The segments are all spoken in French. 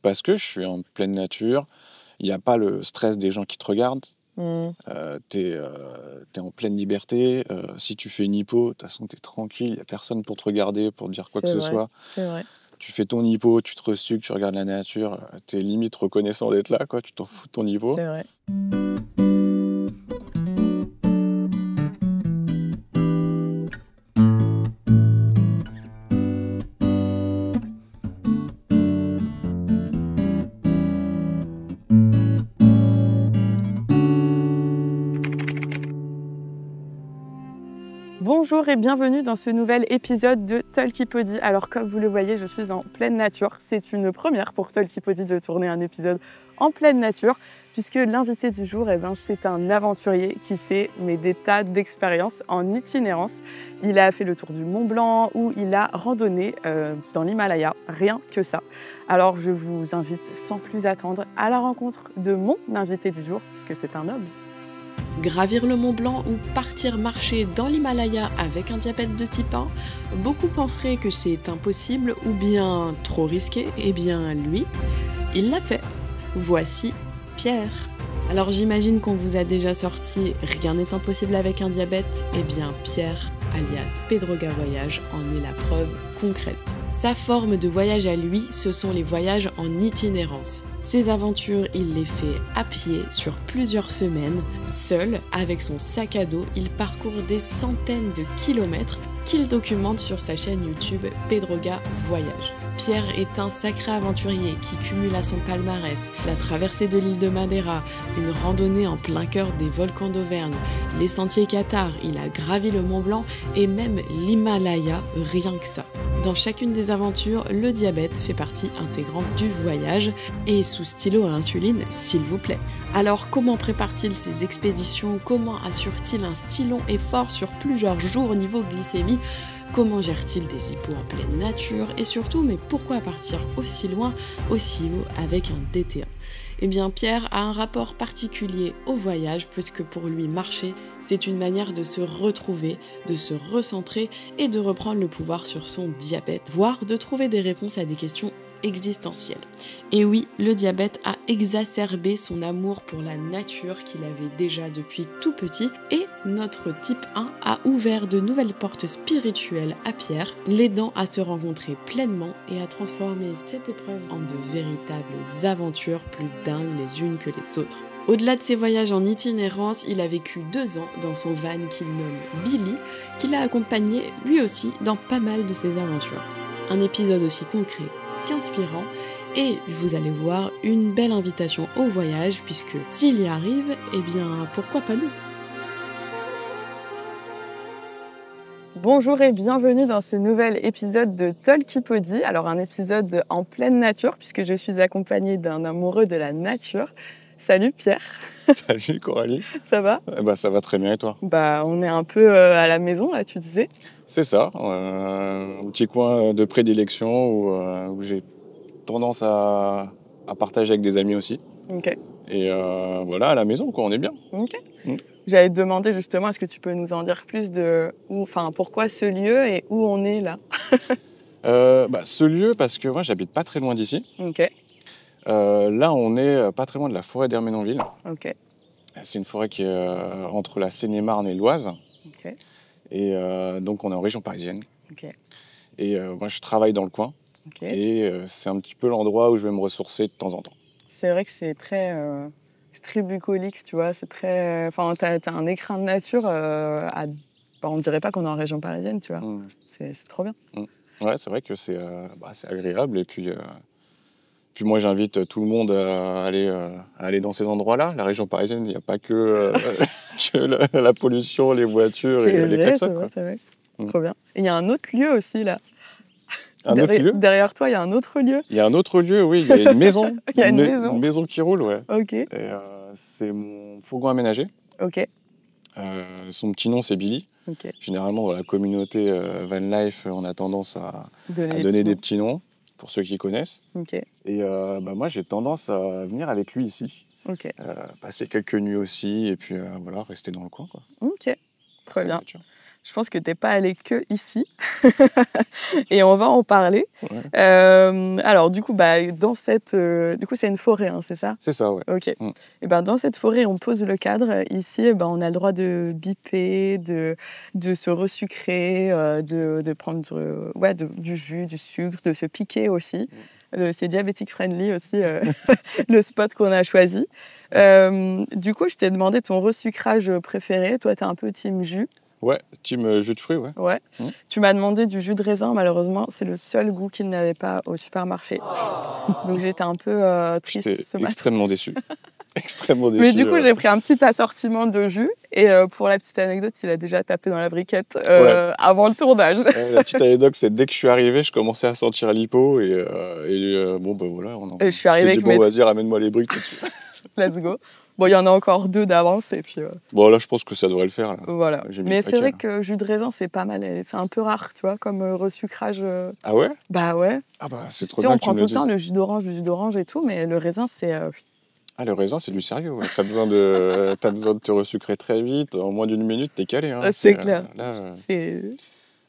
parce que je suis en pleine nature. Il n'y a pas le stress des gens qui te regardent. T'es en pleine liberté. Si tu fais une hypo, de toute façon, t'es tranquille. Il n'y a personne pour te regarder, pour te dire quoi que ce soit. C'est vrai. Tu fais ton hypo, tu te restuques, tu regardes la nature. T'es limite reconnaissant d'être là, quoi. Tu t'en fous de ton hypo. C'est vrai. Bonjour et bienvenue dans ce nouvel épisode de Talkipody. Alors comme vous le voyez, je suis en pleine nature. C'est une première pour Talkipody de tourner un épisode en pleine nature, puisque l'invité du jour, c'est un aventurier qui fait des tas d'expériences en itinérance. Il a fait le tour du Mont Blanc ou il a randonné dans l'Himalaya, rien que ça. Alors je vous invite sans plus attendre à la rencontre de mon invité du jour, puisque c'est un homme. Gravir le Mont Blanc ou partir marcher dans l'Himalaya avec un diabète de type 1, beaucoup penseraient que c'est impossible ou bien trop risqué. Eh bien lui, il l'a fait. Voici Pierre. Alors j'imagine qu'on vous a déjà sorti « Rien n'est impossible avec un diabète ». Eh bien Pierre, alias Pedroga Voyage, en est la preuve concrète. Sa forme de voyage à lui, ce sont les voyages en itinérance. Ses aventures, il les fait à pied sur plusieurs semaines. Seul, avec son sac à dos, il parcourt des centaines de kilomètres qu'il documente sur sa chaîne YouTube Pedroga Voyage. Pierre est un sacré aventurier qui cumule à son palmarès la traversée de l'île de Madeira, une randonnée en plein cœur des volcans d'Auvergne, les sentiers Qatar, il a gravi le Mont Blanc et même l'Himalaya, rien que ça. Dans chacune des aventures, le diabète fait partie intégrante du voyage et sous stylo à insuline, s'il vous plaît. Alors comment prépare-t-il ses expéditions? Comment assure-t-il un si long effort sur plusieurs jours au niveau glycémie? Comment gère-t-il des hippos en pleine nature? Et surtout, mais pourquoi partir aussi loin, aussi haut avec un DT1? Eh bien, Pierre a un rapport particulier au voyage, puisque pour lui, marcher, c'est une manière de se retrouver, de se recentrer et de reprendre le pouvoir sur son diabète, voire de trouver des réponses à des questions existentielles. Et oui, le diabète a exacerbé son amour pour la nature qu'il avait déjà depuis tout petit, et notre type 1 a ouvert de nouvelles portes spirituelles à Pierre, l'aidant à se rencontrer pleinement et à transformer cette épreuve en de véritables aventures plus dingues les unes que les autres. Au-delà de ses voyages en itinérance, il a vécu 2 ans dans son van qu'il nomme Billy, qui l'a accompagné lui aussi dans pas mal de ses aventures. Un épisode aussi concret qu'inspirant, et vous allez voir une belle invitation au voyage, puisque s'il y arrive, eh bien pourquoi pas nous? Bonjour et bienvenue dans ce nouvel épisode de Talkipody. Alors un épisode en pleine nature, puisque je suis accompagnée d'un amoureux de la nature. Salut Pierre. Salut Coralie. Ça va? Ça va très bien et toi? On est un peu à la maison là, tu disais. C'est ça, un petit coin de prédilection où j'ai tendance à partager avec des amis aussi. Ok. Et voilà, à la maison, quoi, on est bien. Ok. J'allais te demander justement, est-ce que tu peux nous en dire plus pourquoi ce lieu et où on est là? Ce lieu, parce que moi, j'habite pas très loin d'ici. Ok. Là, on est pas très loin de la forêt d'Ermenonville. Ok. C'est une forêt qui est entre la Seine-et-Marne et l'Oise. Ok. Et donc, on est en région parisienne. Ok. Et moi, je travaille dans le coin. Ok. Et c'est un petit peu l'endroit où je vais me ressourcer de temps en temps. C'est vrai que c'est très bucolique, tu vois. C'est très. T'as un écrin de nature on dirait pas qu'on est en région parisienne, tu vois. C'est trop bien. Ouais, c'est vrai que c'est agréable. Et puis moi, j'invite tout le monde à aller dans ces endroits-là. La région parisienne, il n'y a pas que la pollution, les voitures et les klaxons. C'est vrai. Trop bien. Et il y a un autre lieu aussi, là. Autre lieu? Derrière toi, il y a un autre lieu. Il y a un autre lieu, oui. Il y a une maison. Il y a une maison qui roule, ouais. Ok. Et c'est mon fourgon aménagé. Ok. Son petit nom, c'est Billy. Ok. Généralement, dans la communauté van life, on a tendance à donner des petits noms, pour ceux qui connaissent. Ok. Et moi, j'ai tendance à venir avec lui ici. Ok. Passer quelques nuits aussi, et puis rester dans le coin, quoi. Ok. Très bien. Je pense que tu n'es pas allé que ici. Et on va en parler. Ouais. Alors, du coup, dans cette... du coup, c'est une forêt, hein, c'est ça? C'est ça, ouais. Ok. Et dans cette forêt, on pose le cadre. Ici, on a le droit de biper, de se resucrer, de prendre du jus, du sucre, de se piquer aussi. C'est diabétique friendly aussi, le spot qu'on a choisi. Du coup, je t'ai demandé ton resucrage préféré. Toi, tu es un peu team jus. Ouais, team jus de fruits, ouais. Ouais. Tu m'as demandé du jus de raisin. Malheureusement, c'est le seul goût qu'il n'avait pas au supermarché. Donc, j'étais un peu triste ce matin. Extrêmement déçu. Extrêmement déçu. Mais du coup, j'ai pris un petit assortiment de jus. Et pour la petite anecdote, il a déjà tapé dans la briquette avant le tournage. La petite anecdote, c'est dès que je suis arrivé, je commençais à sentir l'hypo. Et voilà. Je suis arrivé avec mes... vas-y, ramène-moi les briques tout de suite. Let's go. Bon, il y en a encore 2 d'avance et puis... Bon, là, je pense que ça devrait le faire. Là. Voilà. Mais c'est vrai que jus de raisin, c'est pas mal. C'est un peu rare, tu vois, comme resucrage. Ah ouais? Bah ouais. Ah bah, c'est trop bien. On prend tout le temps le jus d'orange et tout, mais le raisin, c'est... Ah, le raisin, c'est du sérieux. Ouais. T'as besoin de te resucrer très vite. En moins d'1 minute, t'es calé. Hein. C'est clair. C'est...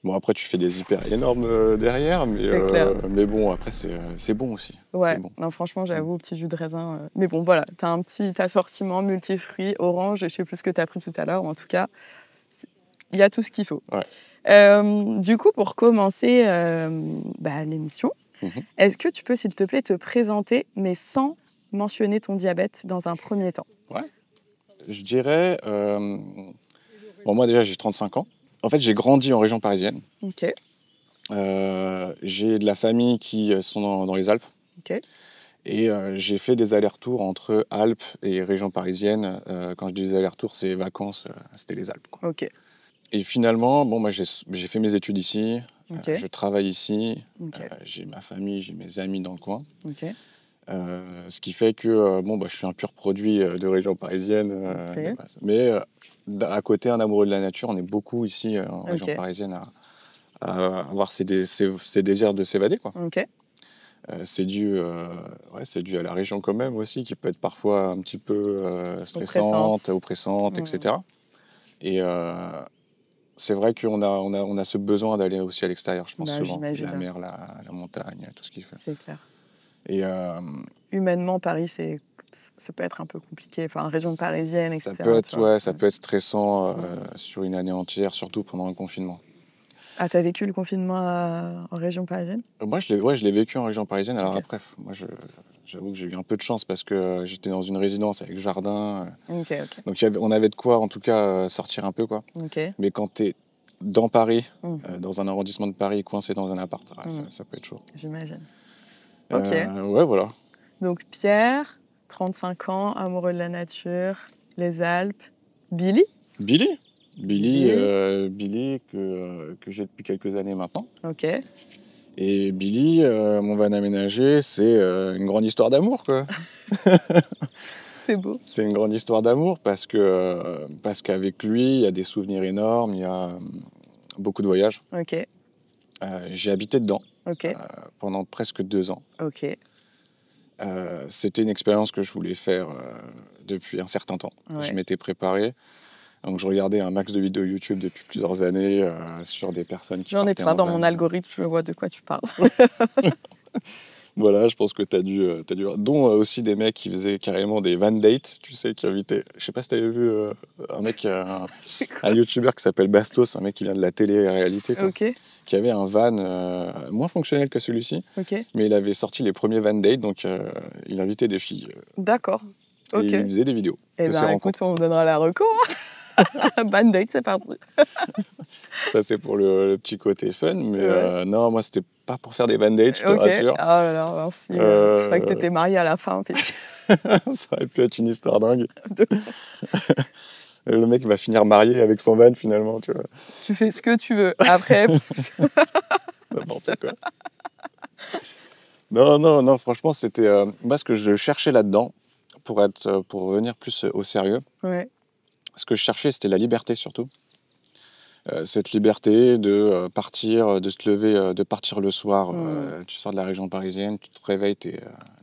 Bon, après, tu fais des hyper énormes derrière, mais bon, après, c'est bon aussi. Ouais, bon. Non, franchement, j'avoue, petit jus de raisin. Mais bon, voilà, tu as un petit assortiment multifruits, orange, je sais plus ce que tu as pris tout à l'heure, mais en tout cas, il y a tout ce qu'il faut. Ouais. Du coup, pour commencer l'émission, est-ce que tu peux, s'il te plaît, te présenter, mais sans mentionner ton diabète dans un premier temps? Ouais. Je dirais... moi, déjà, j'ai 35 ans. En fait, j'ai grandi en région parisienne. Ok. J'ai de la famille qui sont dans les Alpes. Ok. Et j'ai fait des allers-retours entre Alpes et région parisienne. Quand je dis des allers-retours, c'est vacances, c'était les Alpes, quoi. Ok. Et finalement, j'ai fait mes études ici. Okay. Je travaille ici. Okay. J'ai ma famille, j'ai mes amis dans le coin. Ok. Ce qui fait que je suis un pur produit de région parisienne. Okay. Mais à côté, un amoureux de la nature, on est beaucoup ici en région parisienne à avoir ces désirs de s'évader, quoi. Okay. C'est dû à la région quand même aussi, qui peut être parfois un petit peu stressante, oppressante, etc. Et c'est vrai qu'on a ce besoin d'aller aussi à l'extérieur, je pense souvent. La mer, la montagne, tout ce qu'il fait. C'est clair. Et humainement, Paris, ça peut être un peu compliqué. Enfin, région parisienne, etc. Ça peut être stressant sur une année entière, surtout pendant un confinement. Ah, t'as vécu le confinement en région parisienne? Moi, je l'ai vécu en région parisienne. Alors après, moi, j'avoue que j'ai eu un peu de chance parce que j'étais dans une résidence avec jardin. Donc on avait de quoi, en tout cas, sortir un peu, quoi. Mais quand t'es dans Paris, dans un arrondissement de Paris, coincé dans un appart, ça peut être chaud. J'imagine. Ouais, voilà. Donc Pierre, 35 ans, amoureux de la nature, les Alpes. Billy que j'ai depuis quelques années maintenant. Ok. Et Billy, mon van aménagé, c'est une grande histoire d'amour, quoi. C'est beau. C'est une grande histoire d'amour parce qu'avec lui, il y a des souvenirs énormes, il y a beaucoup de voyages. Ok. J'ai habité dedans pendant presque 2 ans. Ok. C'était une expérience que je voulais faire depuis un certain temps. Ouais. Je m'étais préparé. Donc je regardais un max de vidéos YouTube depuis plusieurs années sur des personnes qui... J'en ai plein dans mon algorithme, je vois de quoi tu parles. Voilà, je pense que t'as dû dont aussi des mecs qui faisaient carrément des van dates, tu sais, qui invitaient... Je sais pas si t'avais vu un mec, un YouTuber qui s'appelle Bastos, un mec qui vient de la télé-réalité, quoi, qui avait un van moins fonctionnel que celui-ci, mais il avait sorti les premiers van dates, donc il invitait des filles. D'accord. Et il faisait des vidéos. Et écoute, on donnera la reco. Van date, c'est parti. Ça, c'est pour le petit côté fun, mais non, moi, c'était pas pour faire des van dates, je te rassure. Ah là là, merci. Je crois que t'étais mariée à la fin. Puis... Ça aurait pu être une histoire dingue. Le mec va finir marié avec son van, finalement, tu vois. Tu fais ce que tu veux. Après... N'importe quoi. Non, franchement, c'était... moi, ce que je cherchais là-dedans, pour revenir plus au sérieux, ce que je cherchais, c'était la liberté, surtout. Cette liberté de partir, de se lever, de partir le soir. Tu sors de la région parisienne, tu te réveilles,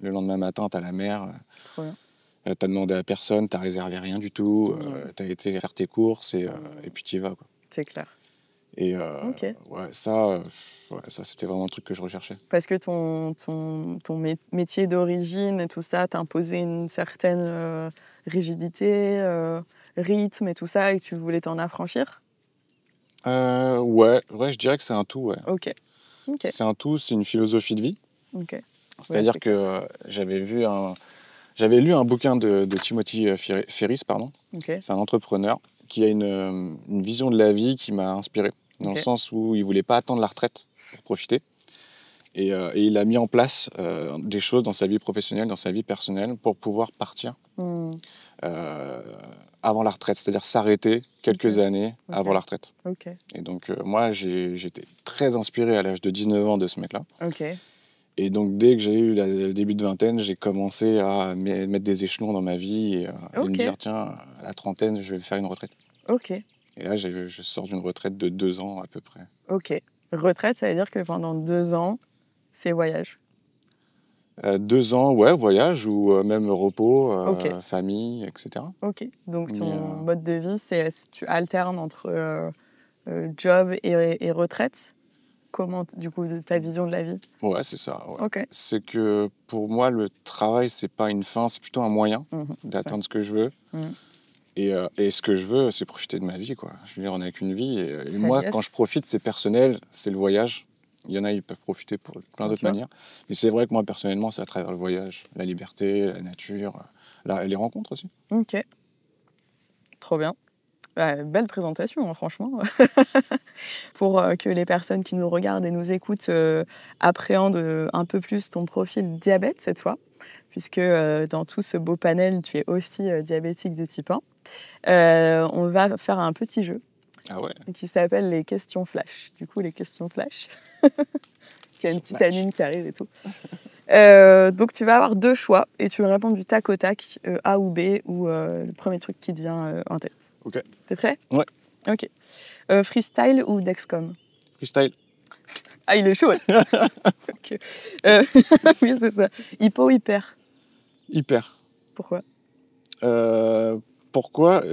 le lendemain matin, tu as la mer. Tu n'as demandé à personne, tu n'as réservé rien du tout. Tu as été faire tes courses et puis tu y vas, quoi. C'est clair. Et Ok. ouais, ça c'était vraiment le truc que je recherchais. Parce que métier d'origine et tout ça t'imposait une certaine rigidité, rythme et tout ça, et que tu voulais t'en affranchir? Ouais, je dirais que c'est un tout, ouais. Ok. Ok. C'est un tout, c'est une philosophie de vie. Ok. C'est-à-dire c'est que j'avais lu un bouquin de Timothy Ferriss, pardon. Ok. C'est un entrepreneur qui a une vision de la vie qui m'a inspiré, dans Ok. le sens où il voulait pas attendre la retraite pour profiter. Et il a mis en place des choses dans sa vie professionnelle, dans sa vie personnelle, pour pouvoir partir avant la retraite, c'est-à-dire s'arrêter quelques années avant la retraite. Ok. Et donc moi, j'étais très inspiré à l'âge de 19 ans de ce mec-là. Ok. Et donc dès que j'ai eu le début de vingtaine, j'ai commencé à mettre des échelons dans ma vie et me dire, tiens, à la trentaine, je vais faire une retraite. Ok. Et là, je sors d'une retraite de 2 ans à peu près. Ok. Retraite, ça veut dire que pendant 2 ans, c'est voyage. 2 ans, ouais, voyage ou même repos, Ok. famille, etc. Ok. Donc ton Mais, mode de vie, tu alternes entre job et retraite. Comment, du coup, ta vision de la vie? Ouais, c'est ça. Ouais. Ok. C'est que pour moi, le travail, c'est pas une fin, c'est plutôt un moyen Mhm. d'atteindre ce que je veux. Mhm. Et ce que je veux, c'est profiter de ma vie, quoi. Je veux dire, on n'a qu'une vie. Et moi, Yes. quand je profite, c'est personnel, c'est le voyage. Il y en a, ils peuvent profiter pour plein d'autres sûr. manières. Mais c'est vrai que moi, personnellement, c'est à travers le voyage, la liberté, la nature, les rencontres aussi. Ok. Trop bien. Belle présentation, hein, franchement. Pour que les personnes qui nous regardent et nous écoutent appréhendent un peu plus ton profil diabète cette fois, puisque dans tout ce beau panel, tu es aussi diabétique de type 1. On va faire un petit jeu Ah ouais. qui s'appelle les questions flash. Du coup, les questions flash. Il y a une petite Flash. anime qui arrive et tout. Donc tu vas avoir 2 choix et tu vas répondre du tac au tac, A ou B, ou le premier truc qui te vient en tête. Ok. T'es prêt? Ouais. Ok. Freestyle ou Dexcom? Freestyle. Ah, il est chaud. Ok. Oui, c'est ça. Hypo ou hyper? Hyper. Pourquoi? Pourquoi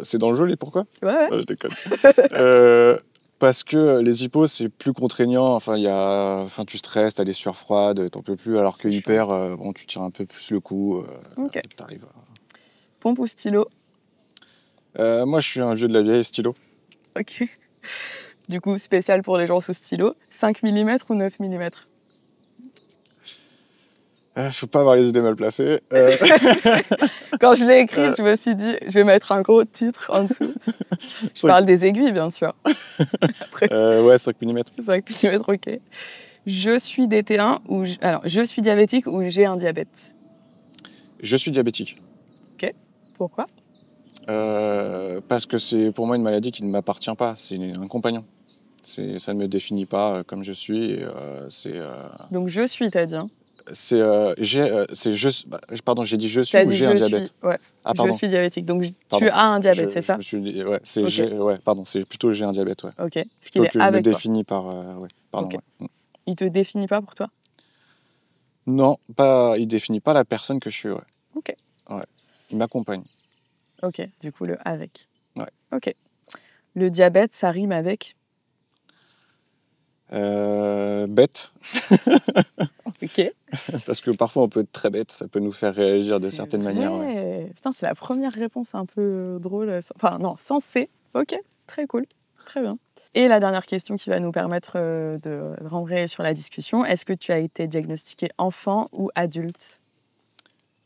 c'est dans le jeu, les pourquoi? Ouais. Je déconne. Parce que les hippos, c'est plus contraignant. Enfin, tu stresses, t'as des sueurs froides, t'en peux plus. Alors que C'est hyper, tu tires un peu plus le coup. Ok. T'arrives à... Pompe ou stylo? Moi, je suis un vieux de la vieille, stylo. Ok. Du coup, spécial pour les gens sous stylo. 5 mm ou 9 mm? Faut pas avoir les idées mal placées. Quand je l'ai écrit, je me suis dit, je vais mettre un gros titre en dessous. Je parle des aiguilles, bien sûr. Après, Ouais, 5 mm. 5 mm, ok. Je suis DT1 alors, je suis diabétique ou j'ai un diabète? Je suis diabétique. Pourquoi? Parce que c'est pour moi une maladie qui ne m'appartient pas. C'est un compagnon. Ça ne me définit pas comme je suis. Donc je suis, t'as dit. Hein. Pardon, j'ai dit je suis T'as ou dit j'ai un diabète. Ouais. Ah, pardon. Je suis diabétique. Donc Pardon. tu as un diabète, c'est ça? Ouais, c'est Ok. pardon, c'est plutôt j'ai un diabète, ouais. Ok. Ce qu'il est que je me avec toi. définis par ouais, pardon, Ok. ouais. Il te définit pas pour toi? Non, il définit pas la personne que je suis, ouais. Ok. Ouais. Il m'accompagne. Ok. Du coup, le avec. Ouais. Ok. Le diabète, ça rime avec? Bête. Ok. Parce que parfois on peut être très bête, ça peut nous faire réagir de certaines manières. Ouais. Putain, c'est la première réponse un peu drôle. Enfin, non, sensée. Ok, très cool. Très bien. Et la dernière question qui va nous permettre de rentrer sur la discussion. Est-ce que tu as été diagnostiqué enfant ou adulte?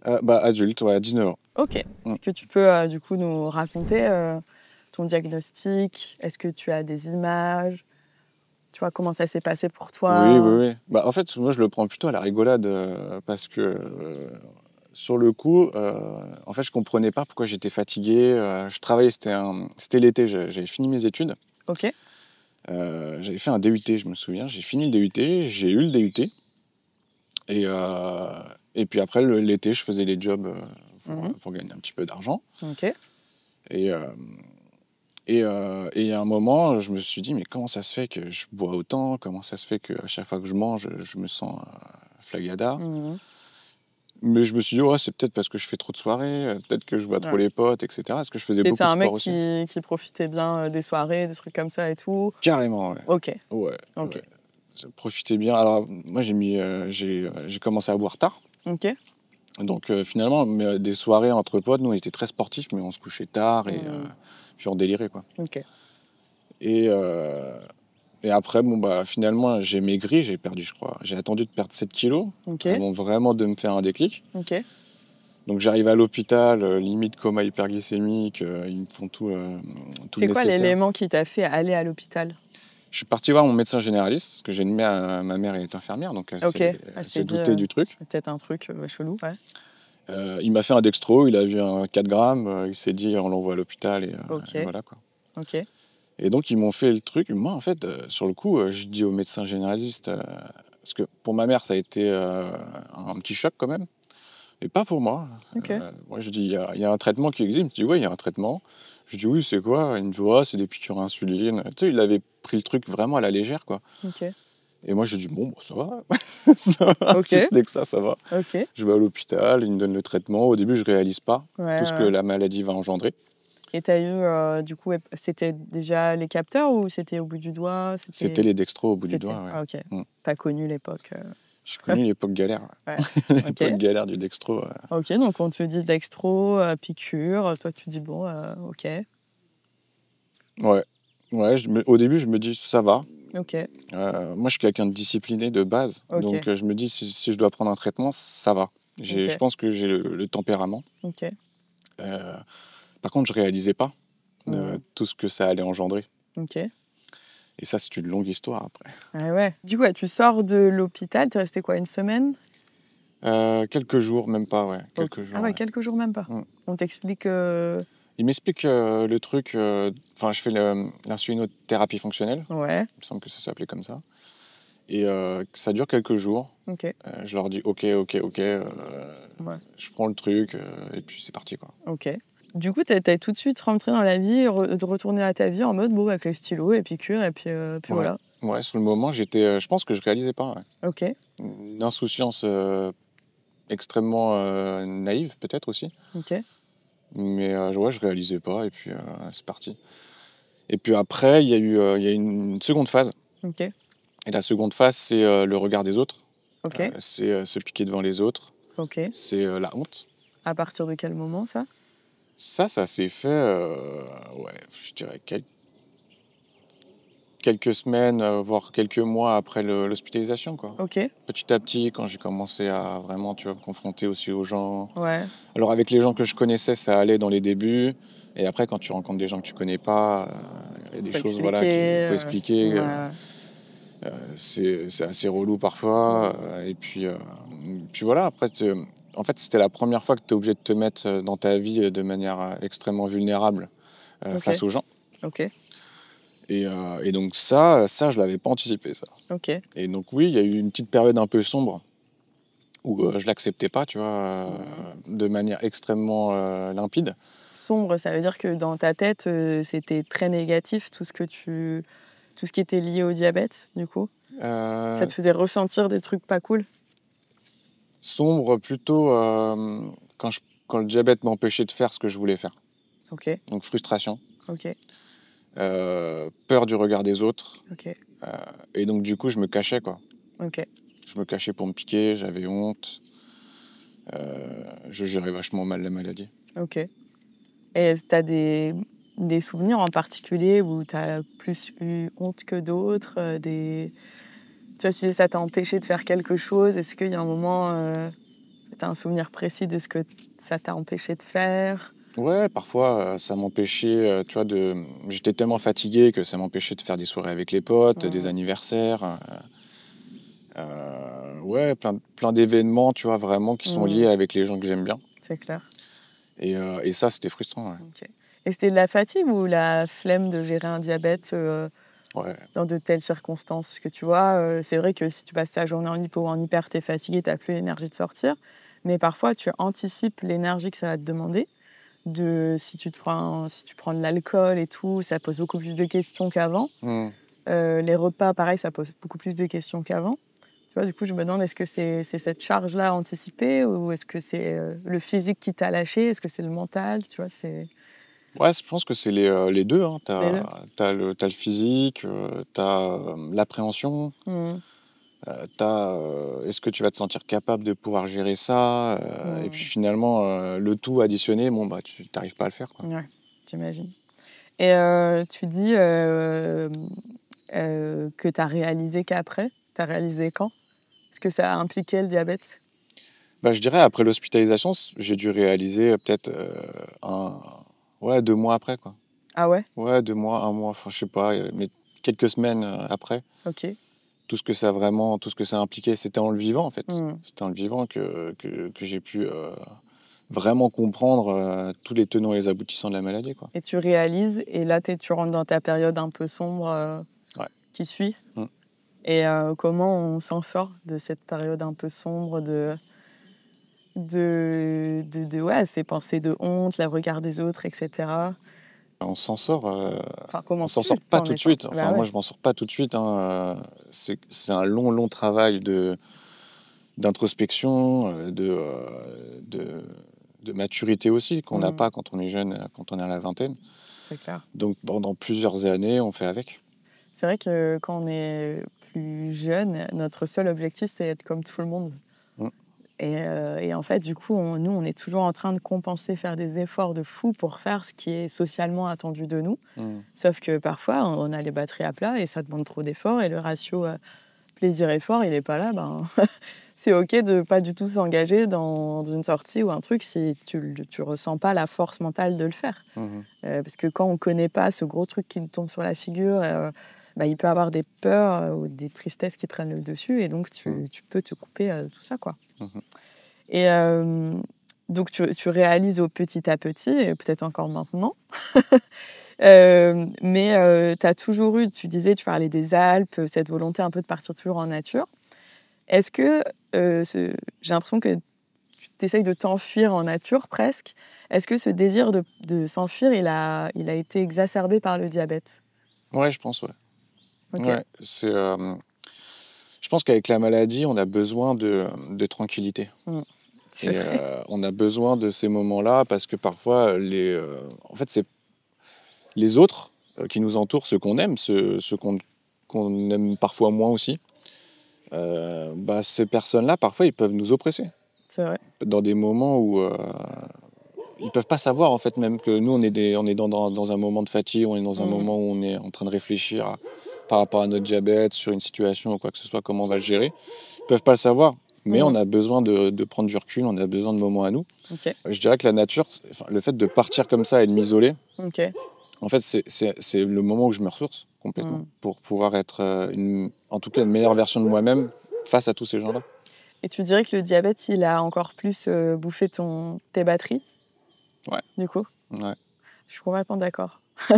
Adulte, ouais, 19 ans. Ok. Est-ce que tu peux du coup nous raconter ton diagnostic? Est-ce que tu as des images? Tu vois, comment ça s'est passé pour toi? Oui. En fait, moi, je le prends plutôt à la rigolade parce que sur le coup, en fait, je comprenais pas pourquoi j'étais fatigué. Je travaillais, c'était l'été, j'avais fini mes études. Ok. J'avais fait un DUT, je me souviens. J'ai fini le DUT, j'ai eu le DUT. Et puis après, l'été, je faisais les jobs pour gagner un petit peu d'argent. Ok. Et à un moment, je me suis dit, mais comment ça se fait que je bois autant? Comment ça se fait qu'à chaque fois que je mange, je me sens flagada? Mais je me suis dit, ouais, c'est peut-être parce que je fais trop de soirées, peut-être que je vois trop les potes, etc. Parce que je faisais beaucoup de T'étais un sport mec aussi. qui profitait bien des soirées, des trucs comme ça et tout. Carrément, ouais. Ok. Ouais. Ok. Je profitais bien. Alors, moi, j'ai commencé à boire tard. Ok. Donc, finalement, des soirées entre potes, nous, on était très sportifs, mais on se couchait tard et puis on délirait, quoi. Ok. Et après, bon, bah, finalement, j'ai maigri, j'ai perdu, je crois. J'ai attendu de perdre 7 kilos avant vraiment de me faire un déclic. Ok. Donc, j'arrive à l'hôpital, limite coma hyperglycémique, ils me font tout le C'est quoi nécessaire. l'élément qui t'a fait aller à l'hôpital ? Je suis parti voir mon médecin généraliste, parce que j'ai une mère, ma mère est infirmière, donc elle s'est doutée du truc. Peut-être un truc chelou, ouais. Il m'a fait un dextro, il a vu un 4 grammes, il s'est dit on l'envoie à l'hôpital et voilà, quoi. Ok. Et donc ils m'ont fait le truc. Moi en fait, sur le coup, je dis au médecin généraliste, parce que pour ma mère ça a été un petit choc quand même, et pas pour moi. Okay. Moi je dis il y a un traitement qui existe, il me dit oui il y a un traitement. Je dis oui c'est quoi? Il me dit ouais, c'est des piqûres à insuline. Tu sais, il avait pris le truc vraiment à la légère, quoi. Okay. Et moi, je dis, bon, ça va. Ça va. Okay. Si ce n'est que ça va. Okay. Je vais à l'hôpital, ils me donnent le traitement. Au début, je ne réalise pas tout ce que la maladie va engendrer. Et tu as eu, du coup, c'était déjà les capteurs ou c'était au bout du doigt? C'était les dextros au bout du doigt. Ouais. Ah, ok. Tu as connu l'époque. J'ai connu l'époque galère. Ouais. L'époque galère du dextro. Ok, donc on te dit dextro, piqûre. Toi, tu dis, bon, ok. Ouais. Au début, je me dis, ça va. Ok. Moi, je suis quelqu'un de discipliné de base. Okay. Donc, je me dis, si je dois prendre un traitement, ça va. Je pense que j'ai le tempérament. Ok. Par contre, je ne réalisais pas tout ce que ça allait engendrer. Ok. Et ça, c'est une longue histoire après. Ah ouais. Du coup, tu sors de l'hôpital, tu es resté quoi, une semaine? Quelques jours, même pas, ouais. Quelques jours, ah ouais, quelques jours, même pas. On t'explique... Il m'explique le truc... Enfin, je fais l'insulinothérapie fonctionnelle. Ouais. Il me semble que ça s'appelait comme ça. Et ça dure quelques jours. Ok. Je leur dis ok. Je prends le truc et puis c'est parti, quoi. Ok. Du coup, t'es tout de suite rentré dans la vie, de retourner à ta vie en mode, bon, avec les stylos, les piqûres, et puis voilà. Ouais, sur le moment, je pense que je réalisais pas. Ouais. Ok. Une insouciance extrêmement naïve, peut-être aussi. Ok. Mais je réalisais pas, et puis c'est parti. Et puis après, il y a eu une seconde phase. Ok. Et la seconde phase, c'est le regard des autres. Ok. C'est se piquer devant les autres. Ok. C'est la honte. À partir de quel moment, ça ? Ça s'est fait, je dirais quelques semaines, voire quelques mois après l'hospitalisation, quoi. Ok. Petit à petit, quand j'ai commencé à vraiment, me confronter aussi aux gens. Ouais. Alors avec les gens que je connaissais, ça allait dans les débuts. Et après, quand tu rencontres des gens que tu connais pas, il y a des choses qu'il faut expliquer. Ouais. C'est assez relou parfois. Et puis voilà, après... En fait, c'était la première fois que tu es obligé de te mettre dans ta vie de manière extrêmement vulnérable face aux gens. Ok. Et donc ça, je ne l'avais pas anticipé, ça. Ok. Et donc oui, il y a eu une petite période un peu sombre où je ne l'acceptais pas, tu vois, de manière extrêmement limpide. Sombre, ça veut dire que dans ta tête, c'était très négatif, tout ce qui était lié au diabète, du coup. Ça te faisait ressentir des trucs pas cool? Sombre, plutôt quand le diabète m'empêchait de faire ce que je voulais faire. Ok. Donc frustration. Ok. Peur du regard des autres. Ok. Et donc du coup, je me cachais, quoi. Ok. Je me cachais pour me piquer, j'avais honte. Je gérais vachement mal la maladie. Ok. Et tu as des souvenirs en particulier où tu as plus eu honte que d'autres Tu vois, tu disais, ça t'a empêché de faire quelque chose. Est-ce qu'il y a un moment, tu as un souvenir précis de ce que ça t'a empêché de faire? Ouais, parfois, ça m'empêchait, tu vois, j'étais tellement fatigué que ça m'empêchait de faire des soirées avec les potes, des anniversaires. Ouais, plein d'événements, tu vois, vraiment qui sont liés avec les gens que j'aime bien. C'est clair. Et ça, c'était frustrant, ouais. Okay. Et c'était de la fatigue ou la flemme de gérer un diabète dans de telles circonstances? Parce que tu vois, c'est vrai que si tu passes ta journée en hypo ou en hyper, t'es fatigué, t'as plus l'énergie de sortir. Mais parfois, tu anticipes l'énergie que ça va te demander. Si tu prends de l'alcool et tout, ça pose beaucoup plus de questions qu'avant. Les repas, pareil, ça pose beaucoup plus de questions qu'avant. Tu vois, du coup, je me demande, est-ce que c'est cette charge-là anticipée ou est-ce que c'est le physique qui t'a lâché? Est-ce que c'est le mental? Tu vois, c'est Ouais, je pense que c'est les deux. Hein. les deux. T'as le physique, t'as l'appréhension, Mmh. est-ce que tu vas te sentir capable de pouvoir gérer ça et puis Mmh. finalement, le tout additionné, bon, bah, tu n'arrives pas à le faire, quoi. Ouais, j'imagine. Et tu dis que tu as réalisé qu'après? Tu as réalisé quand? Est-ce que ça a impliqué le diabète? Bah, je dirais après l'hospitalisation, j'ai dû réaliser peut-être 2 mois après, quoi. Ah ouais? Ouais, 2 mois, 1 mois, enfin, je sais pas, mais quelques semaines après. OK. Tout ce que ça impliquait, c'était en le vivant, en fait. Mmh. C'était en le vivant que j'ai pu vraiment comprendre tous les tenants et les aboutissants de la maladie, quoi. Et tu réalises et là, tu rentres dans ta période un peu sombre Ouais. qui suit. Mmh. Et comment on s'en sort de cette période un peu sombre de ces pensées de honte, le regard des autres, etc. On s'en sort, Enfin, comment on s'en tu sort pas t'en tout es de suite. sorti? Enfin, Bah moi, ouais. je m'en sors pas tout de suite, hein. C'est un long travail d'introspection, de maturité aussi, qu'on n'a Mmh. pas quand on est jeune, quand on est à la vingtaine. C'est clair. Donc, pendant plusieurs années, on fait avec. C'est vrai que quand on est plus jeune, notre seul objectif, c'est d'être comme tout le monde. Mmh. Et en fait, du coup, nous, on est toujours en train de compenser, faire des efforts de fou pour faire ce qui est socialement attendu de nous. Mmh. Sauf que parfois, on a les batteries à plat et ça demande trop d'efforts. Et le ratio plaisir-effort, il n'est pas là. Ben, c'est OK de pas du tout s'engager dans une sortie ou un truc si tu ressens pas la force mentale de le faire. Mmh. Parce que quand on ne connaît pas ce gros truc qui nous tombe sur la figure, il peut avoir des peurs ou des tristesses qui prennent le dessus. Et donc, tu peux te couper de tout ça, quoi. Mmh. Et donc, tu réalises au petit à petit, et peut-être encore maintenant. Mais tu as toujours eu, tu disais, tu parlais des Alpes, cette volonté un peu de partir toujours en nature. Est-ce que, j'ai l'impression que tu essayes de t'enfuir en nature presque. Est-ce que ce désir de s'enfuir, il a été exacerbé par le diabète? Ouais, je pense, ouais. Ok. Ouais, je pense qu'avec la maladie, on a besoin de tranquillité. C'est Et vrai. on a besoin de ces moments-là parce que parfois, en fait, c'est les autres qui nous entourent, ceux qu'on aime, ceux qu'on aime parfois moins aussi. Ces personnes-là, parfois, ils peuvent nous oppresser. C'est vrai. Dans des moments où ils peuvent pas savoir, en fait, même que nous, on est dans un moment de fatigue, on est dans un moment où on est en train de réfléchir par rapport à notre diabète, sur une situation ou quoi que ce soit, comment on va le gérer. Ils peuvent pas le savoir. Mais on a besoin de prendre du recul, on a besoin de moments à nous. Ok. Je dirais que la nature, le fait de partir comme ça et de m'isoler, Ok. en fait, c'est le moment où je me ressource complètement pour pouvoir être, en tout cas, une meilleure version de moi-même face à tous ces gens-là. Et tu dirais que le diabète, il a encore plus bouffé tes batteries? Ouais. Du coup? Ouais. Je suis complètement d'accord. Tu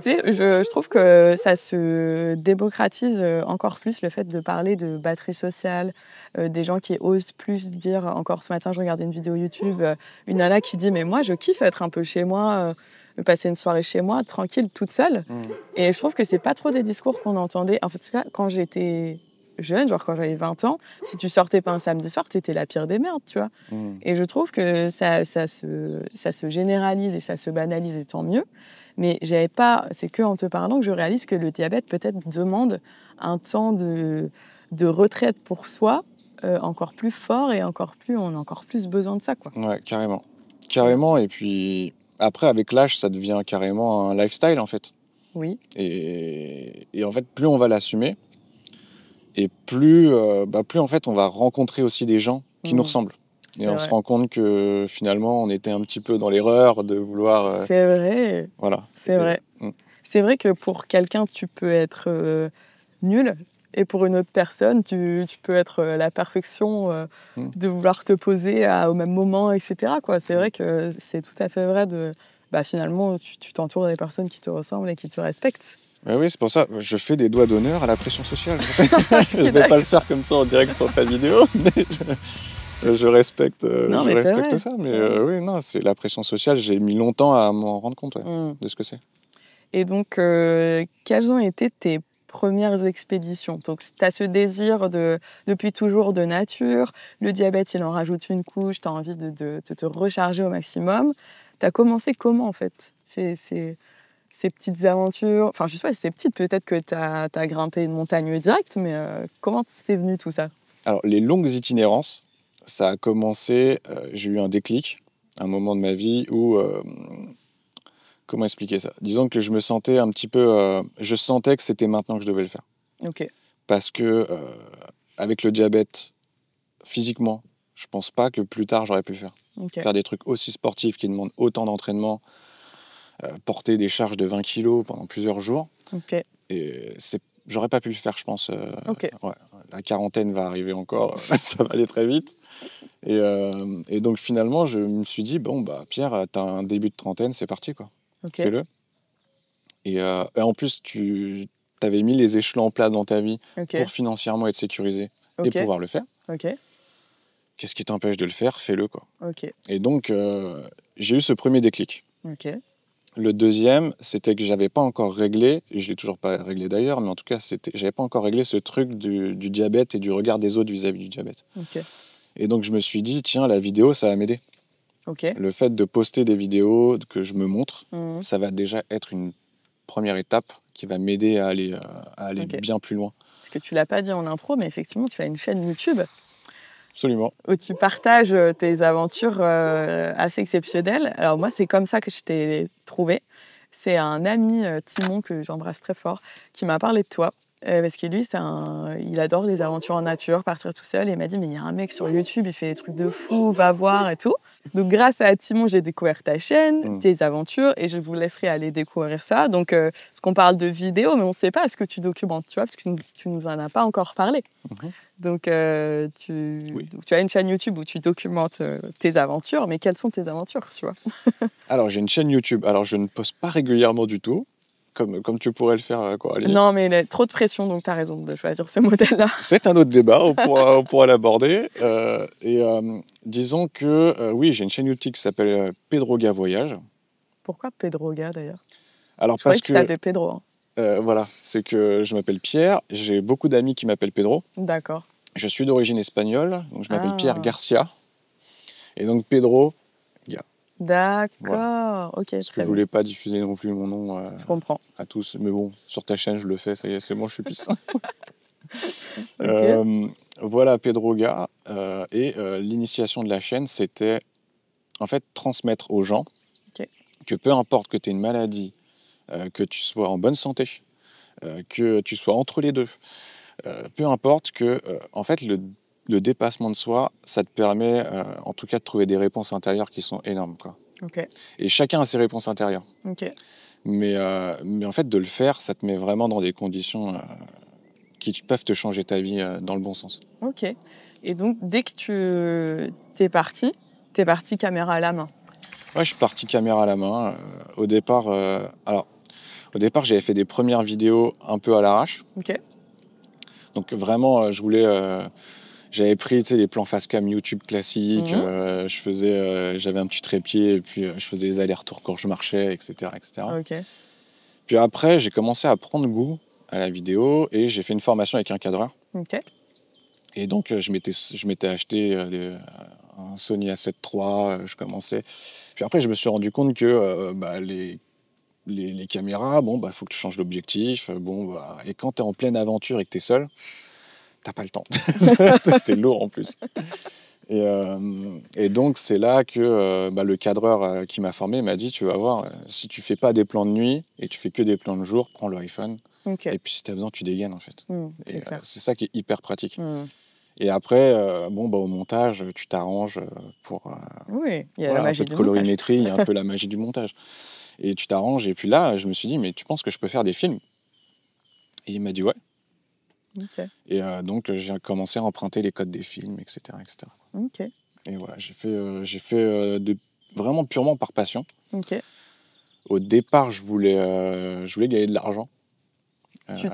sais, je trouve que ça se démocratise encore plus, le fait de parler de batterie sociale, des gens qui osent plus dire. Encore ce matin, je regardais une vidéo YouTube, une nana qui dit « Mais moi, je kiffe être un peu chez moi, passer une soirée chez moi, tranquille, toute seule. » Et je trouve que c'est pas trop des discours qu'on entendait. En fait, quand j'étais jeune, genre quand j'avais 20 ans, si tu sortais pas un samedi soir, t'étais la pire des merdes, tu vois. Et je trouve que ça se généralise et ça se banalise, et tant mieux. Mais c'est qu'en te parlant que je réalise que le diabète peut-être demande un temps de retraite pour soi encore plus fort et on a encore plus besoin de ça, quoi. Ouais, carrément. Carrément, et puis après, avec l'âge, ça devient carrément un lifestyle, en fait. Oui. Et en fait, plus on va l'assumer, et plus en fait, on va rencontrer aussi des gens qui nous ressemblent. Et on se rend compte que finalement, on était un petit peu dans l'erreur de vouloir... C'est vrai. Voilà. C'est vrai. C'est vrai que pour quelqu'un, tu peux être nul. Et pour une autre personne, tu peux être la perfection de vouloir te poser au même moment, etc. Quoi. C'est vrai que c'est tout à fait vrai finalement, tu t'entoures des personnes qui te ressemblent et qui te respectent. Ben oui, c'est pour ça, je fais des doigts d'honneur à la pression sociale. Je ne vais pas le faire comme ça en direct sur ta vidéo, mais je respecte, ça. Mais oui, non, c'est la pression sociale. J'ai mis longtemps à m'en rendre compte de ce que c'est. Et donc, quels ont été tes premières expéditions. Donc, tu as ce désir depuis toujours de nature. Le diabète, il en rajoute une couche. Tu as envie de te recharger au maximum. Tu as commencé comment, en fait, ces petites aventures? Enfin, je sais pas si c'est petite. Peut-être que tu as grimpé une montagne directe, mais comment c'est venu tout ça? Alors, les longues itinérances, ça a commencé... j'ai eu un déclic, un moment de ma vie où... comment expliquer ça? Disons que je me sentais un petit peu... je sentais que c'était maintenant que je devais le faire. Ok. Parce que, avec le diabète, physiquement, je pense pas que plus tard, j'aurais pu le faire. Ok. Faire des trucs aussi sportifs qui demandent autant d'entraînement, porter des charges de 20 kilos pendant plusieurs jours. Ok. Et j'aurais pas pu le faire, je pense. Ok. Ouais, la quarantaine va arriver encore, ça va aller très vite. Et donc finalement, je me suis dit, bon, bah, Pierre, t'as un début de trentaine, c'est parti, quoi. Ok. Fais-le. Et en plus, tu avais mis les échelons en place dans ta vie Ok. pour financièrement être sécurisé et Ok. pouvoir le faire. Ok. Qu'est-ce qui t'empêche de le faire? Fais-le, quoi. Ok. Et donc, j'ai eu ce premier déclic. Ok. Le deuxième, c'était que j'avais pas encore réglé, et je l'ai toujours pas réglé d'ailleurs, mais en tout cas, j'avais pas encore réglé ce truc du diabète et du regard des autres vis-à-vis du diabète. Ok. Et donc, je me suis dit, tiens, la vidéo, ça va m'aider. Ok. Le fait de poster des vidéos que je me montre, Mhm. ça va déjà être une première étape qui va m'aider à aller Ok. bien plus loin. Parce que tu l'as pas dit en intro, mais effectivement, tu as une chaîne YouTube Absolument. où tu partages tes aventures assez exceptionnelles. Alors moi, c'est comme ça que je t'ai trouvé. C'est un ami, Timon, que j'embrasse très fort, qui m'a parlé de toi. Parce que lui, il adore les aventures en nature, partir tout seul. Et il m'a dit, mais il y a un mec sur YouTube, il fait des trucs de fou, va voir et tout. Donc grâce à Timon, j'ai découvert ta chaîne, tes aventures, et je vous laisserai aller découvrir ça. Donc, parce qu'on parle de vidéos, mais on ne sait pas ce que tu documentes, tu vois, parce que tu nous en as pas encore parlé. Donc, tu as une chaîne YouTube où tu documentes tes aventures, mais quelles sont tes aventures, tu vois? Alors, j'ai une chaîne YouTube. Alors, je ne poste pas régulièrement du tout, comme tu pourrais le faire, Coralie. Non, mais il y a trop de pression, donc tu as raison de choisir ce modèle-là. C'est un autre débat, on pourra l'aborder. Disons que, oui, j'ai une chaîne YouTube qui s'appelle Pedroga Voyage. Pourquoi Pedroga, d'ailleurs? Alors, Je parce croyais que tu t'appelais Pedro. Hein. Voilà, c'est que je m'appelle Pierre, j'ai beaucoup d'amis qui m'appellent Pedro. D'accord. Je suis d'origine espagnole, donc je m'appelle Ah. Pierre Garcia. Et donc Pedro, D'accord, voilà. ok, Parce que très je bien. voulais pas diffuser non plus mon nom Je comprends. à tous. Mais bon, sur ta chaîne, je le fais, ça y est, c'est bon, je suis pisse. Ok. Voilà, Pedroga. L'initiation de la chaîne, c'était en fait transmettre aux gens que peu importe que tu aies une maladie, que tu sois en bonne santé, que tu sois entre les deux, peu importe que, en fait, le dépassement de soi, ça te permet, en tout cas, de trouver des réponses intérieures qui sont énormes, quoi. Ok. Et chacun a ses réponses intérieures. Ok. Mais en fait, de le faire, ça te met vraiment dans des conditions qui peuvent te changer ta vie dans le bon sens. Ok. Et donc, dès que t'es parti caméra à la main. Ouais, je suis parti caméra à la main. Au départ, j'avais fait des premières vidéos un peu à l'arrache. Ok. Donc vraiment, j'avais pris les plans face cam YouTube classiques. J'avais un petit trépied et puis je faisais les allers-retours quand je marchais, etc., etc. Ok. Puis après, j'ai commencé à prendre goût à la vidéo et j'ai fait une formation avec un cadreur. Ok. Et donc, je m'étais acheté un Sony A7 III, je commençais. Puis après, je me suis rendu compte que les caméras, faut que tu changes l'objectif. Et quand tu es en pleine aventure et que tu es seul, t'as pas le temps. C'est lourd en plus. Et donc, c'est là que le cadreur qui m'a formé m'a dit, tu vas voir, si tu fais pas des plans de nuit et tu fais que des plans de jour, prends le iPhone. Okay. Et puis, si tu as besoin, tu dégaines, en fait. C'est ça qui est hyper pratique. Et après, au montage, tu t'arranges pour... oui, il y a la magie un peu de colorimétrie, il y a un peu la magie du montage. Et tu t'arranges. Et puis là, je me suis dit, mais tu penses que je peux faire des films? Et il m'a dit, ouais. Okay. Et donc, j'ai commencé à emprunter les codes des films, etc. etc. Okay. Et voilà, j'ai fait vraiment purement par passion. Okay. Au départ, je voulais gagner de l'argent.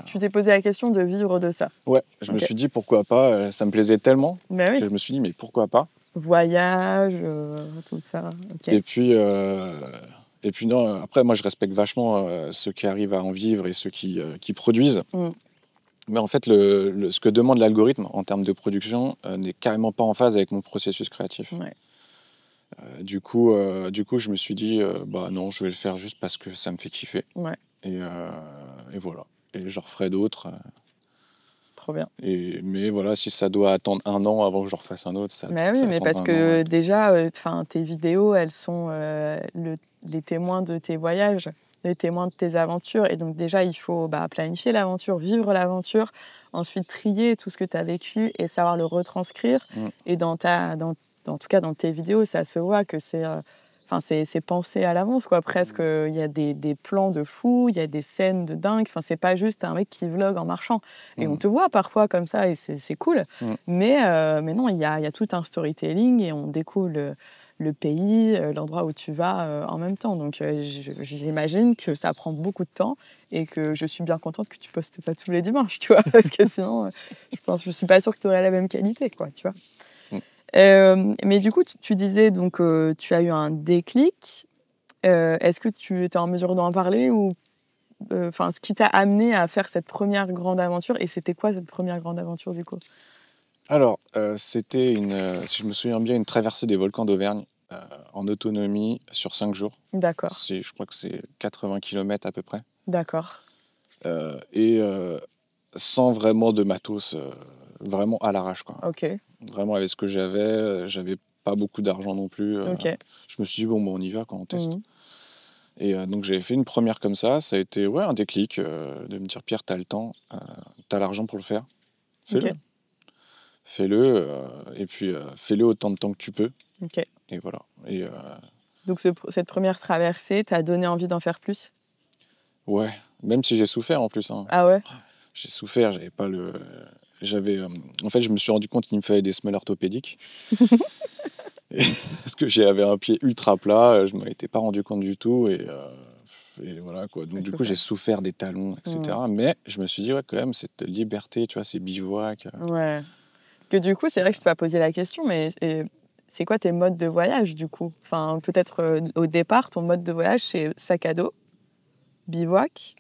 Tu t'es posé la question de vivre de ça? Ouais, je me suis dit pourquoi pas, ça me plaisait tellement que je me suis dit mais pourquoi pas? Voyage, tout ça. Okay. Et puis non, après moi je respecte vachement ceux qui arrivent à en vivre et ceux qui produisent. Mais en fait, ce que demande l'algorithme en termes de production n'est carrément pas en phase avec mon processus créatif. Ouais. Du coup, je me suis dit, bah non, je vais le faire juste parce que ça me fait kiffer. Ouais. Et voilà. Et je referai d'autres. Trop bien. Mais voilà, si ça doit attendre 1 an avant que je refasse un autre, ça Mais oui, ça mais attendra parce 1 an. que Ouais. déjà, tes vidéos, elles sont les témoins de tes voyages, les témoins de tes aventures. Et donc déjà, il faut planifier l'aventure, vivre l'aventure, ensuite trier tout ce que tu as vécu et savoir le retranscrire. Mm. Et en tout cas, dans tes vidéos, ça se voit que c'est pensé à l'avance, quoi. Presque, il y a des plans de fou, il y a des scènes de dingue. Enfin, c'est pas juste un mec qui vlogue en marchant. Et on te voit parfois comme ça, et c'est cool. Mais non, il y a tout un storytelling et on découvre le pays, l'endroit où tu vas en même temps. Donc, j'imagine que ça prend beaucoup de temps et que je suis bien contente que tu postes pas tous les dimanches, tu vois, parce que sinon, je suis pas sûre que tu aurais la même qualité, quoi, tu vois. Mais du coup, tu disais donc tu as eu un déclic. Est-ce que tu étais en mesure d'en parler ou ce qui t'a amené à faire cette première grande aventure, et c'était quoi cette première grande aventure du coup? Alors, c'était si je me souviens bien, une traversée des volcans d'Auvergne en autonomie sur 5 jours. D'accord, Je crois que c'est 80 km à peu près. d'accord, Et sans vraiment de matos, vraiment à l'arrache, quoi. ok, Vraiment avec ce que j'avais pas beaucoup d'argent non plus. ok. Je me suis dit, bon, on y va quand on teste. Mhm. Et donc j'avais fait une première comme ça a été un déclic de me dire, Pierre, t'as le temps, t'as l'argent pour le faire, fais-le. Ok. Fais-le, et puis fais-le autant de temps que tu peux. Ok. Et voilà. Et Donc cette première traversée t'a donné envie d'en faire plus? ouais, même si j'ai souffert en plus, hein. Ah ouais? J'ai souffert, j'avais pas le. En fait, je me suis rendu compte qu'il me fallait des semelles orthopédiques. Parce que j'avais un pied ultra plat, je m'en étais pas rendu compte du tout. Et voilà, quoi. Donc, du coup, j'ai souffert des talons, etc. Mais je me suis dit, ouais, quand même, cette liberté, tu vois, ces bivouacs. Ouais. Parce que du coup, c'est vrai que je t'ai pas posé la question, mais c'est quoi tes modes de voyage du coup? Enfin, peut-être au départ, ton mode de voyage, c'est sac à dos, bivouac,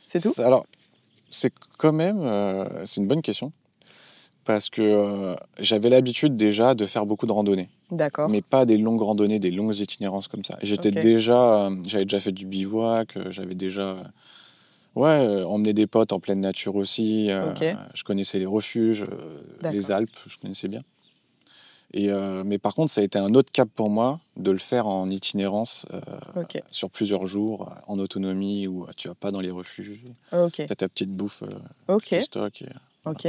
c'est tout? Alors, c'est quand même. C'est une bonne question. Parce que j'avais l'habitude déjà de faire beaucoup de randonnées. D'accord. Mais pas des longues randonnées, des longues itinérances comme ça. J'avais déjà fait du bivouac, j'avais déjà emmené des potes en pleine nature aussi. Je connaissais les refuges, les Alpes, je connaissais bien. Mais par contre, ça a été un autre cap pour moi de le faire en itinérance sur plusieurs jours, en autonomie, où tu vas pas dans les refuges. Tu as ta petite bouffe tu stockes. Ok.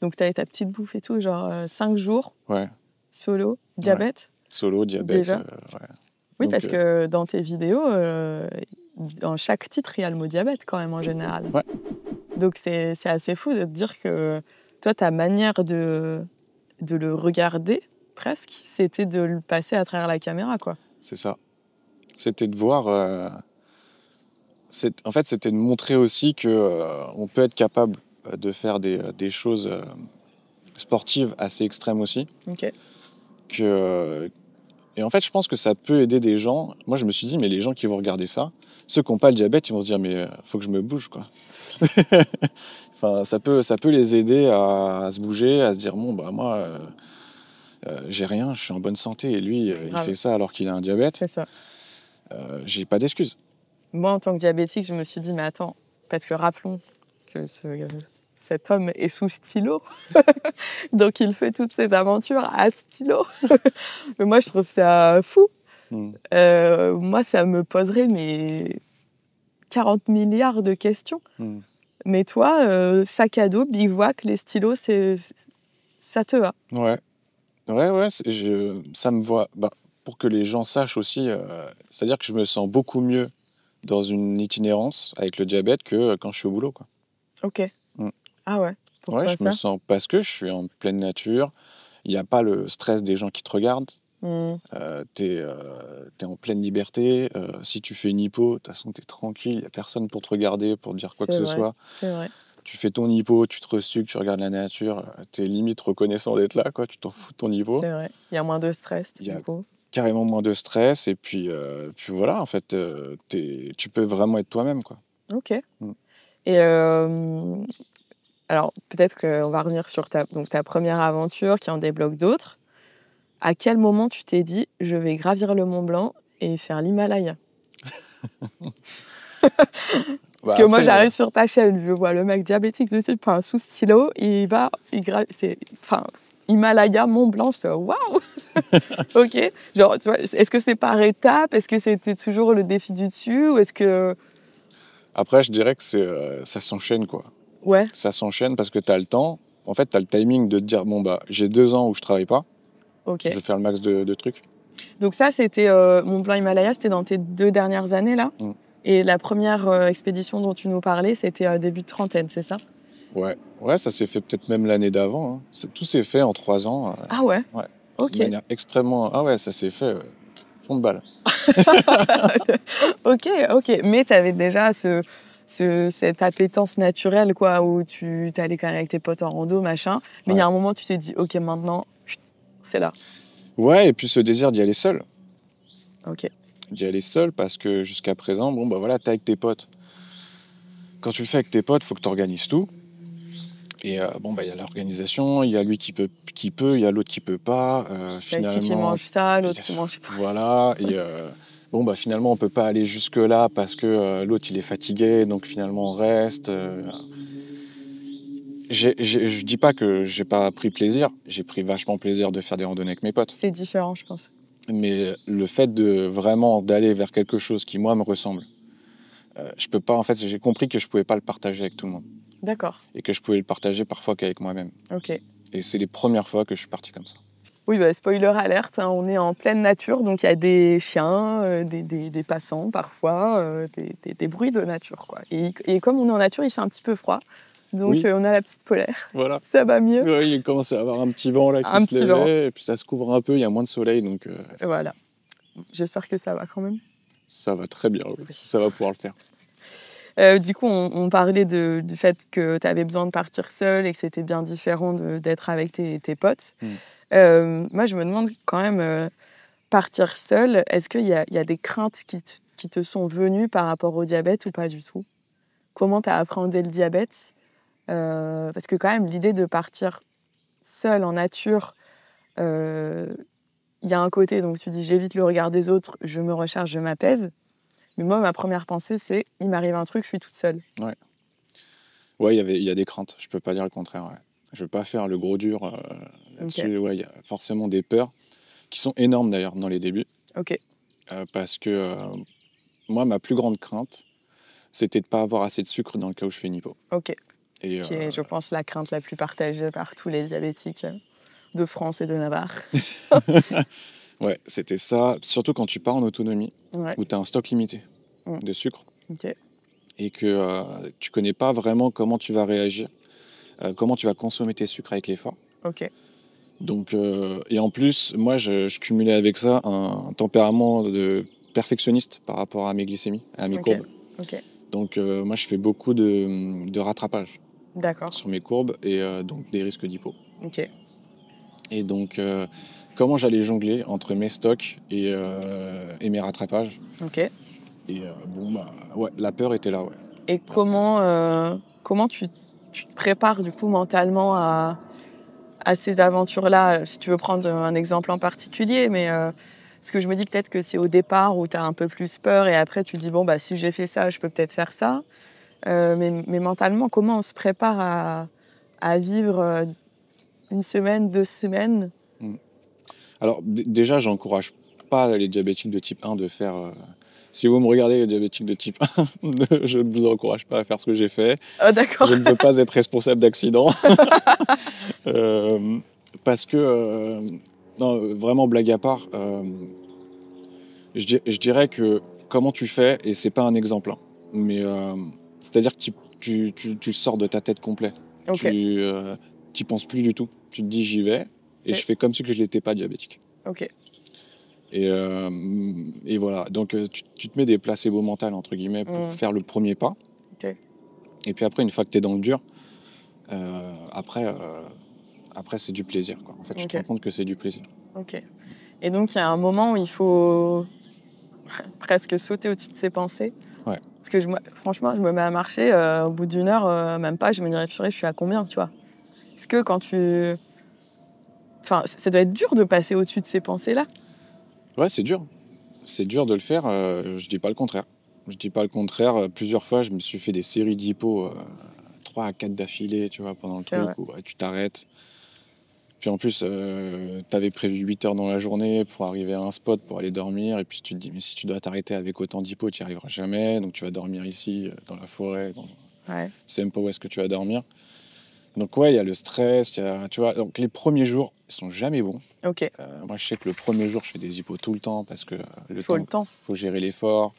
Donc, tu avais ta petite bouffe et tout, genre 5 jours, Ouais. solo, diabète? Solo, diabète. Déjà oui, Donc, parce que dans tes vidéos, dans chaque titre, il y a le mot diabète quand même en général. Ouais. Donc, c'est assez fou de te dire que toi, ta manière de le regarder, presque, c'était de le passer à travers la caméra, quoi. C'est ça. C'était de voir... en fait, c'était de montrer aussi qu'on peut être capable de faire des choses sportives assez extrêmes aussi. Ok. Et en fait, je pense que ça peut aider des gens. Moi, je me suis dit, mais les gens qui vont regarder ça, ceux qui n'ont pas le diabète, ils vont se dire, mais faut que je me bouge, quoi. Enfin, ça peut les aider à se bouger, à se dire, bon, bah moi, j'ai rien, je suis en bonne santé. Et lui, il fait ça alors qu'il a un diabète. C'est ça. J'ai pas d'excuses. Moi, en tant que diabétique, je me suis dit, mais attends, parce que rappelons que cet homme est sous stylo, donc il fait toutes ses aventures à stylo. Mais moi, je trouve ça fou. Moi, ça me poserait 40 milliards de questions. Mais toi, sac à dos, bivouac, les stylos, ça te va? Ouais, ça me voit. Pour que les gens sachent aussi, c'est-à-dire que je me sens beaucoup mieux dans une itinérance avec le diabète que quand je suis au boulot, quoi. Ok. Ah ouais. Pourquoi je me sens parce que je suis en pleine nature. Il n'y a pas le stress des gens qui te regardent. T'es en pleine liberté. Si tu fais une hypo, de toute façon, t'es tranquille. Il n'y a personne pour te regarder, pour te dire quoi que ce soit. C'est vrai. Tu fais ton hypo, tu te resuques, tu regardes la nature. T'es limite reconnaissant d'être là, quoi. Tu t'en fous de ton hypo. C'est vrai. Il y a moins de stress, du coup. Carrément moins de stress. Et puis voilà, en fait, tu peux vraiment être toi-même, quoi. Ok. Et alors, peut-être qu'on va revenir sur ta première aventure qui en débloque d'autres. À quel moment tu t'es dit, je vais gravir le Mont Blanc et faire l'Himalaya? Parce que moi, j'arrive sur ta chaîne, je vois le mec diabétique de type 1 sous stylo, il Himalaya, Mont Blanc, je suis waouh. Ok. Genre, tu vois, est-ce que c'est par étapes? Est-ce que c'était toujours le défi du dessus? Ou est-ce que... Après, je dirais que ça s'enchaîne, quoi. Ouais. Ça s'enchaîne parce que tu as le temps. En fait, tu as le timing de te dire, bon, bah, j'ai 2 ans où je travaille pas. Ok. Je vais faire le max de trucs. Donc ça, c'était Mont Blanc Himalaya, c'était dans tes 2 dernières années, là. Et la première expédition dont tu nous parlais, c'était début de trentaine, c'est ça? Ouais, ça s'est fait peut-être même l'année d'avant. Hein. Tout s'est fait en 3 ans. Ah ouais? Ouais. Ok. De manière extrêmement... Ah ouais, ça s'est fait fond de balle. Ok. Mais tu avais déjà cette appétence naturelle, quoi, où tu allais quand même avec tes potes en rando, machin. Mais il y a un moment, tu t'es dit, ok, maintenant, c'est là. Ouais, et puis ce désir d'y aller seul. Ok. D'y aller seul parce que jusqu'à présent, bon, bah voilà, t'es avec tes potes. Quand tu le fais avec tes potes, il faut que tu organises tout. Et bon, bah, il y a l'organisation, il y a lui qui peut, il y a l'autre qui peut pas. Finalement, il y a qui mange ça, l'autre qui mange pas. Voilà. Et bon, bah, finalement, on peut pas aller jusque-là parce que l'autre, il est fatigué, donc finalement, on reste. Je dis pas que j'ai pas pris plaisir. J'ai pris vachement plaisir de faire des randonnées avec mes potes. C'est différent, je pense. Mais le fait de vraiment d'aller vers quelque chose qui, moi, me ressemble, je peux pas, en fait, j'ai compris que je pouvais pas le partager avec tout le monde. D'accord. Et que je pouvais le partager parfois qu'avec moi-même. Ok. Et c'est les premières fois que je suis parti comme ça. Oui, bah, spoiler alerte, hein, on est en pleine nature, donc il y a des chiens, des passants parfois, des bruits de nature, quoi. Et comme on est en nature, il fait un petit peu froid, donc Oui. On a la petite polaire. Voilà. Ça va mieux. Oui, il commence à avoir un petit vent là qui se levait, et puis ça se couvre un peu, il y a moins de soleil, donc... Voilà. J'espère que ça va quand même. Ça va très bien, oui. Ça va pouvoir le faire. Du coup, on parlait du fait que tu avais besoin de partir seul et que c'était bien différent d'être avec tes potes. Moi, je me demande quand même, partir seul, est-ce qu'il y a des craintes qui te sont venues par rapport au diabète ou pas du tout? Comment tu as appréhendé le diabète? Parce que quand même, l'idée de partir seul en nature, il y a un côté, donc tu dis j'évite le regard des autres, je me recharge, je m'apaise. Mais moi, ma première pensée, c'est il m'arrive un truc, je suis toute seule. Ouais, il y a des craintes, je peux pas dire le contraire. Ouais. Je veux pas faire le gros dur là-dessus. Okay. Ouais, il y a forcément des peurs qui sont énormes d'ailleurs dans les débuts. Ok. Parce que moi, ma plus grande crainte, c'était de pas avoir assez de sucre dans le cas où je fais une hypo. Ok. Ce qui est, je pense, la crainte la plus partagée par tous les diabétiques de France et de Navarre. Ouais, c'était ça. Surtout quand tu pars en autonomie, où tu as un stock limité de sucre. Okay. Et que tu connais pas vraiment comment tu vas réagir, comment tu vas consommer tes sucres avec l'effort. Ok. Donc, et en plus, moi, je cumulais avec ça un tempérament de perfectionniste par rapport à mes glycémies, à mes courbes. Okay. Donc, moi, je fais beaucoup de rattrapage sur mes courbes et donc des risques d'hypo. Ok. Et donc, comment j'allais jongler entre mes stocks et mes rattrapages. Ok. Et bon, bah, ouais, la peur était là, ouais. Et comment tu te prépares, du coup, mentalement à ces aventures-là? Si tu veux prendre un exemple en particulier, mais parce que je me dis peut-être que c'est au départ où tu as un peu plus peur et après tu te dis, bon, bah, si j'ai fait ça, je peux peut-être faire ça. Mais mentalement, comment on se prépare à vivre 1 semaine, 2 semaines? Alors, déjà, j'encourage pas les diabétiques de type 1 de faire... Si vous me regardez, les diabétiques de type 1, je ne vous encourage pas à faire ce que j'ai fait. Oh, d'accord. Je ne veux pas être responsable d'accidents. Parce que, non, vraiment, blague à part, je dirais que comment tu fais, et c'est pas un exemple, hein, mais c'est-à-dire que tu sors de ta tête complet. Okay. Tu n'y penses plus du tout. Tu te dis j'y vais, et je fais comme si je n'étais pas diabétique. Ok. Et voilà, donc tu te mets des placebos mentales, entre guillemets, pour faire le premier pas. Okay. Et puis après, une fois que tu es dans le dur, après c'est du plaisir, quoi. En fait, tu te rends compte que c'est du plaisir. Ok. Et donc, il y a un moment où il faut presque sauter au-dessus de ses pensées. Ouais. Parce que franchement, je me mets à marcher, au bout d'une heure, même pas, je me dirais, purée, je suis à combien, tu vois? Est-ce que quand tu... Enfin, ça doit être dur de passer au-dessus de ces pensées-là. Ouais, c'est dur. C'est dur de le faire, je dis pas le contraire. Je dis pas le contraire. Plusieurs fois, je me suis fait des séries d'hypo, 3 à 4 d'affilée, tu vois, pendant le C'est vrai. truc, où tu t'arrêtes. Puis en plus, t'avais prévu 8 heures dans la journée pour arriver à un spot pour aller dormir. Et puis tu te dis, mais si tu dois t'arrêter avec autant d'hypo, tu n'y arriveras jamais. Donc tu vas dormir ici, dans la forêt. Ouais. Tu sais même pas où est-ce que tu vas dormir. Donc ouais, il y a le stress, tu vois. Donc les premiers jours, ils sont jamais bons. Ok, Moi, je sais que le premier jour, je fais des hypos tout le temps parce que faut le temps. faut gérer l'effort.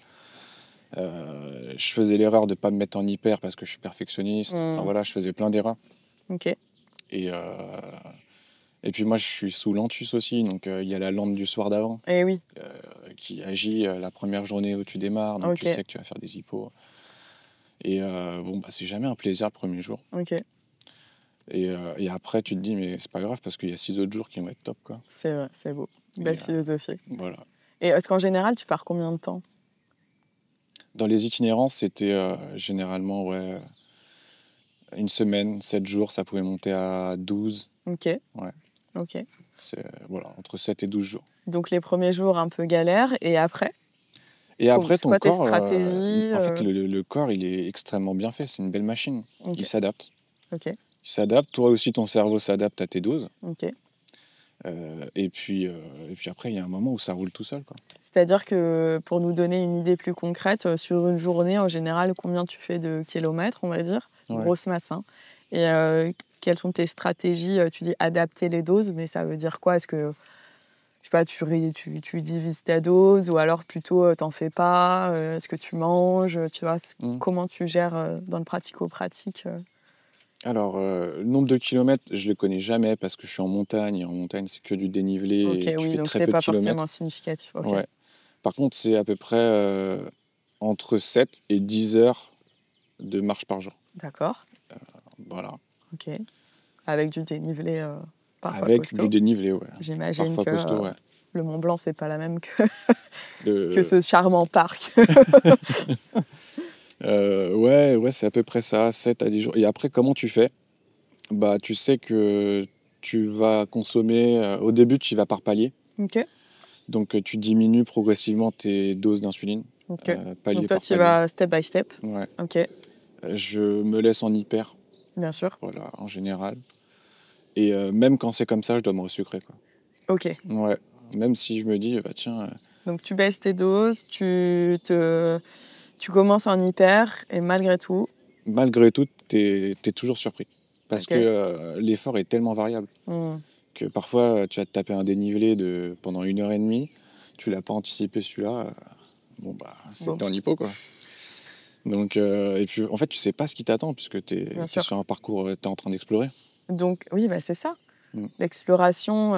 Je faisais l'erreur de pas me mettre en hyper parce que je suis perfectionniste. Enfin voilà, je faisais plein d'erreurs. Ok, Et puis moi, je suis sous l'antus aussi, donc il y a la lampe du soir d'avant et oui, qui agit la première journée où tu démarres, donc Ok. tu sais que tu vas faire des hypos. Et bon, bah, c'est jamais un plaisir le premier jour. ok, Et après, tu te dis, mais c'est pas grave parce qu'il y a 6 autres jours qui vont être top, quoi. c'est vrai, c'est beau. Belle Et, philosophie. Voilà. Et est-ce qu'en général, tu pars combien de temps? Dans les itinérances, c'était généralement, ouais, une semaine, 7 jours, ça pouvait monter à 12. Ok, Ouais. ok. Voilà, entre 7 et 12 jours. Donc les premiers jours un peu galère, et après? Et après, C'est ton quoi tes corps, stratégies, en fait, le corps, il est extrêmement bien fait. C'est une belle machine. Ok, Il s'adapte. ok, Il s'adapte. Toi aussi, ton cerveau s'adapte à tes doses. ok. Et puis après, il y a un moment où ça roule tout seul, quoi. C'est-à-dire que pour nous donner une idée plus concrète, sur une journée, en général, combien tu fais de kilomètres, on va dire? Ouais. Grosse masse, hein. Et quelles sont tes stratégies? Tu dis adapter les doses, mais ça veut dire quoi? Est-ce que, je sais pas, tu divises ta dose, ou alors plutôt t'en fais pas? Est-ce que tu manges? Tu vois, comment tu gères dans le pratico-pratique? Alors, le nombre de kilomètres, je le connais jamais parce que je suis en montagne. Et en montagne, c'est que du dénivelé Ok, et tu oui, fais donc très c'est peu de pas kilomètres. forcément significatif. Ok, Ouais. Par contre, c'est à peu près entre 7 et 10 heures de marche par jour. d'accord. Voilà. Ok. Avec du dénivelé parfois Avec costaud. du dénivelé, ouais. J'imagine Parfois que costaud, ouais. le Mont Blanc, c'est pas la même que Le- ce charmant parc. ouais, c'est à peu près ça, 7 à 10 jours. Et après, comment tu fais? Bah, tu sais que tu vas consommer... au début, tu y vas par palier. Ok, Donc, tu diminues progressivement tes doses d'insuline. ok. Palier Donc toi, par tu palier. vas step by step. Ouais. Ok, Je me laisse en hyper, bien sûr. voilà, en général. Et même quand c'est comme ça, je dois me resucrer, quoi. Ok. Ouais. Même si je me dis, bah tiens... Donc tu baisses tes doses, tu commences en hyper, et malgré tout... malgré tout, t'es toujours surpris. Parce Ok. que l'effort est tellement variable que parfois, tu vas te taper un dénivelé pendant 1h30, tu l'as pas anticipé celui-là, bon bah, c'était en hypo, quoi. Donc, et puis, en fait, tu sais pas ce qui t'attend puisque t'es sûr. sur un parcours, t'es en train d'explorer. Donc oui, bah, c'est ça. Mm. L'exploration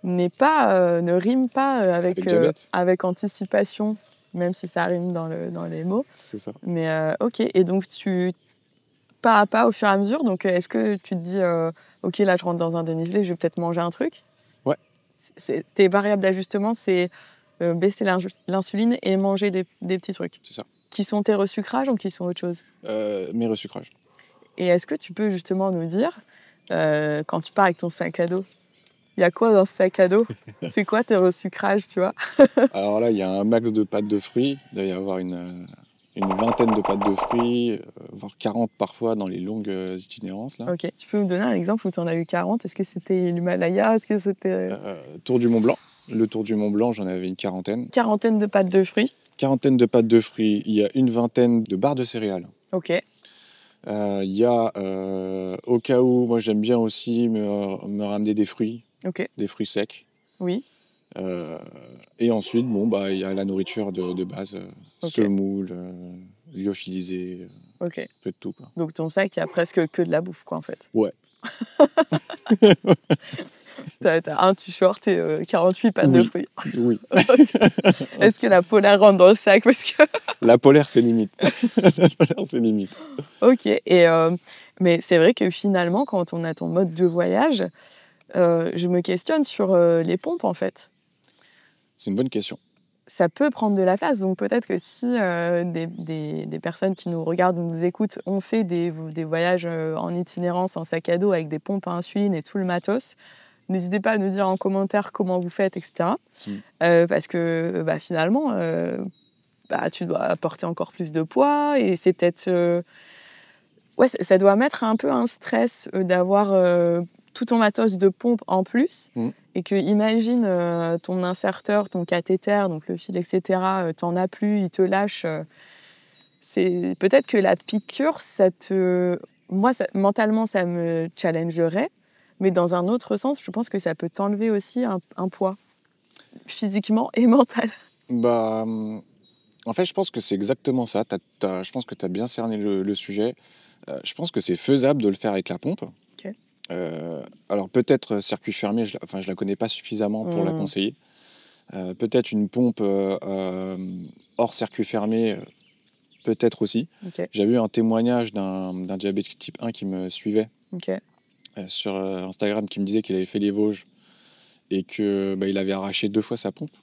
ne rime pas Avec diabète. avec anticipation, même si ça rime dans les mots. C'est ça. Mais ok, et donc pas à pas, au fur et à mesure, donc est-ce que tu te dis, ok, là je rentre dans un dénivelé, je vais peut-être manger un truc? Ouais. Tes variables d'ajustement, c'est baisser l'insuline et manger des petits trucs. C'est ça. Qui sont tes resucrages ou qui sont autre chose? Mes resucrages. Et est-ce que tu peux justement nous dire, quand tu pars avec ton sac à dos, il y a quoi dans ce sac à dos? C'est quoi tes resucrages, tu vois? Alors là, il y a un max de pâtes de fruits. Il doit y avoir une vingtaine de pâtes de fruits, voire 40 parfois dans les longues itinérances, là. Ok, tu peux me donner un exemple où tu en as eu 40? Est-ce que c'était l'Himalaya? Est-ce que c'était... Tour du Mont Blanc. Le Tour du Mont Blanc, j'en avais une quarantaine. Quarantaine de pâtes de fruits? Quarantaine de pâtes de fruits. Il y a une vingtaine de barres de céréales. Ok, Il y a, au cas où, moi j'aime bien aussi me ramener des fruits secs. oui. Et ensuite, bon, bah, il y a la nourriture de base, semoule, lyophilisé, Ok. peu de tout, quoi. Donc ton sac, il y a presque que de la bouffe, quoi, en fait. Ouais. T'as un t-shirt et 48 pâtes de fruits. Oui. Est-ce que la polaire rentre dans le sac? Parce que... La polaire, c'est limite. La polaire, c'est limite. Ok. Mais c'est vrai que finalement, quand on a ton mode de voyage, je me questionne sur les pompes, en fait. C'est une bonne question. ça peut prendre de la place. Donc peut-être que si des personnes qui nous regardent ou nous écoutent ont fait des voyages en itinérance, en sac à dos, avec des pompes à insuline et tout le matos, n'hésitez pas à nous dire en commentaire comment vous faites, etc. Parce que finalement, tu dois porter encore plus de poids et c'est peut-être... ça doit mettre un peu un stress d'avoir tout ton matos de pompe en plus. Et que, imagine, ton inserteur, ton cathéter, donc le fil, etc., t'en as plus, il te lâche. C'est peut-être que la piqûre, mentalement, ça me challengerait, mais dans un autre sens, je pense que ça peut t'enlever aussi un poids, physiquement et mental. En fait, je pense que c'est exactement ça. Je pense que tu as bien cerné le sujet. Je pense que c'est faisable de le faire avec la pompe. Okay. Alors peut-être circuit fermé, je la connais pas suffisamment pour la conseiller. Peut-être une pompe hors circuit fermé, peut-être aussi. Okay. J'avais eu un témoignage d'un diabétique type 1 qui me suivait sur Instagram, qui me disait qu'il avait fait les Vosges et qu'il avait arraché 2 fois sa pompe.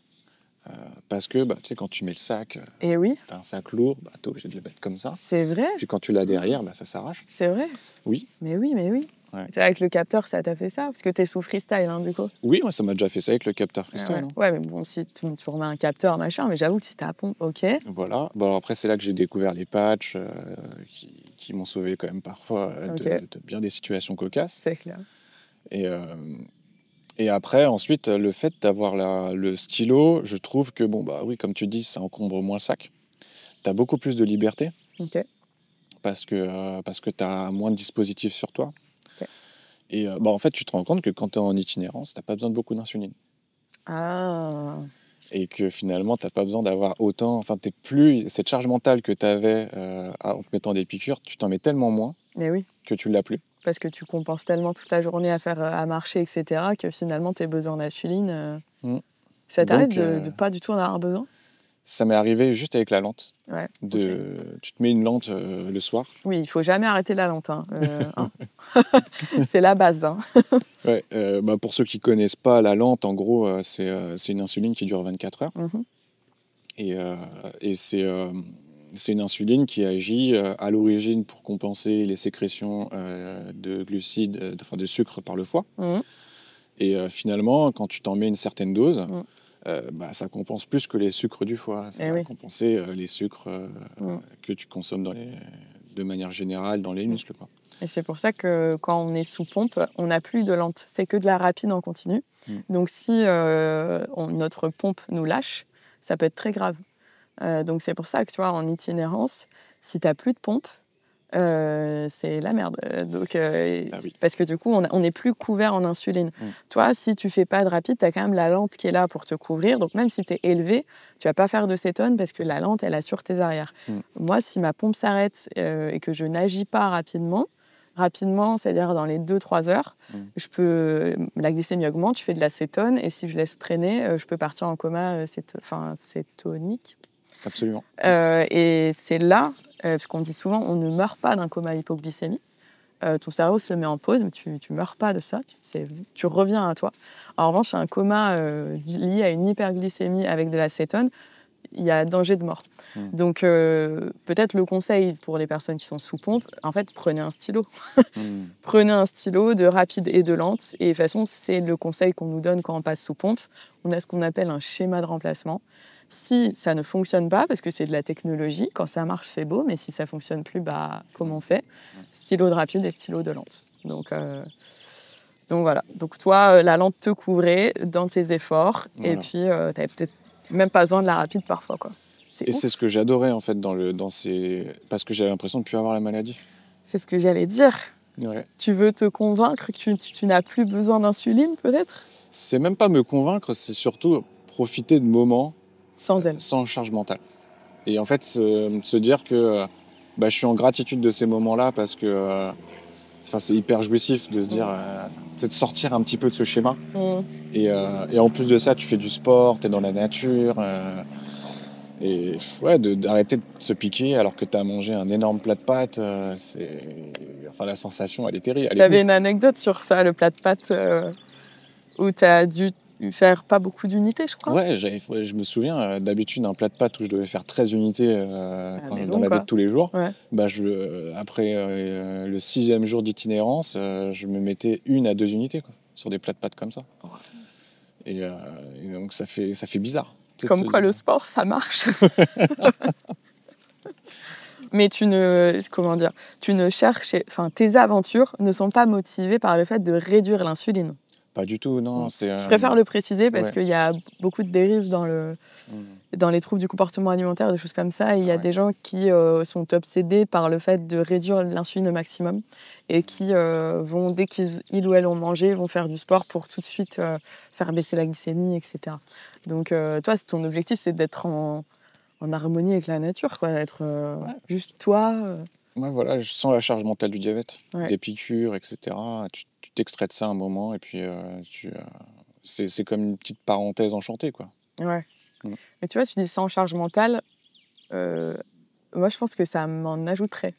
Parce que tu sais, quand tu mets le sac, et oui. t'as un sac lourd, t'es obligé de le mettre comme ça. C'est vrai. Puis quand tu l'as derrière, ça s'arrache. C'est vrai. Oui. Mais oui. Ouais. C'est avec le capteur, ça t'a fait ça? Parce que t'es sous freestyle, du coup. Oui, moi, ça m'a déjà fait ça avec le capteur freestyle. Ouais, mais bon, si tu remets un capteur, machin, mais j'avoue que si t'as la pompe, ok. Voilà. Bon, alors après, c'est là que j'ai découvert les patchs qui m'ont sauvé quand même parfois de bien des situations cocasses. C'est clair. Et après, ensuite, le fait d'avoir le stylo, je trouve que, oui, comme tu dis, ça encombre moins le sac. T'as beaucoup plus de liberté. Ok. Parce que t'as moins de dispositifs sur toi. Et en fait, tu te rends compte que quand tu es en itinérance, tu n'as pas besoin de beaucoup d'insuline. Ah. Et que finalement, tu n'as pas besoin d'avoir autant... Enfin, t'es plus... Cette charge mentale que tu avais en te mettant des piqûres, tu t'en mets tellement moins que tu ne l'as plus. Parce que tu compenses tellement toute la journée à marcher, etc., que finalement, tes besoins d'insuline... Ça t'arrive de pas du tout en avoir besoin? Ça m'est arrivé juste avec la lente. Ouais, Tu te mets une lente le soir. Oui, il ne faut jamais arrêter la lente. C'est la base. Ouais, pour ceux qui ne connaissent pas la lente, en gros, c'est une insuline qui dure 24 heures. Et c'est une insuline qui agit à l'origine pour compenser les sécrétions de glucides, de sucre par le foie. Et finalement, quand tu t'en mets une certaine dose... ça compense plus que les sucres du foie. Ça va compenser les sucres que tu consommes de manière générale dans les muscles. Quoi. Et c'est pour ça que quand on est sous pompe, on n'a plus de lente. C'est que de la rapide en continu. Donc si notre pompe nous lâche, ça peut être très grave. Donc c'est pour ça que tu vois, en itinérance, si tu n'as plus de pompe, c'est la merde. Donc, parce que du coup, on n'est plus couvert en insuline. Toi, si tu fais pas de rapide, tu as quand même la lente qui est là pour te couvrir. Donc, même si tu es élevé, tu vas pas faire de cétone parce que la lente, elle assure tes arrières. Moi, si ma pompe s'arrête et que je n'agis pas rapidement, c'est-à-dire dans les 2-3 heures, la glycémie augmente, je fais de la cétone et si je laisse traîner, je peux partir en coma cétonique. Absolument. Et c'est là... parce qu'on dit souvent, on ne meurt pas d'un coma hypoglycémique. Ton cerveau se met en pause, mais tu ne meurs pas de ça, tu reviens à toi. En revanche, un coma lié à une hyperglycémie avec de la cétone, il y a danger de mort. Donc, peut-être le conseil pour les personnes qui sont sous pompe, en fait, prenez un stylo. Prenez un stylo de rapide et de lente. Et de toute façon, c'est le conseil qu'on nous donne quand on passe sous pompe. On a ce qu'on appelle un schéma de remplacement. Si ça ne fonctionne pas, parce que c'est de la technologie, quand ça marche, c'est beau, mais si ça ne fonctionne plus, comment on fait? Stylo de rapide et stylo de lente. Donc voilà. Donc toi, la lente te couvrait dans tes efforts, et puis tu n'avais peut-être même pas besoin de la rapide parfois, quoi. C'est ce que j'adorais, en fait, parce que j'avais l'impression de ne plus avoir la maladie. C'est ce que j'allais dire. Ouais. Tu veux te convaincre que tu n'as plus besoin d'insuline, peut-être? C'est même pas me convaincre, c'est surtout profiter de moments sans charge mentale. Et en fait, se dire que je suis en gratitude de ces moments-là parce que c'est hyper jouissif de se dire, c'est de sortir un petit peu de ce schéma. Et en plus de ça, tu fais du sport, tu es dans la nature. Et d'arrêter de se piquer alors que tu as mangé un énorme plat de pâtes, la sensation, elle est terrible. Tu avais une anecdote sur ça, le plat de pâtes, où tu as dû faire pas beaucoup d'unités, je crois. Ouais, je me souviens, d'habitude, un plat de pâtes où je devais faire 13 unités maison, dans la vie de tous les jours, Ouais. bah, après le 6e jour d'itinérance, je me mettais 1 à 2 unités quoi, sur des plats de pâtes comme ça. Ouais. Et donc ça fait bizarre. Comme quoi le sport, ça marche. Mais tu ne cherches, enfin, tes aventures ne sont pas motivées par le fait de réduire l'insuline. Pas du tout, non. Je préfère le préciser parce qu'il y a beaucoup de dérives dans les troubles du comportement alimentaire, des choses comme ça. Et il y a des gens qui sont obsédés par le fait de réduire l'insuline au maximum et qui vont, dès qu'ils ou elles ont mangé, vont faire du sport pour tout de suite faire baisser la glycémie, etc. Donc toi, ton objectif, c'est d'être en harmonie avec la nature, quoi, d'être juste toi. Ouais, voilà, je sens la charge mentale du diabète, Ouais. des piqûres, etc. Tu t'extrais de ça un moment et puis c'est comme une petite parenthèse enchantée, quoi. Ouais. Et tu vois, tu dis sans charge mentale. Moi, je pense que ça m'en ajouterait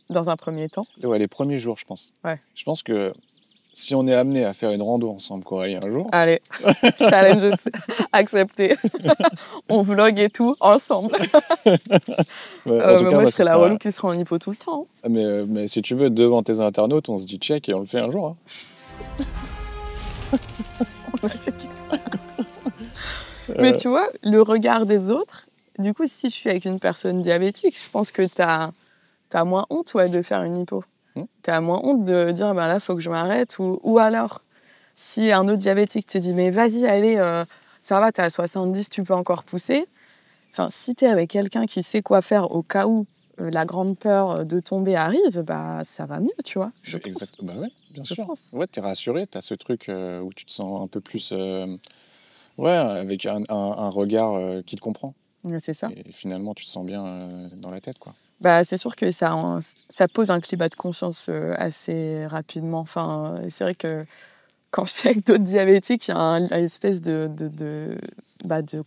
dans un premier temps. Ouais, les premiers jours, je pense. Ouais. Je pense que si on est amené à faire une rando ensemble, Coralie, un jour... Allez, challenge accepté. On vlog et tout, ensemble. Ouais, en tout cas, moi, je ce serais la sera- relou qui sera en hypo tout le temps. Mais si tu veux, devant tes internautes, on se dit check et on le fait un jour. Hein. On a checké. Mais tu vois, le regard des autres, du coup, si je suis avec une personne diabétique, je pense que t'as moins honte de faire une hypo. T'as moins honte de dire, là, il faut que je m'arrête. Ou alors, si un autre diabétique te dit, mais vas-y, allez, ça va, t'es à 70, tu peux encore pousser. Enfin, si t'es avec quelqu'un qui sait quoi faire au cas où la grande peur de tomber arrive, ça va mieux, tu vois. Je pense. Exactement. Bah ouais, bien Je sûr. pense. Ouais, t'es rassuré, t'as ce truc où tu te sens un peu plus... ouais, avec un regard qui te comprend. Ouais, c'est ça. Et finalement, tu te sens bien dans la tête, quoi. C'est sûr que ça pose un climat de confiance assez rapidement. Enfin, c'est vrai que quand je suis avec d'autres diabétiques, il y a une espèce de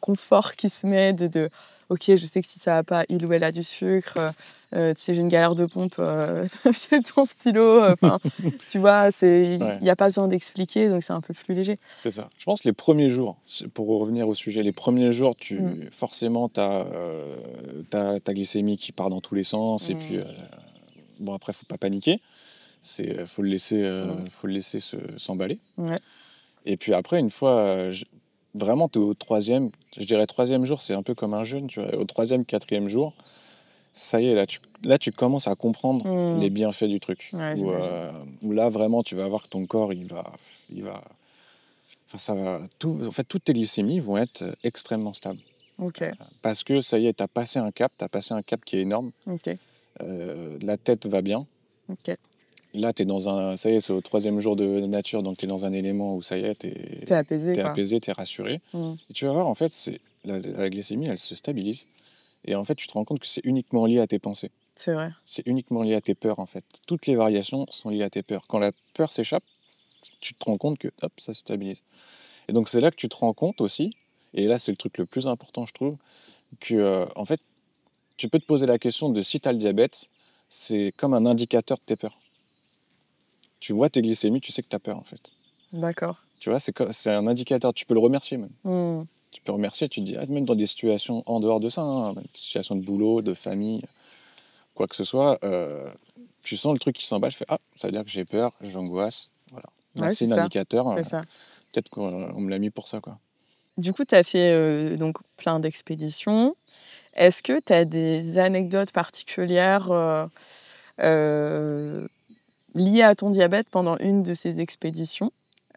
confort qui se met, ok, je sais que si ça va pas, il ou elle a du sucre, si j'ai une galère de pompe, fais ton stylo, tu vois, il n'y a pas besoin d'expliquer, donc c'est un peu plus léger. C'est ça. Je pense les premiers jours, pour revenir au sujet, les premiers jours, forcément, tu as ta glycémie qui part dans tous les sens, et puis, bon, après, il ne faut pas paniquer, faut le laisser s'emballer. Ouais. Et puis après, une fois, vraiment, tu es au 3e, je dirais 3e jour, c'est un peu comme un jeûne, tu vois, au 3e, 4e jour, ça y est, là, tu commences à comprendre les bienfaits du truc. Ouais, où là, vraiment, tu vas voir que ton corps, il va ça va en fait, toutes tes glycémies vont être extrêmement stables. Ok. Parce que ça y est, tu as passé un cap qui est énorme. Ok. La tête va bien. Ok. Là, ça y est, c'est au 3e jour de nature, donc tu es dans un élément où ça y est, t'es apaisé, t'es rassuré. Et tu vas voir, en fait, la glycémie, elle se stabilise. Et en fait, tu te rends compte que c'est uniquement lié à tes pensées. C'est vrai. C'est uniquement lié à tes peurs, en fait. Toutes les variations sont liées à tes peurs. Quand la peur s'échappe, tu te rends compte que, hop, ça se stabilise. Et donc, c'est là que tu te rends compte aussi, et là, c'est le truc le plus important, je trouve, que, en fait, tu peux te poser la question de si tu as le diabète, c'est comme un indicateur de tes peurs. Tu vois tes glycémies, tu sais que tu as peur, en fait. D'accord. Tu vois, c'est un indicateur. Tu peux le remercier, même. Tu peux remercier, tu te dis, même dans des situations en dehors de ça, des situations de boulot, de famille, quoi que ce soit, tu sens le truc qui s'emballe, tu fais, ça veut dire que j'ai peur, j'angoisse. Voilà. Merci, l'indicateur. C'est ça. Peut-être qu'on me l'a mis pour ça, quoi. Du coup, tu as fait donc plein d'expéditions. Est-ce que tu as des anecdotes particulières liées à ton diabète pendant une de ces expéditions?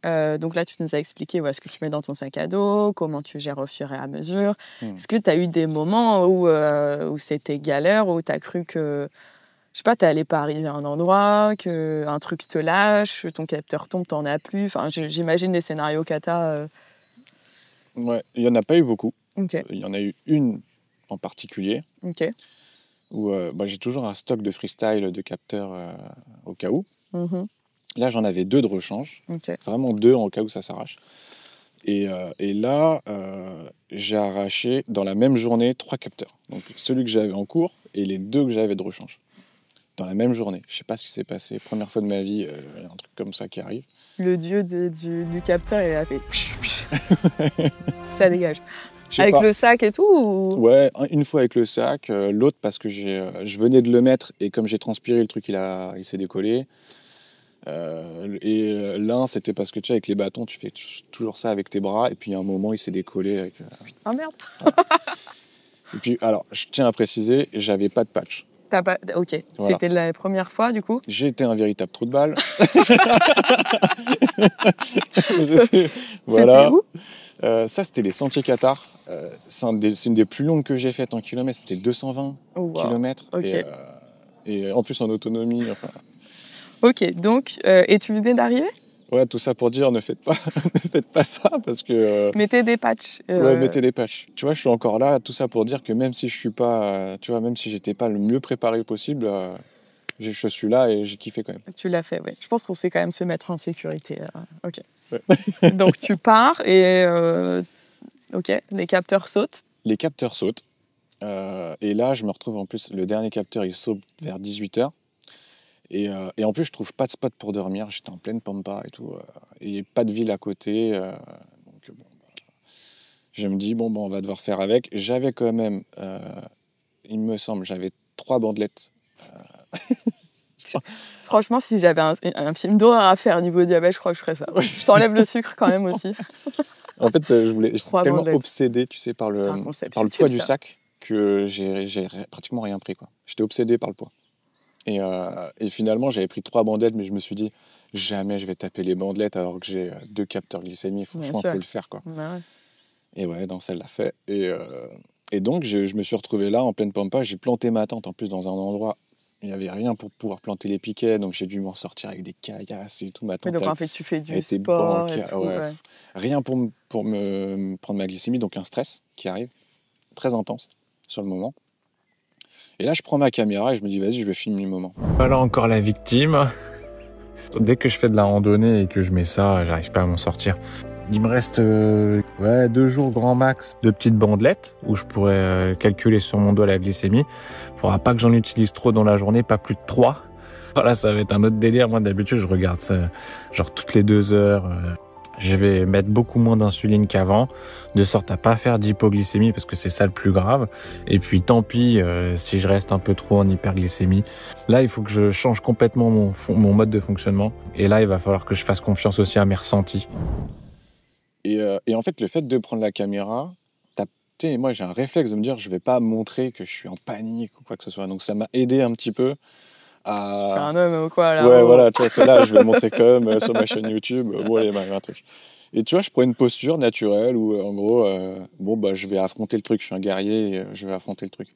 Donc là, tu nous as expliqué ce que tu mets dans ton sac à dos, comment tu gères au fur et à mesure. Est-ce que tu as eu des moments où c'était galère, où tu as cru que, je sais pas, tu n'allais pas arriver à un endroit, qu'un truc te lâche, ton capteur tombe, tu n'en as plus. Enfin, j'imagine des scénarios cata. Ouais, il n'y en a pas eu beaucoup. Okay. Il y en a eu une en particulier. Okay. Où j'ai toujours un stock de freestyle de capteurs au cas où. Là, j'en avais 2 de rechange. Okay. Vraiment 2 en cas où ça s'arrache. Et là, j'ai arraché dans la même journée 3 capteurs. Donc celui que j'avais en cours et les 2 que j'avais de rechange. dans la même journée. Je sais pas ce qui s'est passé. Première fois de ma vie, il y a un truc comme ça qui arrive. Le dieu du capteur, il a fait... Ça dégage. Je sais Avec pas. le sac et tout ou... Ouais, une fois avec le sac, l'autre parce que je venais de le mettre et comme j'ai transpiré, le truc il s'est décollé. L'un, c'était parce que tu sais, avec les bâtons, tu fais toujours ça avec tes bras et puis à un moment, il s'est décollé. Avec, Ah merde. Et puis, alors, je tiens à préciser, j'avais pas de patch. T'as pas... Ok, Voilà. c'était la première fois du coup. J'ai été un véritable trou de balle. C'était où? Ça, c'était les Sentiers Qatar. C'est une des plus longues que j'ai faites en kilomètres. C'était 220 Oh, wow. kilomètres. Ok. Et en plus en autonomie. Enfin, Ok, donc, et tu venais d'arriver? ouais, tout ça pour dire, ne faites pas ça parce que. Mettez des patchs. Ouais, mettez des patchs. Tu vois, je suis encore là. Tout ça pour dire que même si je suis pas, tu vois, même si j'étais pas le mieux préparé possible, je suis là et j'ai kiffé quand même. Tu l'as fait, oui. Je pense qu'on sait quand même se mettre en sécurité. Ok. Ouais. Donc tu pars et ok, les capteurs sautent. Les capteurs sautent. Et là, je me retrouve en plus, le dernier capteur, il saute vers 18h. Et en plus, je trouve pas de spot pour dormir. J'étais en pleine pampa et tout. Et pas de ville à côté. Donc, bon, je me dis, bon, on va devoir faire avec. J'avais quand même, il me semble, j'avais 3 bandelettes. Franchement, si j'avais un film d'horreur à faire niveau diabète, je crois que je ferais ça. Je t'enlève le sucre quand même aussi. En fait, j'étais 3 tellement bandelettes. obsédé, tu sais, par C'est un le concept poids utile, du ça. sac que j'ai pratiquement rien pris, quoi. J'étais obsédé par le poids. Et finalement, j'avais pris 3 bandelettes, mais je me suis dit, jamais je vais taper les bandelettes alors que j'ai 2 capteurs glycémie. Franchement, il faut le faire, quoi. Bah ouais. Et ouais, donc ça l'a fait. Et donc, je me suis retrouvé là, en pleine pampa. J'ai planté ma tente, en plus, dans un endroit où il n'y avait rien pour pouvoir planter les piquets. Donc, j'ai dû m'en sortir avec des caillasses et tout. Ma Mais tente, donc elle en fait, tu fais du était sport et bancaire, tout. ouais. Ouais. Rien pour me prendre ma glycémie. Donc, un stress qui arrive, très intense, sur le moment. Et là, je prends ma caméra et je me dis, vas-y, je vais filmer le moment. Voilà encore la victime. Dès que je fais de la randonnée et que je mets ça, j'arrive pas à m'en sortir. Il me reste 2 jours grand max de petites bandelettes où je pourrais calculer sur mon doigt la glycémie. Faudra pas que j'en utilise trop dans la journée, pas plus de 3. Voilà, ça va être un autre délire. Moi, d'habitude, je regarde ça genre toutes les 2 heures. Je vais mettre beaucoup moins d'insuline qu'avant, de sorte à pas faire d'hypoglycémie parce que c'est ça le plus grave. Et puis tant pis si je reste un peu trop en hyperglycémie. Là, il faut que je change complètement mon mode de fonctionnement. Et là, il va falloir que je fasse confiance aussi à mes ressentis. Et en fait, le fait de prendre la caméra, moi j'ai un réflexe de me dire, je vais pas montrer que je suis en panique ou quoi que ce soit. Donc ça m'a aidé un petit peu Tu fais à... un homme ou quoi là? Ouais, voilà, tu vois, c'est là, je vais le montrer quand même sur ma chaîne YouTube. Bon, allez, un truc. Et tu vois, je prends une posture naturelle où, en gros, je vais affronter le truc. Je suis un guerrier et je vais affronter le truc.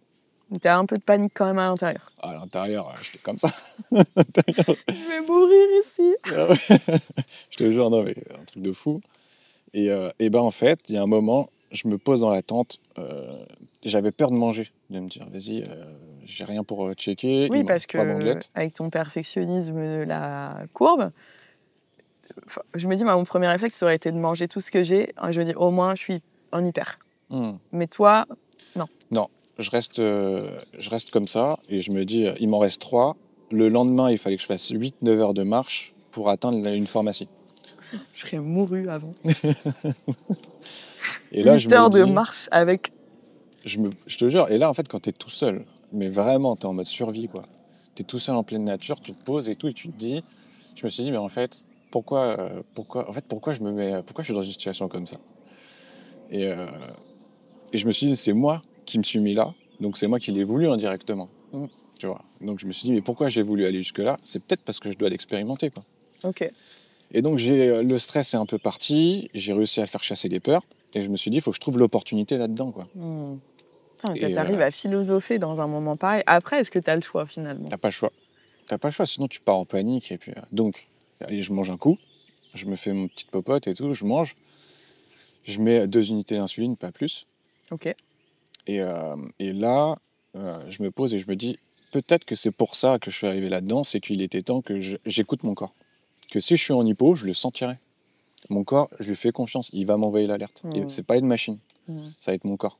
T'as un peu de panique quand même à l'intérieur. À l'intérieur, j'étais comme ça. Je vais mourir ici. Je te jure, non, mais un truc de fou. Et en fait, il y a un moment, je me pose dans la tente. J'avais peur de manger, de me dire, vas-y, j'ai rien pour checker. Oui, il me parce reste 3 que bandelettes. avec ton perfectionnisme de la courbe, je me dis, mon premier réflexe ça aurait été de manger tout ce que j'ai. Je me dis, au moins, je suis en hyper. Mais toi, Non, je reste comme ça et je me dis, il m'en reste 3. Le lendemain, il fallait que je fasse 8-9 heures de marche pour atteindre une pharmacie. je serais mouru avant. Et là, 8 heures de marche avec... Je te jure, et là, en fait, quand t'es tout seul, mais vraiment, t'es en mode survie, quoi. T'es tout seul en pleine nature, tu te poses et tout, et tu te dis... Je me suis dit, mais en fait, pourquoi je suis dans une situation comme ça? Et je me suis dit, c'est moi qui me suis mis là, donc c'est moi qui l'ai voulu indirectement. Tu vois. Donc je me suis dit, mais pourquoi j'ai voulu aller jusque-là? C'est peut-être parce que je dois l'expérimenter, quoi. Ok. Et donc le stress est un peu parti, j'ai réussi à faire chasser les peurs, et je me suis dit, il faut que je trouve l'opportunité là-dedans, quoi. T'arrives à philosopher dans un moment pareil. Après, est-ce que t'as le choix finalement? T'as pas le choix. T'as pas le choix, sinon tu pars en panique. Et puis, donc, allez, je mange un coup, je me fais mon petite popote et tout, je mange. Je mets 2 unités d'insuline, pas plus. Ok. Et là, je me pose et je me dis, peut-être que c'est pour ça que je suis arrivé là-dedans, c'est qu'il était temps que j'écoute mon corps. Que si je suis en hypo, je le sentirai. Mon corps, je lui fais confiance, il va m'envoyer l'alerte. Et c'est pas une machine, ça va être mon corps.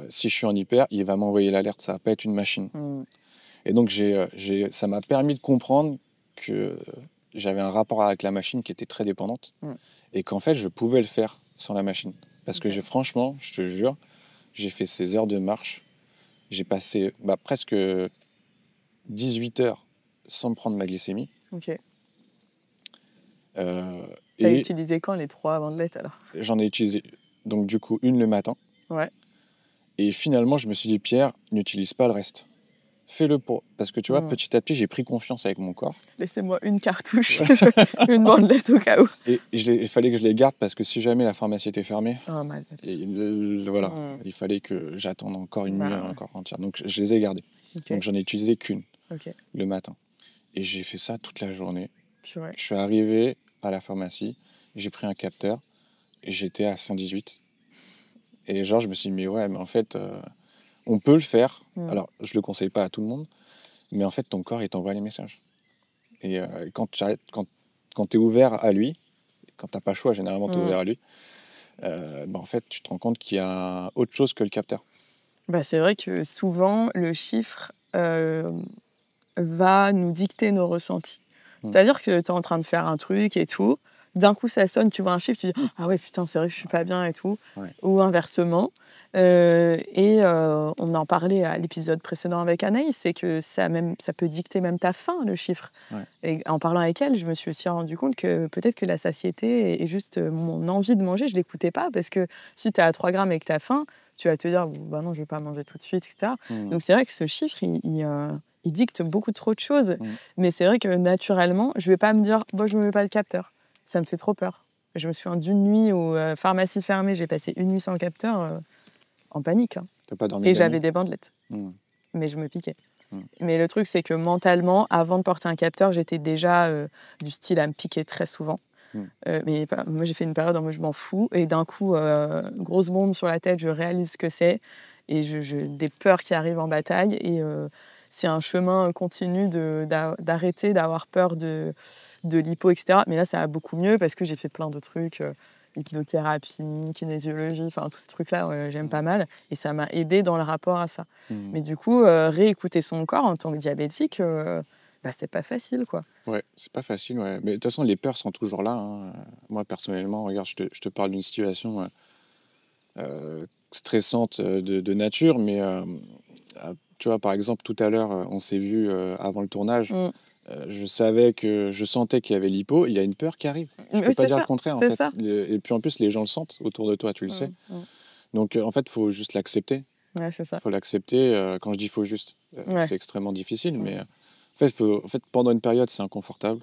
Si je suis en hyper, il va m'envoyer l'alerte, ça va pas être une machine. Et donc, ça m'a permis de comprendre que j'avais un rapport avec la machine qui était très dépendante et qu'en fait, je pouvais le faire sans la machine. Parce que franchement, je te jure, j'ai fait ces heures de marche. J'ai passé presque 18 heures sans me prendre ma glycémie. Ok. T'as utilisé quand les 3 bandelettes alors? J'en ai utilisé donc du coup une le matin. Ouais. Et finalement, je me suis dit, Pierre, n'utilise pas le reste. Fais-le parce que tu vois, petit à petit, j'ai pris confiance avec mon corps. Laissez-moi une cartouche, une bandelette au cas où. Et il fallait que je les garde parce que si jamais la pharmacie était fermée, voilà, il fallait que j'attende encore une nuit encore entière. Donc je les ai gardés. Okay. Donc j'en ai utilisé qu'une le matin. Et j'ai fait ça toute la journée. Purée. Je suis arrivé à la pharmacie, j'ai pris un capteur, et j'étais à 118. Et genre, je me suis dit, mais en fait, on peut le faire. Alors, je le conseille pas à tout le monde, mais en fait, ton corps, il t'envoie les messages. Et quand tu es ouvert à lui, quand tu n'as pas le choix, généralement, tu es ouvert à lui, en fait, tu te rends compte qu'il y a autre chose que le capteur. C'est vrai que souvent, le chiffre va nous dicter nos ressentis. C'est-à-dire que tu es en train de faire un truc et tout, d'un coup ça sonne, tu vois un chiffre, tu dis « Ah ouais, putain, c'est vrai que je suis pas bien et tout », ou inversement. On en parlait à l'épisode précédent avec Anaïs, c'est que ça peut dicter même ta faim, le chiffre. Et en parlant avec elle, je me suis aussi rendu compte que peut-être que la satiété et juste mon envie de manger, je ne l'écoutais pas, parce que si tu es à 3 grammes et que tu as faim, tu vas te dire « non, je ne vais pas manger tout de suite », etc. Donc c'est vrai que ce chiffre, il dicte beaucoup trop de choses. Mais c'est vrai que naturellement, je ne vais pas me dire « je ne me mets pas de capteur ». Ça me fait trop peur. Je me souviens d'une nuit où pharmacie fermée, j'ai passé une nuit sans capteur en panique. T'as pas dormi? Et j'avais des bandelettes. Mais je me piquais. Mais le truc, c'est que mentalement, avant de porter un capteur, j'étais déjà du style à me piquer très souvent. Mais moi, j'ai fait une période où je m'en fous. Et d'un coup, grosse bombe sur la tête, je réalise ce que c'est. Et des peurs qui arrivent en bataille. Et c'est un chemin continu d'arrêter d'avoir peur de l'hypo, etc. Mais là, ça va beaucoup mieux parce que j'ai fait plein de trucs, hypnothérapie, kinésiologie, enfin tous ces trucs-là, j'aime pas mal. Et ça m'a aidé dans le rapport à ça. Mais du coup, réécouter son corps en tant que diabétique, c'est pas facile, quoi. Ouais, c'est pas facile, ouais. Mais de toute façon, les peurs sont toujours là. Hein. Moi, personnellement, regarde, je te parle d'une situation stressante de nature, mais tu vois, par exemple, tout à l'heure, on s'est vu avant le tournage. Je sentais qu'il y avait l'hypo. Il y a une peur qui arrive. Je peux pas dire le contraire, en fait. Et puis en plus, les gens le sentent autour de toi, tu le sais. Donc en fait, il faut juste l'accepter. Ouais, c'est ça. Il faut l'accepter. Quand je dis faut juste, c'est extrêmement difficile, mais en fait, pendant une période, c'est inconfortable.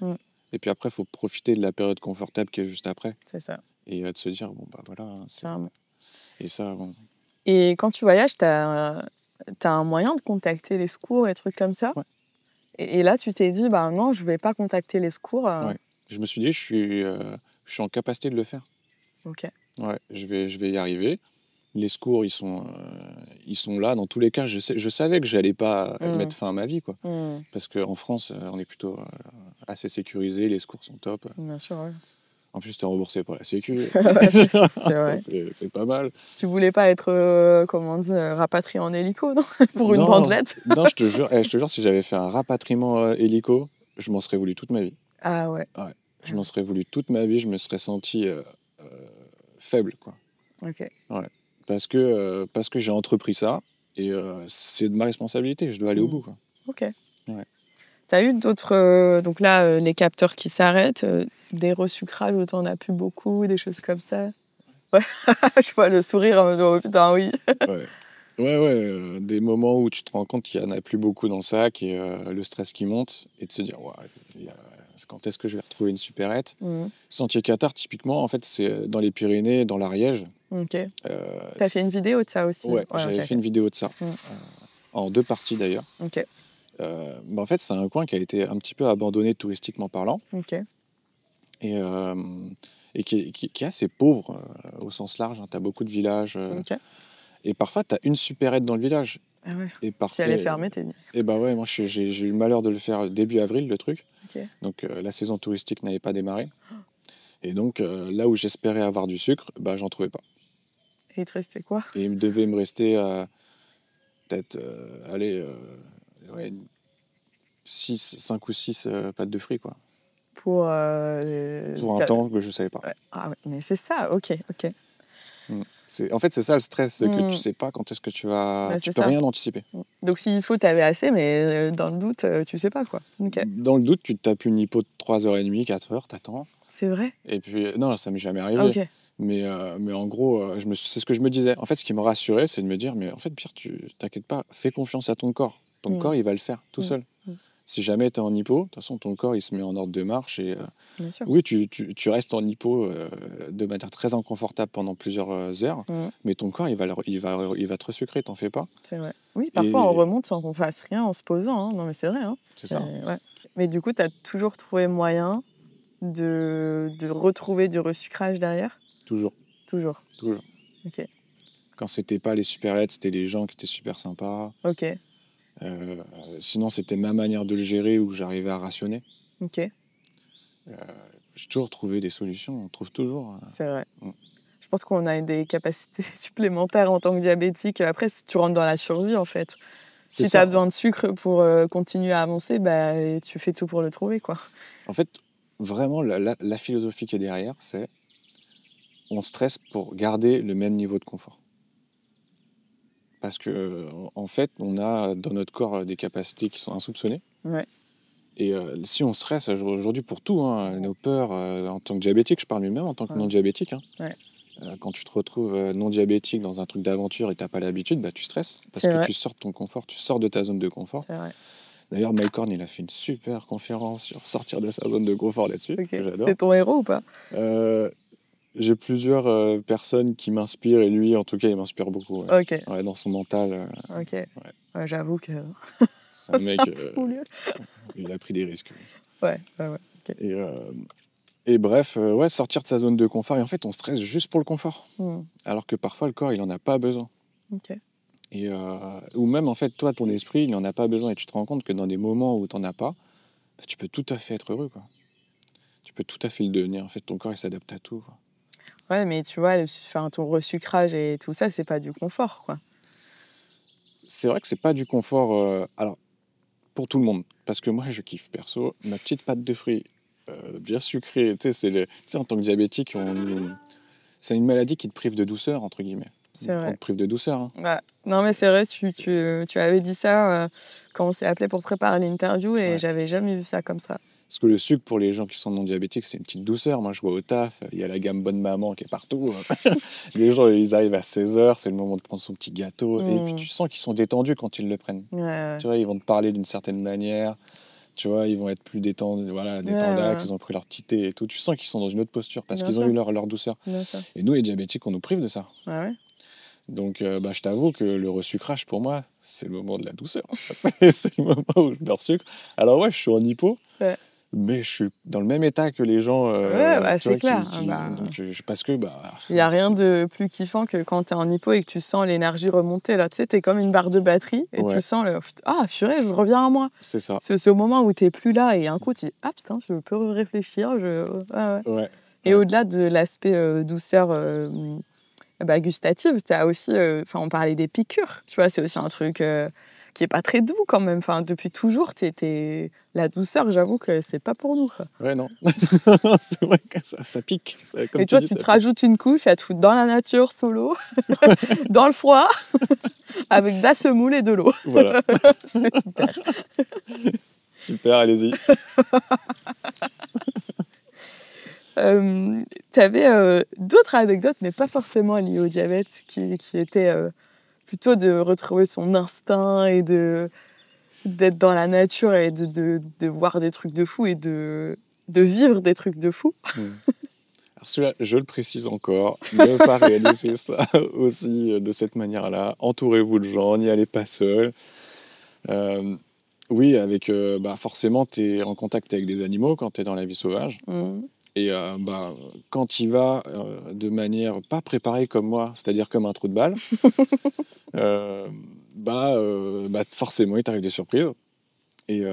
Et puis après, il faut profiter de la période confortable qui est juste après. C'est ça. Et de se dire, voilà. Et ça, bon. Et quand tu voyages, t'as un moyen de contacter les secours et trucs comme ça? Ouais. Et là, tu t'es dit, non, je vais pas contacter les secours. Ouais. Je me suis dit, je suis en capacité de le faire. Ok. Ouais, je vais y arriver. Les secours, ils sont là. Dans tous les cas, je savais que j'allais pas mettre fin à ma vie, quoi. Parce qu'en France, on est plutôt assez sécurisé. Les secours sont top. Bien sûr, ouais. En plus, tu es remboursé par la Sécu. C'est pas mal. Tu voulais pas être, rapatrié en hélico, non? Pour une bandelette? Non, je te jure, si j'avais fait un rapatriement hélico, je m'en serais voulu toute ma vie. Ah ouais? Ouais. Je m'en serais voulu toute ma vie. Je me serais senti faible, quoi. Ok. Ouais. Parce que j'ai entrepris ça et c'est de ma responsabilité. Je dois aller au bout, quoi. Ok. Ouais. T'as eu d'autres... donc là, les capteurs qui s'arrêtent, des resucrages où t'en as plus beaucoup, des choses comme ça? Ouais. Je vois le sourire en mode « Oh putain, oui ». Ouais. Des moments où tu te rends compte qu'il n'y en a plus beaucoup dans le sac et le stress qui monte et de se dire quand est-ce que je vais retrouver une supérette. Sentier Qatar, typiquement, en fait, c'est dans les Pyrénées, dans l'Ariège. Ok. T'as fait une vidéo de ça aussi? Ouais, j'avais fait une vidéo de ça. En 2 parties d'ailleurs. Ok. En fait, c'est un coin qui a été un petit peu abandonné touristiquement parlant. Ok. Et qui est assez pauvre au sens large. Hein. Tu as beaucoup de villages. Ok. Et parfois, tu as une supérette dans le village. Ah ouais. Et parfois, si elle est fermée, t'es dit. Et ouais, moi j'ai eu le malheur de le faire début avril, le truc. Okay. Donc la saison touristique n'avait pas démarré. Et donc là où j'espérais avoir du sucre, j'en trouvais pas. Et il te restait quoi? Et il devait me rester peut-être 5 ou 6 pâtes de fruits, quoi. Pour Pour un temps que je savais pas. Ouais. Ah ouais, mais c'est ça, ok. En fait, c'est ça le stress, c'est que tu sais pas quand est-ce que tu vas... tu peux rien anticiper. Donc s'il faut, t'avais assez, mais dans le doute, tu sais pas, quoi. Okay. Dans le doute, tu te tapes une hypo de 3h30, 4h, t'attends. C'est vrai? Et puis, non, ça m'est jamais arrivé. Ah, ok. Mais en gros, c'est ce que je me disais. En fait, ce qui me rassurait, c'est de me dire, mais en fait, Pierre, t'inquiète pas, fais confiance à ton corps. Ton corps, il va le faire tout seul. Si jamais tu es en hypo, de toute façon, ton corps, il se met en ordre de marche. Et, Bien sûr. Oui, tu restes en hypo de manière très inconfortable pendant plusieurs heures, mais ton corps, il va te resucrer, t'en fais pas. C'est vrai. Oui, parfois, on remonte sans qu'on fasse rien en se posant. Hein. Non, mais c'est vrai. Hein. C'est ça. Ouais. Mais du coup, tu as toujours trouvé moyen de retrouver du resucrage derrière? Toujours. Ok. Quand c'était pas les superlettes, c'était les gens qui étaient super sympas. Ok. Sinon, c'était ma manière de le gérer où j'arrivais à rationner. Ok. J'ai toujours trouvé des solutions, on trouve toujours. C'est vrai. Je pense qu'on a des capacités supplémentaires en tant que diabétique. Après, si tu rentres dans la survie, en fait. Si tu as besoin de sucre pour continuer à avancer, bah, tu fais tout pour le trouver, quoi. En fait, vraiment, la philosophie qui est derrière, c'est on stresse pour garder le même niveau de confort. Parce que, en fait, on a dans notre corps des capacités qui sont insoupçonnées. Ouais. Et si on stresse aujourd'hui pour tout, hein, nos peurs, en tant que diabétique, je parle même en tant que non-diabétique. Hein. Ouais. Quand tu te retrouves non-diabétique dans un truc d'aventure et tu n'as pas l'habitude, bah, tu stresses. Parce que tu sors de ton confort, tu sors de ta zone de confort. C'est vrai. D'ailleurs, Mike Horn, il a fait une super conférence sur sortir de sa zone de confort là-dessus. Okay. Que j'adore. C'est ton héros ou pas? J'ai plusieurs personnes qui m'inspirent et lui, en tout cas, il m'inspire beaucoup. Ouais. Ok. Ouais, dans son mental. Ok. Ouais, j'avoue que. C'est un mec. Il a pris des risques. Ouais. Okay. Et bref, sortir de sa zone de confort. Et en fait, on stresse juste pour le confort. Alors que parfois, le corps, il n'en a pas besoin. Ok. Ou même, en fait, toi, ton esprit, il n'en a pas besoin. Et tu te rends compte que dans des moments où tu n'en as pas, bah, tu peux tout à fait être heureux, quoi. Tu peux tout à fait le devenir. En fait, ton corps, il s'adapte à tout, quoi. Ouais, mais tu vois, ton resucrage et tout ça, c'est pas du confort, quoi. C'est vrai que c'est pas du confort. Alors, pour tout le monde. Parce que moi, je kiffe, perso. Ma petite pâte de fruits bien sucrée. Tu sais, en tant que diabétique, c'est une maladie qui te prive de douceur, entre guillemets. C'est vrai. On te prive de douceur. Hein. Ouais. Non, mais c'est vrai, tu avais dit ça quand on s'est appelé pour préparer l'interview et j'avais jamais vu ça comme ça. Parce que le sucre, pour les gens qui sont non diabétiques, c'est une petite douceur. Moi, je vois au taf, il y a la gamme Bonne Maman qui est partout. Les gens, ils arrivent à 16h, c'est le moment de prendre son petit gâteau. Et puis, tu sens qu'ils sont détendus quand ils le prennent. Ouais. Tu vois, ils vont te parler d'une certaine manière. Tu vois, ils vont être plus détendus, ils ont pris leur petit thé et tout. Tu sens qu'ils sont dans une autre posture parce qu'ils ont eu leur douceur. Et nous, les diabétiques, on nous prive de ça. Ah ouais. Donc, je t'avoue que le resucrage, pour moi, c'est le moment de la douceur. C'est le moment où je me resucre. Alors, ouais, je suis en hypo. Ouais. Mais je suis dans le même état que les gens. C'est clair. Parce que. Il n'y a rien de plus kiffant que quand tu es en hypo et que tu sens l'énergie remonter. Là, tu sais, tu es comme une barre de batterie et tu sens le. Ah, purée, je reviens à moi. C'est ça. C'est au moment où tu n'es plus là et un coup, tu dis ah putain, je peux réfléchir. Et au-delà de l'aspect douceur gustative, tu as aussi. On parlait des piqûres. Tu vois, c'est aussi un truc. Qui est pas très doux quand même. Enfin, depuis toujours, la douceur, j'avoue que c'est pas pour nous. Quoi. Ouais, non. C'est vrai que ça pique. Comme et toi, tu te rajoutes une couche à te foutre dans la nature, solo, dans le froid, avec de la semoule et de l'eau. Voilà. C'est super. Super, allez-y. T'avais d'autres anecdotes, mais pas forcément liées au diabète, qui étaient... plutôt de retrouver son instinct et d'être dans la nature et de voir des trucs de fou et de vivre des trucs de fou. Alors celui-là, je le précise encore, ne pas réaliser ça aussi de cette manière-là. Entourez-vous de gens, n'y allez pas seul. Oui, forcément, tu es en contact avec des animaux quand tu es dans la vie sauvage. Et quand tu y vas de manière pas préparée comme moi, c'est-à-dire comme un trou de balle, forcément, il t'arrive des surprises. Et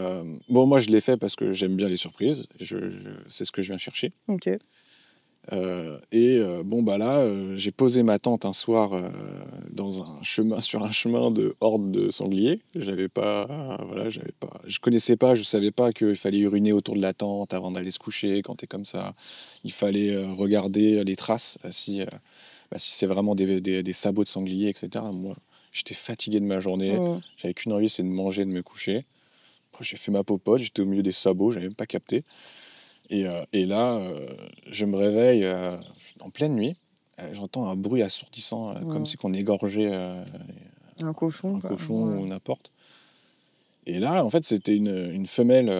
moi, je l'ai fait parce que j'aime bien les surprises. C'est ce que je viens chercher. Ok. J'ai posé ma tente un soir sur un chemin de horde de sangliers. Je connaissais pas, je savais pas qu'il fallait uriner autour de la tente avant d'aller se coucher quand t'es comme ça. Il fallait regarder les traces, si c'est vraiment des sabots de sangliers, etc. Moi, j'étais fatigué de ma journée, j'avais qu'une envie, c'est de manger, de me coucher. Après, j'ai fait ma popote, j'étais au milieu des sabots, j'avais même pas capté. Et là, je me réveille en pleine nuit. J'entends un bruit assourdissant, comme si on égorgeait un cochon ou n'importe. Et là, en fait, c'était une femelle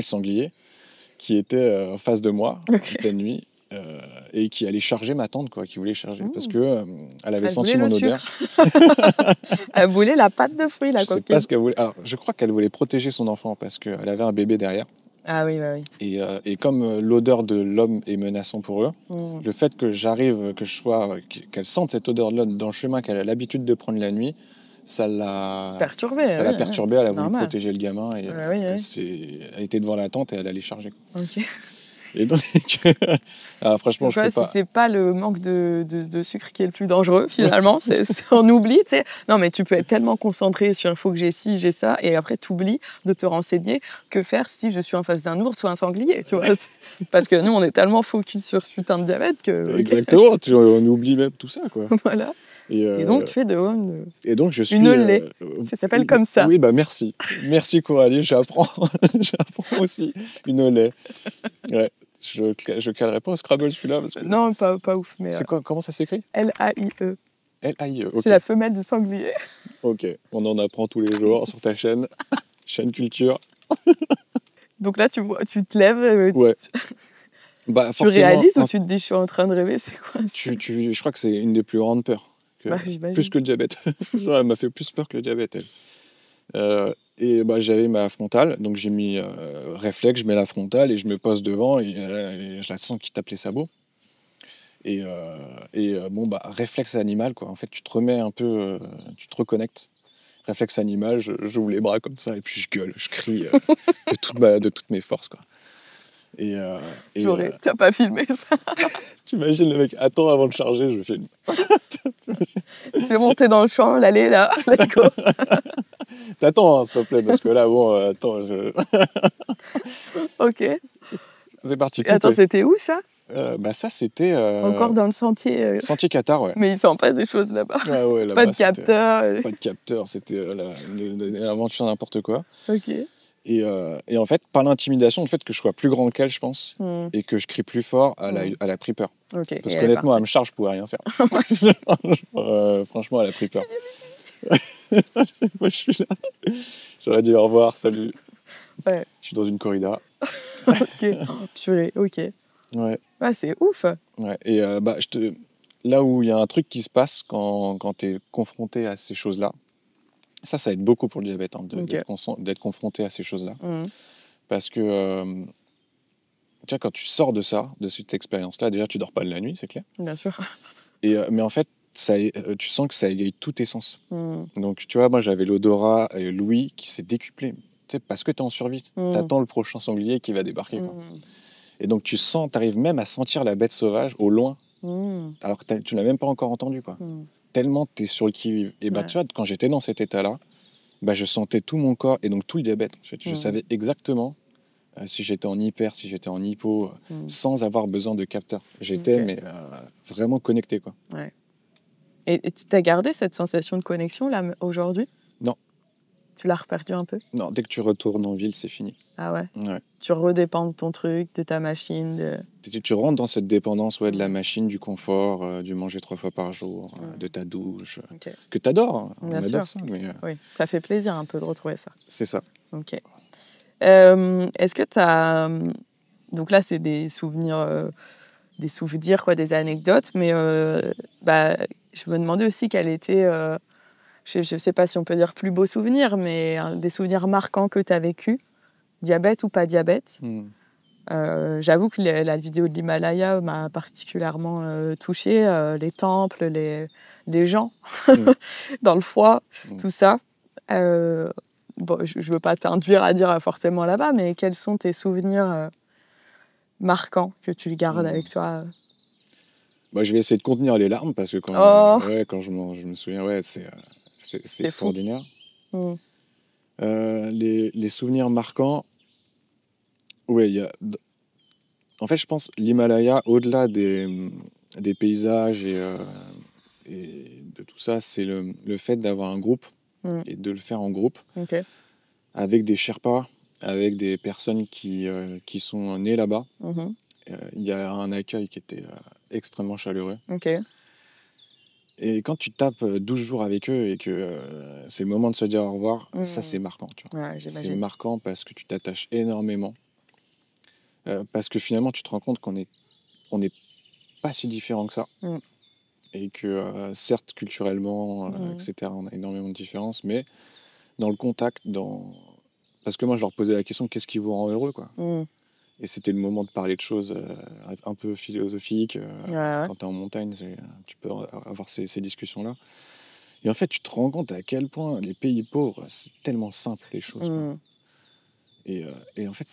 sanglier qui était en face de moi en pleine nuit et qui allait charger ma tante, quoi, qui voulait charger parce que elle avait senti mon odeur. Elle voulait la pâte de fruits, la coquine. Je sais pas ce qu'elle voulait. Alors, je crois qu'elle voulait protéger son enfant parce qu'elle avait un bébé derrière. Ah oui, bah oui. Et comme l'odeur de l'homme est menaçant pour eux, le fait que qu'elle sente cette odeur de l'homme dans le chemin qu'elle a l'habitude de prendre la nuit, ça l'a perturbée. Elle a voulu protéger le gamin et elle était devant la tente et elle allait charger. Ok. Et donc, franchement, je peux pas. Si c'est pas le manque de sucre qui est le plus dangereux, finalement, on oublie. Tu sais. Non, mais tu peux être tellement concentré sur il faut que j'ai ci, j'ai ça, et après tu oublies de te renseigner que faire si je suis en face d'un ours ou un sanglier, tu vois. Parce que nous, on est tellement focus sur ce putain de diabète que. Exactement, on oublie même tout ça, quoi. Voilà. Et donc tu fais et donc je suis une lait. Ça s'appelle comme ça. Oui, bah merci Coralie, j'apprends aussi une lait. Ouais, je calerai pas au Scrabble celui-là parce que... Non, pas ouf, mais c'est quoi, comment ça s'écrit? L-A-I-E. L-A-I-E. Okay. C'est la femelle du sanglier. Ok, on en apprend tous les jours sur ta chaîne Culture. Donc là tu te lèves. Ouais. Tu réalises ou tu te dis je suis en train de rêver, c'est quoi ça? Je crois que c'est une des plus grandes peurs. Plus que le diabète. Elle m'a fait plus peur que le diabète, elle. Et j'avais ma frontale, donc j'ai mis réflexe, je mets la frontale et je me pose devant et je la sens qui tape les sabots. Réflexe animal, quoi. En fait, tu te remets un peu, tu te reconnectes. Réflexe animal, j'ouvre les bras comme ça et puis je gueule, je crie de toutes mes forces, quoi. T'as pas filmé ça? T'imagines le mec, attends avant de charger, je filme. T'es monté dans le champ, l'allée là, let's go. T'attends, s'il te plaît, parce que là, attends, Ok. C'est parti. Et attends, c'était où ça? Ça, c'était... Encore dans le sentier. Sentier Qatar, ouais. Mais ils sentent pas des choses là-bas. Ouais, là-bas, pas de capteur. Pas de capteur, c'était l'aventure n'importe quoi. Ok. Et en fait, par l'intimidation, le fait que je sois plus grand qu'elle, je pense, et que je crie plus fort, elle a pris peur. Okay. Parce qu'honnêtement, elle me charge, je pouvais rien faire. Franchement, elle a pris peur. Moi, je suis là. J'aurais dit au revoir, salut. Ouais. Je suis dans une corrida. Ok. Purée, ok. Ouais. Ouais, c'est ouf. Ouais. Et là où il y a un truc qui se passe quand tu es confronté à ces choses-là, ça aide beaucoup pour le diabète, d'être confronté à ces choses-là. Parce que, tu vois, quand tu sors de cette expérience-là, déjà, tu dors pas de la nuit, c'est clair. Bien sûr. Mais en fait, tu sens que ça égaye tous tes sens. Donc, tu vois, moi, j'avais l'odorat et l'ouïe qui s'est décuplé. Tu sais, parce que tu es en survie. T'attends le prochain sanglier qui va débarquer. Quoi. Et donc, tu arrives même à sentir la bête sauvage au loin, alors que tu l'as même pas encore entendu, quoi. Tellement tu es sur le qui-vive. Et tu vois, quand j'étais dans cet état-là, je sentais tout mon corps et donc tout le diabète. Je savais exactement si j'étais en hyper, si j'étais en hypo, sans avoir besoin de capteur. J'étais vraiment connecté, quoi. Ouais. Et tu t'as gardé cette sensation de connexion là aujourd'hui? Non. Tu l'as reperdu un peu? Non, dès que tu retournes en ville, c'est fini. Ah ouais? Ouais. Tu redépends de ton truc, de ta machine. Tu rentres dans cette dépendance de la machine, du confort, du manger 3 fois par jour, de ta douche, que t'adores. Hein. Bien on sûr. adore ça. Mais, oui, ça fait plaisir un peu de retrouver ça. C'est ça. Ok. Est-ce que tu as... Donc là, c'est des souvenirs, des anecdotes, mais je me demandais aussi quel était... je ne sais pas si on peut dire plus beau souvenir, mais des souvenirs marquants que tu as vécu, diabète ou pas diabète. J'avoue que la vidéo de l'Himalaya m'a particulièrement touchée, les temples, les gens dans le froid, tout ça. Je ne veux pas t'induire à dire forcément là-bas, mais quels sont tes souvenirs marquants que tu gardes avec toi? Bah, je vais essayer de contenir les larmes parce que Oh. quand je me souviens, c'est extraordinaire. Mm. Les souvenirs marquants, ouais, en fait, je pense l'Himalaya, au-delà des paysages et de tout ça, c'est le fait d'avoir un groupe et de le faire en groupe Ok. avec des Sherpas, avec des personnes qui sont nées là-bas. Mhm. Il y a un accueil qui était extrêmement chaleureux. Ok. Et quand tu tapes 12 jours avec eux et que c'est le moment de se dire au revoir, ça c'est marquant. Tu vois. Ouais, C'est j'imagine. marquant parce que tu t'attaches énormément. Parce que finalement, tu te rends compte qu'on n'est pas si différents que ça. Mm. Et que certes, culturellement, etc., on a énormément de différences, mais dans le contact, parce que moi, je leur posais la question, qu'est-ce qui vous rend heureux, quoi. Mm. Et c'était le moment de parler de choses un peu philosophiques. Ouais. Quand tu es en montagne, tu peux avoir ces discussions-là. Et en fait, tu te rends compte à quel point les pays pauvres, c'est tellement simple, les choses. Quoi. Mm. Et en fait,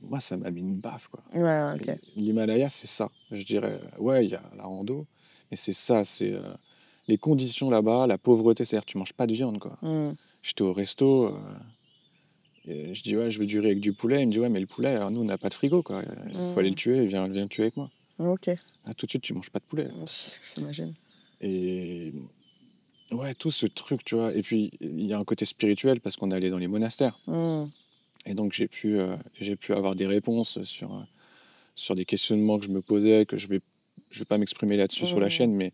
moi, ça m'a mis une baffe. Quoi. Ouais, ok. L'Himalaya, c'est ça. Je dirais, ouais, il y a la rando, mais c'est ça. C'est les conditions là-bas, la pauvreté, c'est-à-dire que tu manges pas de viande. Quoi. Mm. J'étais au resto, et je dis, ouais, je veux du riz avec du poulet. Il me dit, ouais, mais le poulet, alors, nous, on n'a pas de frigo. Quoi. Il faut aller le tuer, viens le tuer avec moi. Ok. Ah, tout de suite, tu manges pas de poulet. J'imagine. Et ouais, tout ce truc, tu vois. Et puis, il y a un côté spirituel parce qu'on est allé dans les monastères. Mm. Et donc, j'ai pu avoir des réponses sur des questionnements que je me posais, que je vais pas m'exprimer là-dessus sur la chaîne, mais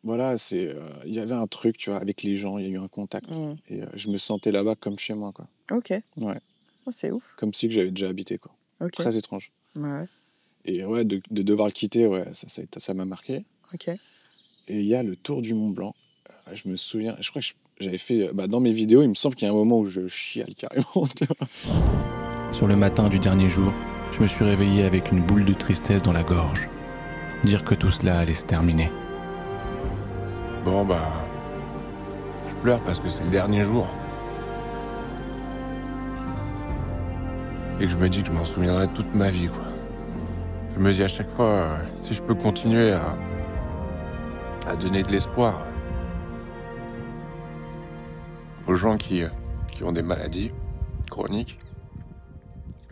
voilà, il y avait un truc, tu vois, avec les gens, il y a eu un contact. Et je me sentais là-bas comme chez moi, quoi. Ok. Ouais. Oh, c'est ouf. Comme si que j'avais déjà habité, quoi. Ok. Très étrange. Ouais. Et ouais, de devoir le quitter, ouais, ça m'a marqué. Ok. Et il y a le Tour du Mont Blanc. Je me souviens, je crois que j'avais fait... dans mes vidéos, il me semble qu'il y a un moment où je chiale carrément. Tu vois. Sur le matin du dernier jour, je me suis réveillé avec une boule de tristesse dans la gorge. Dire que tout cela allait se terminer. Bon, bah. Je pleure parce que c'est le dernier jour. Et que je me dis que je m'en souviendrai toute ma vie, quoi. Je me dis à chaque fois, si je peux continuer à donner de l'espoir aux gens qui ont des maladies chroniques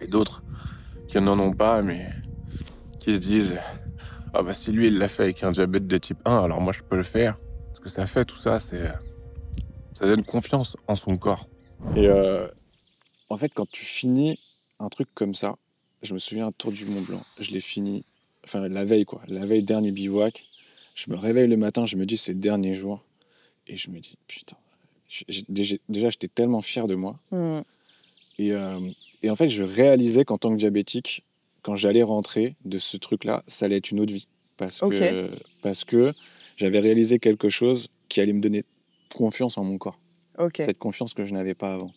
et d'autres qui n'en ont pas, mais qui se disent ah bah si lui il l'a fait avec un diabète de type 1, alors moi je peux le faire. Ce que ça fait tout ça, ça donne confiance en son corps. Et en fait, quand tu finis un truc comme ça, je me souviens, un Tour du Mont Blanc, je l'ai fini, enfin la veille, quoi. La veille, dernier bivouac. Je me réveille le matin, je me dis, c'est le dernier jour. Et je me dis, putain, déjà, j'étais tellement fier de moi. Et en fait, je réalisais qu'en tant que diabétique, quand j'allais rentrer de ce truc-là, ça allait être une autre vie. Parce que j'avais réalisé quelque chose qui allait me donner confiance en mon corps. Ok. Cette confiance que je n'avais pas avant.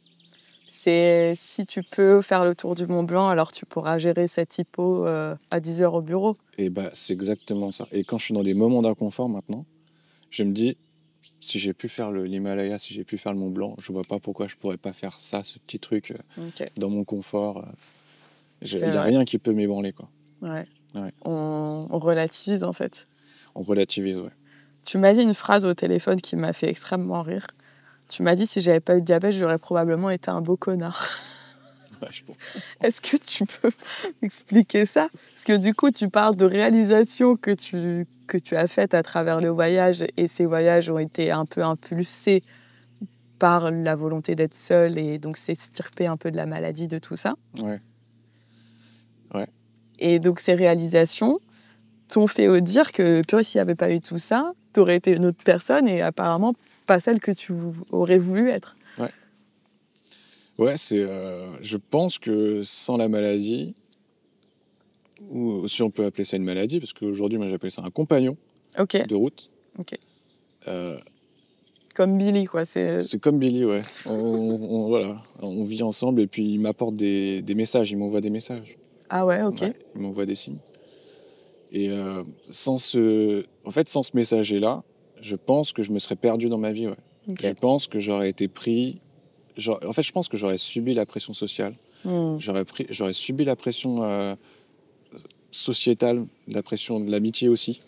C'est si tu peux faire le tour du Mont Blanc, alors tu pourras gérer cette hypo à 10 heures au bureau. Et bah, c'est exactement ça. Et quand je suis dans des moments d'inconfort maintenant, je me dis, si j'ai pu faire l'Himalaya, si j'ai pu faire le Mont Blanc, je vois pas pourquoi je pourrais pas faire ça, ce petit truc dans mon confort. Il n'y a rien qui peut m'ébranler, quoi. Ouais. Ouais. On relativise en fait. On relativise, ouais. Tu m'as dit une phrase au téléphone qui m'a fait extrêmement rire. Tu m'as dit si j'avais pas eu de diabète, j'aurais probablement été un beau connard. Ouais, je pense. Est-ce que tu peux expliquer ça? Parce que du coup, tu parles de réalisations que tu as faites à travers le voyage, et ces voyages ont été un peu impulsés par la volonté d'être seul et donc s'extirper un peu de la maladie, de tout ça. Ouais. Ouais. Et donc ces réalisations t'ont fait dire que purée, s'il n'y avait pas eu tout ça, t'aurais été une autre personne et apparemment pas celle que tu aurais voulu être. Ouais. Ouais, je pense que sans la maladie, ou si on peut appeler ça une maladie, parce qu'aujourd'hui, moi, j'appelle ça un compagnon de route. Ok. Euh, Comme Billy, quoi. C'est comme Billy, ouais. Voilà, on vit ensemble et puis il m'apporte des messages, il m'envoie des messages. Ah ouais, ok. Ouais, il m'envoie des signes. Et sans ce messager-là, je pense que je me serais perdu dans ma vie, ouais. Okay. Je pense que j'aurais été pris... En fait, je pense que j'aurais subi la pression sociale. J'aurais subi la pression sociétale, de la pression de l'amitié aussi.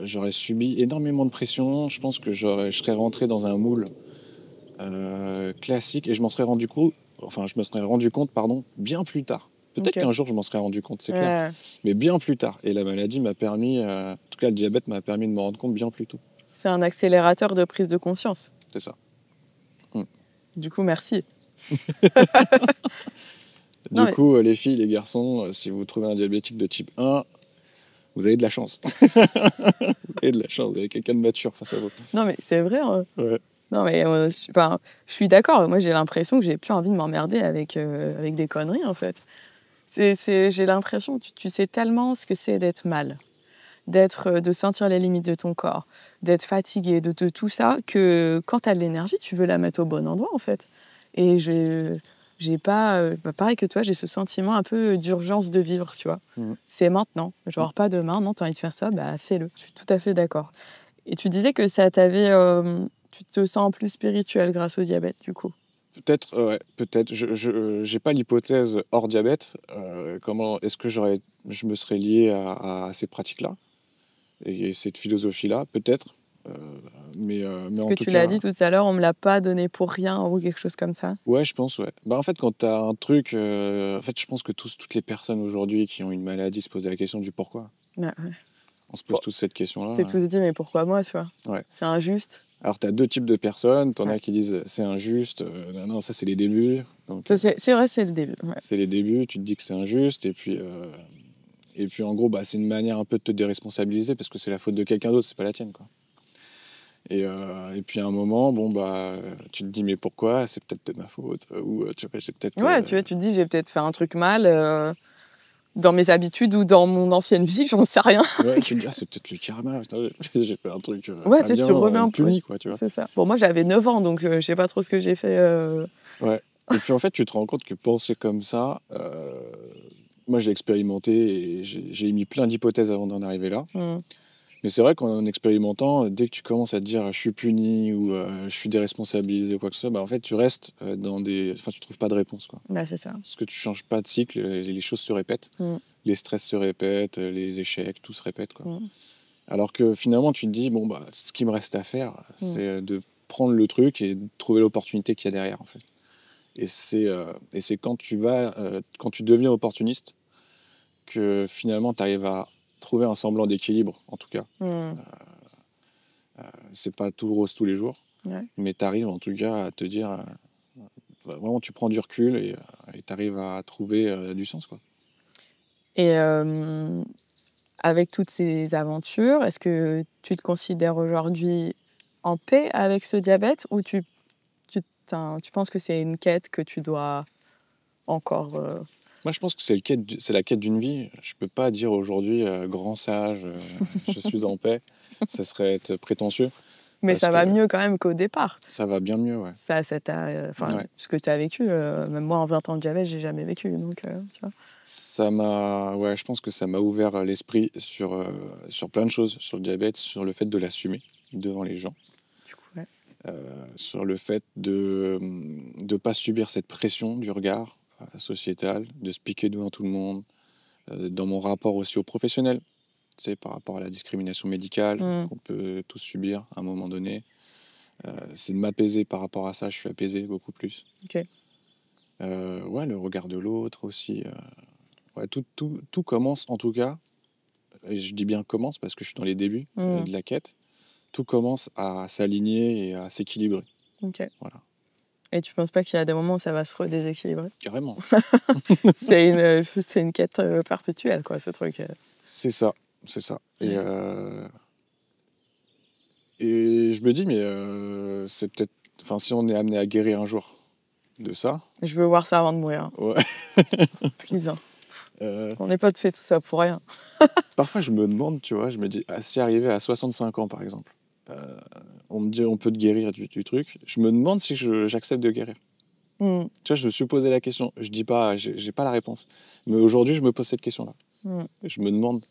J'aurais subi énormément de pression. Je pense que je serais rentré dans un moule classique et je me serais rendu compte, bien plus tard. Peut-être qu'un jour je m'en serais rendu compte, c'est clair. Mais bien plus tard. Et la maladie m'a permis, en tout cas le diabète m'a permis de me rendre compte bien plus tôt. C'est un accélérateur de prise de conscience. C'est ça. Du coup, merci. Du coup, les filles, les garçons, si vous trouvez un diabétique de type 1, vous avez de la chance. Vous avez quelqu'un de mature face à vous. Non, mais c'est vrai. Hein. Ouais. Non, mais je suis d'accord. Moi, j'ai l'impression que j'ai plus envie de m'emmerder avec des conneries, en fait. J'ai l'impression que tu sais tellement ce que c'est d'être mal, de sentir les limites de ton corps, d'être fatigué, de tout ça, que quand tu as de l'énergie, tu veux la mettre au bon endroit, en fait. Et j'ai pas... pareil que toi, j'ai ce sentiment un peu d'urgence de vivre, tu vois. C'est maintenant. Genre, pas demain. Non, tu as envie de faire ça, fais-le. Je suis tout à fait d'accord. Et tu disais que ça t'avait... tu te sens plus spirituel grâce au diabète, du coup. Peut-être, ouais, peut-être. Je n'ai pas l'hypothèse hors diabète. Comment est-ce que je me serais lié à ces pratiques-là et cette philosophie-là, peut-être. Mais en tout cas... Tu l'as dit tout à l'heure, on me l'a pas donné pour rien ou quelque chose comme ça. Ouais, je pense, ouais. En fait, quand tu as un truc... en fait, je pense que toutes les personnes aujourd'hui qui ont une maladie se posent la question du pourquoi. Ouais. On se pose tous cette question-là. C'est tous dit, mais pourquoi moi, tu vois ? Ouais. C'est injuste. Alors, tu as deux types de personnes. Tu en as qui disent c'est injuste. Non, ça, c'est les débuts. Donc, c'est vrai, c'est le début. Ouais. C'est les débuts. Tu te dis que c'est injuste. Et puis, en gros, c'est une manière un peu de te déresponsabiliser parce que c'est la faute de quelqu'un d'autre, c'est pas la tienne, quoi. Et puis, à un moment, tu te dis, mais pourquoi ? C'est peut-être de ma faute. Ou tu vois, c'est peut-être... Ouais, tu te dis, j'ai peut-être fait un truc mal dans mes habitudes ou dans mon ancienne vie, j'en sais rien. Ouais, tu te dis, c'est peut-être le karma. Putain, j'ai fait un truc ouais, pas bien, tu remets un peu. puni, quoi, tu vois. C'est ça. Bon, moi, j'avais 9 ans, donc je sais pas trop ce que j'ai fait. Ouais. Et puis, en fait, tu te rends compte que penser comme ça... moi, j'ai expérimenté et j'ai émis plein d'hypothèses avant d'en arriver là. Mais c'est vrai qu'en expérimentant, dès que tu commences à te dire je suis puni ou je suis déresponsabilisé ou quoi que ce soit, en fait, tu restes dans des... Enfin, tu trouves pas de réponse, quoi. C'est ça. Parce que tu changes pas de cycle, les choses se répètent. Les stress se répètent, les échecs, tout se répète, quoi. Alors que finalement, tu te dis, ce qui me reste à faire, c'est de prendre le truc et de trouver l'opportunité qu'il y a derrière, en fait. Et c'est quand tu deviens opportuniste que finalement, tu arrives à trouver un semblant d'équilibre, en tout cas. C'est pas tout rose tous les jours, mais tu arrives en tout cas à te dire, vraiment tu prends du recul et tu arrives à trouver du sens, quoi. Et avec toutes ces aventures, est-ce que tu te considères aujourd'hui en paix avec ce diabète ou tu penses que c'est une quête que tu dois encore... Moi, je pense que c'est la quête d'une vie. Je peux pas dire aujourd'hui, grand sage, je suis en paix. Ça serait être prétentieux. Mais ça va mieux quand même qu'au départ. Ça va bien mieux, ouais. Ce que tu as vécu, même moi en 20 ans de diabète, j'ai jamais vécu. Donc, tu vois. Je pense que ça m'a ouvert l'esprit sur plein de choses, sur le diabète, sur le fait de l'assumer devant les gens. Du coup, ouais. Sur le fait de ne pas subir cette pression du regard sociétal, de se piquer devant tout le monde, dans mon rapport aussi aux professionnels, tu sais, par rapport à la discrimination médicale qu'on peut tous subir à un moment donné. C'est de m'apaiser par rapport à ça, je suis apaisé beaucoup plus. Ok. Le regard de l'autre aussi. Tout commence en tout cas, et je dis bien commence parce que je suis dans les débuts de la quête, tout commence à s'aligner et à s'équilibrer. Ok. Voilà. Et tu penses pas qu'il y a des moments où ça va se redéséquilibrer ? Carrément. C'est une quête perpétuelle, quoi, ce truc. C'est ça. Et je me dis, mais c'est peut-être... Enfin, si on est amené à guérir un jour de ça... Je veux voir ça avant de mourir. Ouais. Please. On n'est pas fait tout ça pour rien. Parfois, je me demande, tu vois, je me dis, si arrivé à 65 ans, par exemple, on me dit on peut te guérir du truc, je me demande si j'accepte de guérir. Tu vois, je me suis posé la question. Je dis pas, j'ai pas la réponse. Mais aujourd'hui, je me pose cette question-là. Je me demande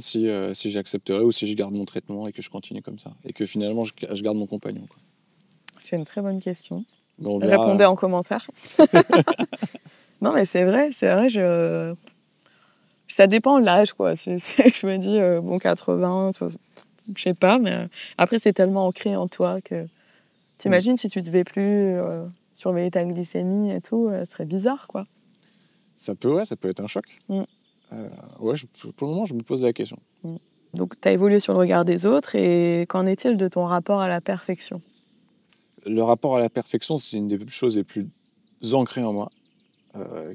si j'accepterais ou si je garde mon traitement et que je continue comme ça. Et que finalement, je garde mon compagnon, quoi. C'est une très bonne question. On verra. Répondez en commentaire. Non, mais c'est vrai, Ça dépend de l'âge, quoi. Je me dis, bon, 80, je sais pas, mais après, c'est tellement ancré en toi que... T'imagines si tu devais plus surveiller ta glycémie et tout, ce serait bizarre, quoi. Ça peut être un choc. Ouais, pour le moment, je me pose la question. Donc, tu as évolué sur le regard des autres, et qu'en est-il de ton rapport à la perfection ? Le rapport à la perfection, c'est une des choses les plus ancrées en moi,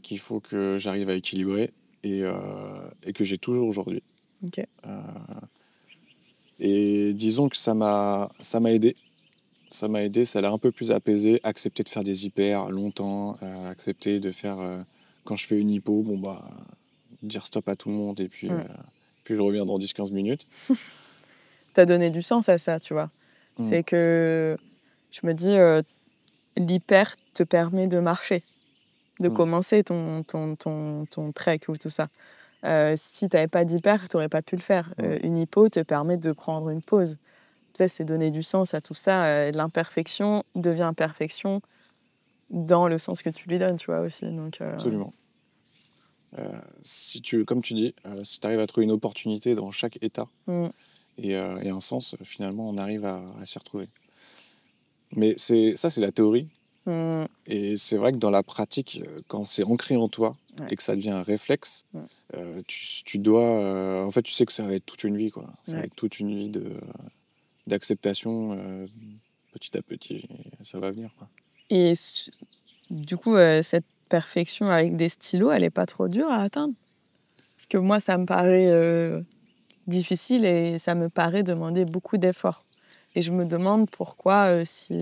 qu'il faut que j'arrive à équilibrer et que j'ai toujours aujourd'hui. Ok. Et disons que ça m'a aidé. Ça m'a aidé, ça l'a un peu plus apaisé, accepter de faire des hyper longtemps, accepter de faire, quand je fais une hypo, dire stop à tout le monde, et puis je reviens dans 10-15 minutes. T'as donné du sens à ça, tu vois. C'est que je me dis, l'hyper te permet de marcher, de commencer ton trek ou tout ça. Si t'avais pas d'hyper, t'aurais pas pu le faire. Une hypo te permet de prendre une pause. Tu sais, c'est donner du sens à tout ça. L'imperfection devient perfection dans le sens que tu lui donnes, tu vois, aussi. Donc, Absolument. Comme tu dis, si tu arrives à trouver une opportunité dans chaque état et un sens, finalement, on arrive à s'y retrouver. Mais c'est la théorie. Et c'est vrai que dans la pratique, quand c'est ancré en toi et que ça devient un réflexe, tu dois... en fait, tu sais que ça va être toute une vie, quoi. Ça va être toute une vie d'acceptation petit à petit, et ça va venir, quoi. Et du coup, cette perfection avec des stylos, elle n'est pas trop dure à atteindre? Parce que moi, ça me paraît difficile, et ça me paraît demander beaucoup d'efforts. Et je me demande pourquoi, si tu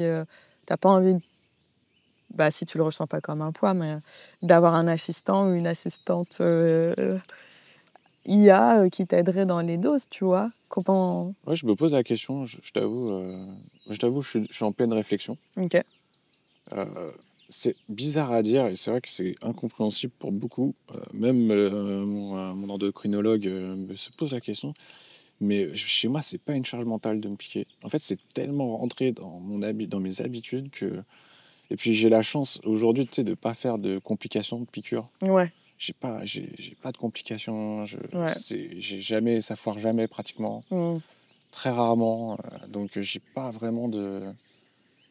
n'as pas envie, si tu ne le ressens pas comme un poids, mais d'avoir un assistant ou une assistante IA qui t'aiderait dans les doses, tu vois. Comment... Ouais, je me pose la question, je t'avoue, je suis en pleine réflexion. Ok. C'est bizarre à dire, et c'est vrai que c'est incompréhensible pour beaucoup. Même mon endocrinologue se pose la question. Mais chez moi, c'est pas une charge mentale de me piquer. En fait, c'est tellement rentré dans mes habitudes que... Et puis j'ai la chance aujourd'hui, tu sais, de pas faire de complications de piqûres. Ouais. J'ai pas de complications. J'ai jamais, ça foire jamais pratiquement. Très rarement. Donc j'ai pas vraiment de...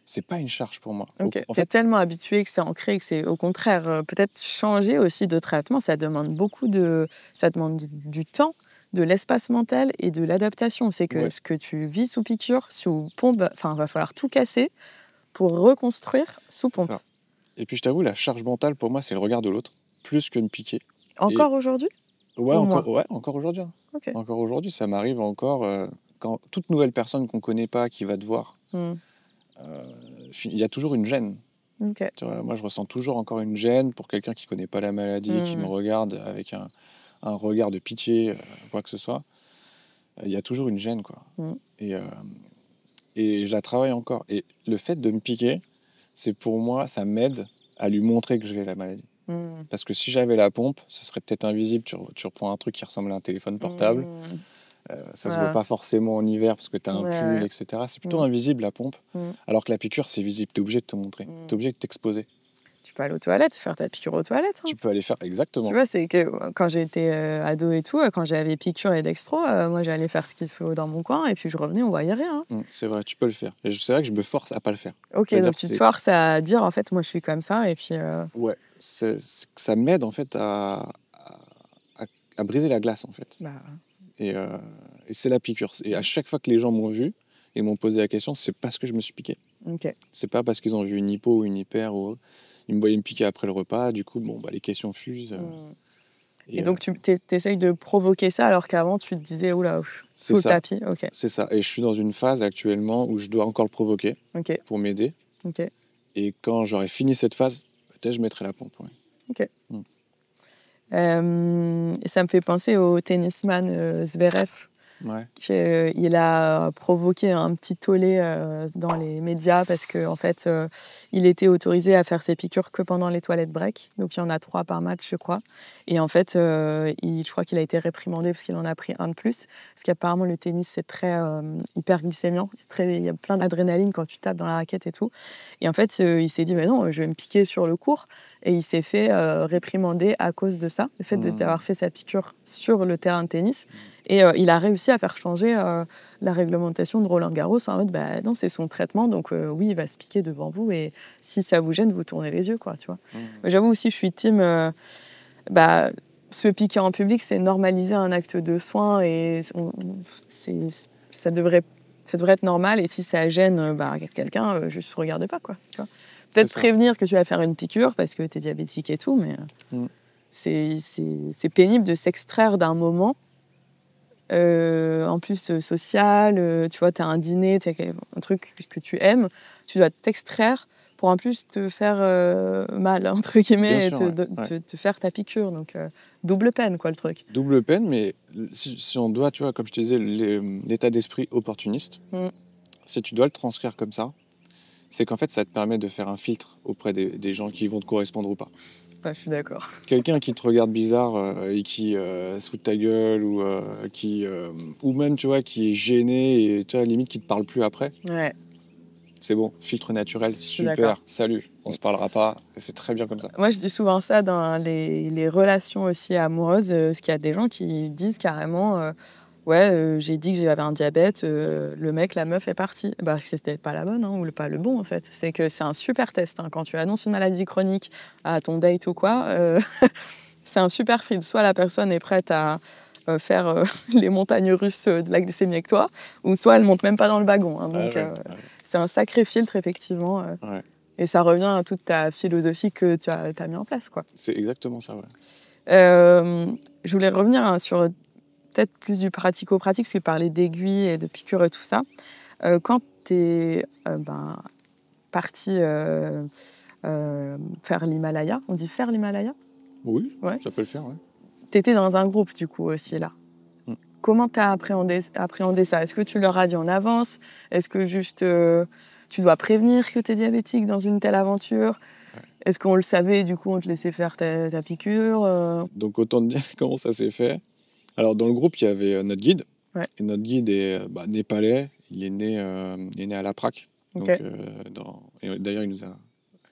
C'est pas une charge pour moi. Ok. En T'es fait, tellement habitué que c'est ancré, que c'est au contraire, peut-être changer aussi de traitement, ça demande ça demande du temps, de l'espace mental et de l'adaptation. C'est que ce que tu vis sous piqûre, sous pompe, va falloir tout casser pour reconstruire sous pompe. Ça. Et puis je t'avoue, la charge mentale pour moi, c'est le regard de l'autre, plus que de me piquer. Encore aujourd'hui ? Ouais, encore aujourd'hui. Hein. Okay. Encore aujourd'hui, ça m'arrive encore quand toute nouvelle personne qu'on connaît pas, qui va te voir, il y a toujours une gêne. Okay. Tu vois, moi, je ressens toujours encore une gêne pour quelqu'un qui connaît pas la maladie, qui me regarde avec un regard de pitié, quoi que ce soit. Il y a toujours une gêne, quoi. Et je la travaille encore. Et le fait de me piquer, c'est pour moi, ça m'aide à lui montrer que j'ai la maladie. Parce que si j'avais la pompe, ce serait peut-être invisible. Tu reprends un truc qui ressemble à un téléphone portable. Ça se voit pas forcément en hiver parce que tu as un pull, etc. C'est plutôt invisible, la pompe. Alors que la piqûre, c'est visible. Tu es obligé de te montrer. Tu es obligé de t'exposer. Tu peux aller aux toilettes, faire ta piqûre aux toilettes. Tu peux aller faire, exactement. Tu vois, c'est que quand j'étais ado et tout, quand j'avais piqûre et dextro, moi j'allais faire ce qu'il faut dans mon coin et puis je revenais, on voyait rien. C'est vrai, tu peux le faire. Et c'est vrai que je me force à pas le faire. Ok, donc tu te forces à dire en fait, moi je suis comme ça et puis. Ouais, ça m'aide en fait à briser la glace en fait. Et c'est la piqûre. Et à chaque fois que les gens m'ont vu et m'ont posé la question, c'est parce que je me suis piqué. Okay. C'est pas parce qu'ils ont vu une hypo ou une hyper ou ils me voyaient me piquer après le repas. Du coup, les questions fusent. Et donc tu essayes de provoquer ça alors qu'avant tu te disais oula, sous le tapis. Okay. C'est ça. Et je suis dans une phase actuellement où je dois encore le provoquer pour m'aider. Okay. Et quand j'aurai fini cette phase, peut-être je mettrai la pompe. Ouais. Ok. Et ça me fait penser au tennisman Zverev Ouais. Il a provoqué un petit tollé dans les médias parce que en fait, il était autorisé à faire ses piqûres que pendant les toilettes break. Donc il y en a 3 par match, je crois. Et en fait, je crois qu'il a été réprimandé parce qu'il en a pris un de plus. Parce qu'apparemment, le tennis, c'est très hyperglycémiant. Il y a plein d'adrénaline quand tu tapes dans la raquette et tout. Et en fait, il s'est dit, mais non, je vais me piquer sur le court. Et il s'est fait réprimander à cause de ça, le fait d'avoir fait sa piqûre sur le terrain de tennis. Et il a réussi à faire changer la réglementation de Roland-Garros en mode, bah non, c'est son traitement, donc oui, il va se piquer devant vous, et si ça vous gêne, vous tournez les yeux, quoi, tu vois. J'avoue aussi, je suis team, se piquer en public, c'est normaliser un acte de soin, et ça devrait être normal, et si ça gêne quelqu'un, juste regardez pas, quoi, tu vois. Peut-être prévenir que tu vas faire une piqûre parce que tu es diabétique et tout, mais c'est pénible de s'extraire d'un moment. En plus social, tu vois, tu as un dîner, tu as un truc que tu aimes, tu dois t'extraire pour en plus te faire mal, entre guillemets, et te faire ta piqûre. Donc, double peine, quoi, le truc. Double peine, mais si on doit, tu vois, comme je te disais, l'état d'esprit opportuniste, si tu dois le transcrire comme ça, c'est qu'en fait, ça te permet de faire un filtre auprès des gens qui vont te correspondre ou pas. Je suis d'accord. Quelqu'un qui te regarde bizarre et qui se fout de ta gueule, ou même, tu vois, qui est gêné et tu vois, limite qui te parle plus après. Ouais. C'est bon, filtre naturel, super, salut, on se parlera pas, et c'est très bien comme ça. Moi, je dis souvent ça dans les relations aussi amoureuses, parce qu'il y a des gens qui disent carrément j'ai dit que j'avais un diabète, le mec, la meuf est partie. Bah, c'était pas la bonne, ou pas le bon, en fait. C'est que c'est un super test, quand tu annonces une maladie chronique à ton date ou quoi, c'est un super film. Soit la personne est prête à faire les montagnes russes de la glycémie avec toi, ou soit elle monte même pas dans le wagon. Donc, c'est un sacré filtre, effectivement. Et ça revient à toute ta philosophie que tu as mis en place, quoi. C'est exactement ça, ouais. Je voulais revenir sur peut-être plus du pratico-pratique, parce que parler d'aiguilles et de piqûres et tout ça. Quand tu es parti faire l'Himalaya, on dit faire l'Himalaya ? Oui, ça peut le faire, ouais. Tu étais dans un groupe, du coup, aussi, là. Comment tu as appréhendé ça ? Est-ce que tu leur as dit en avance ? Est-ce que juste tu dois prévenir que tu es diabétique dans une telle aventure ? Est-ce qu'on le savait et du coup on te laissait faire ta piqûre Donc autant te dire comment ça s'est fait. Alors dans le groupe, il y avait notre guide. Et notre guide est népalais. Il est né à La Prague. Okay. Donc, et d'ailleurs, il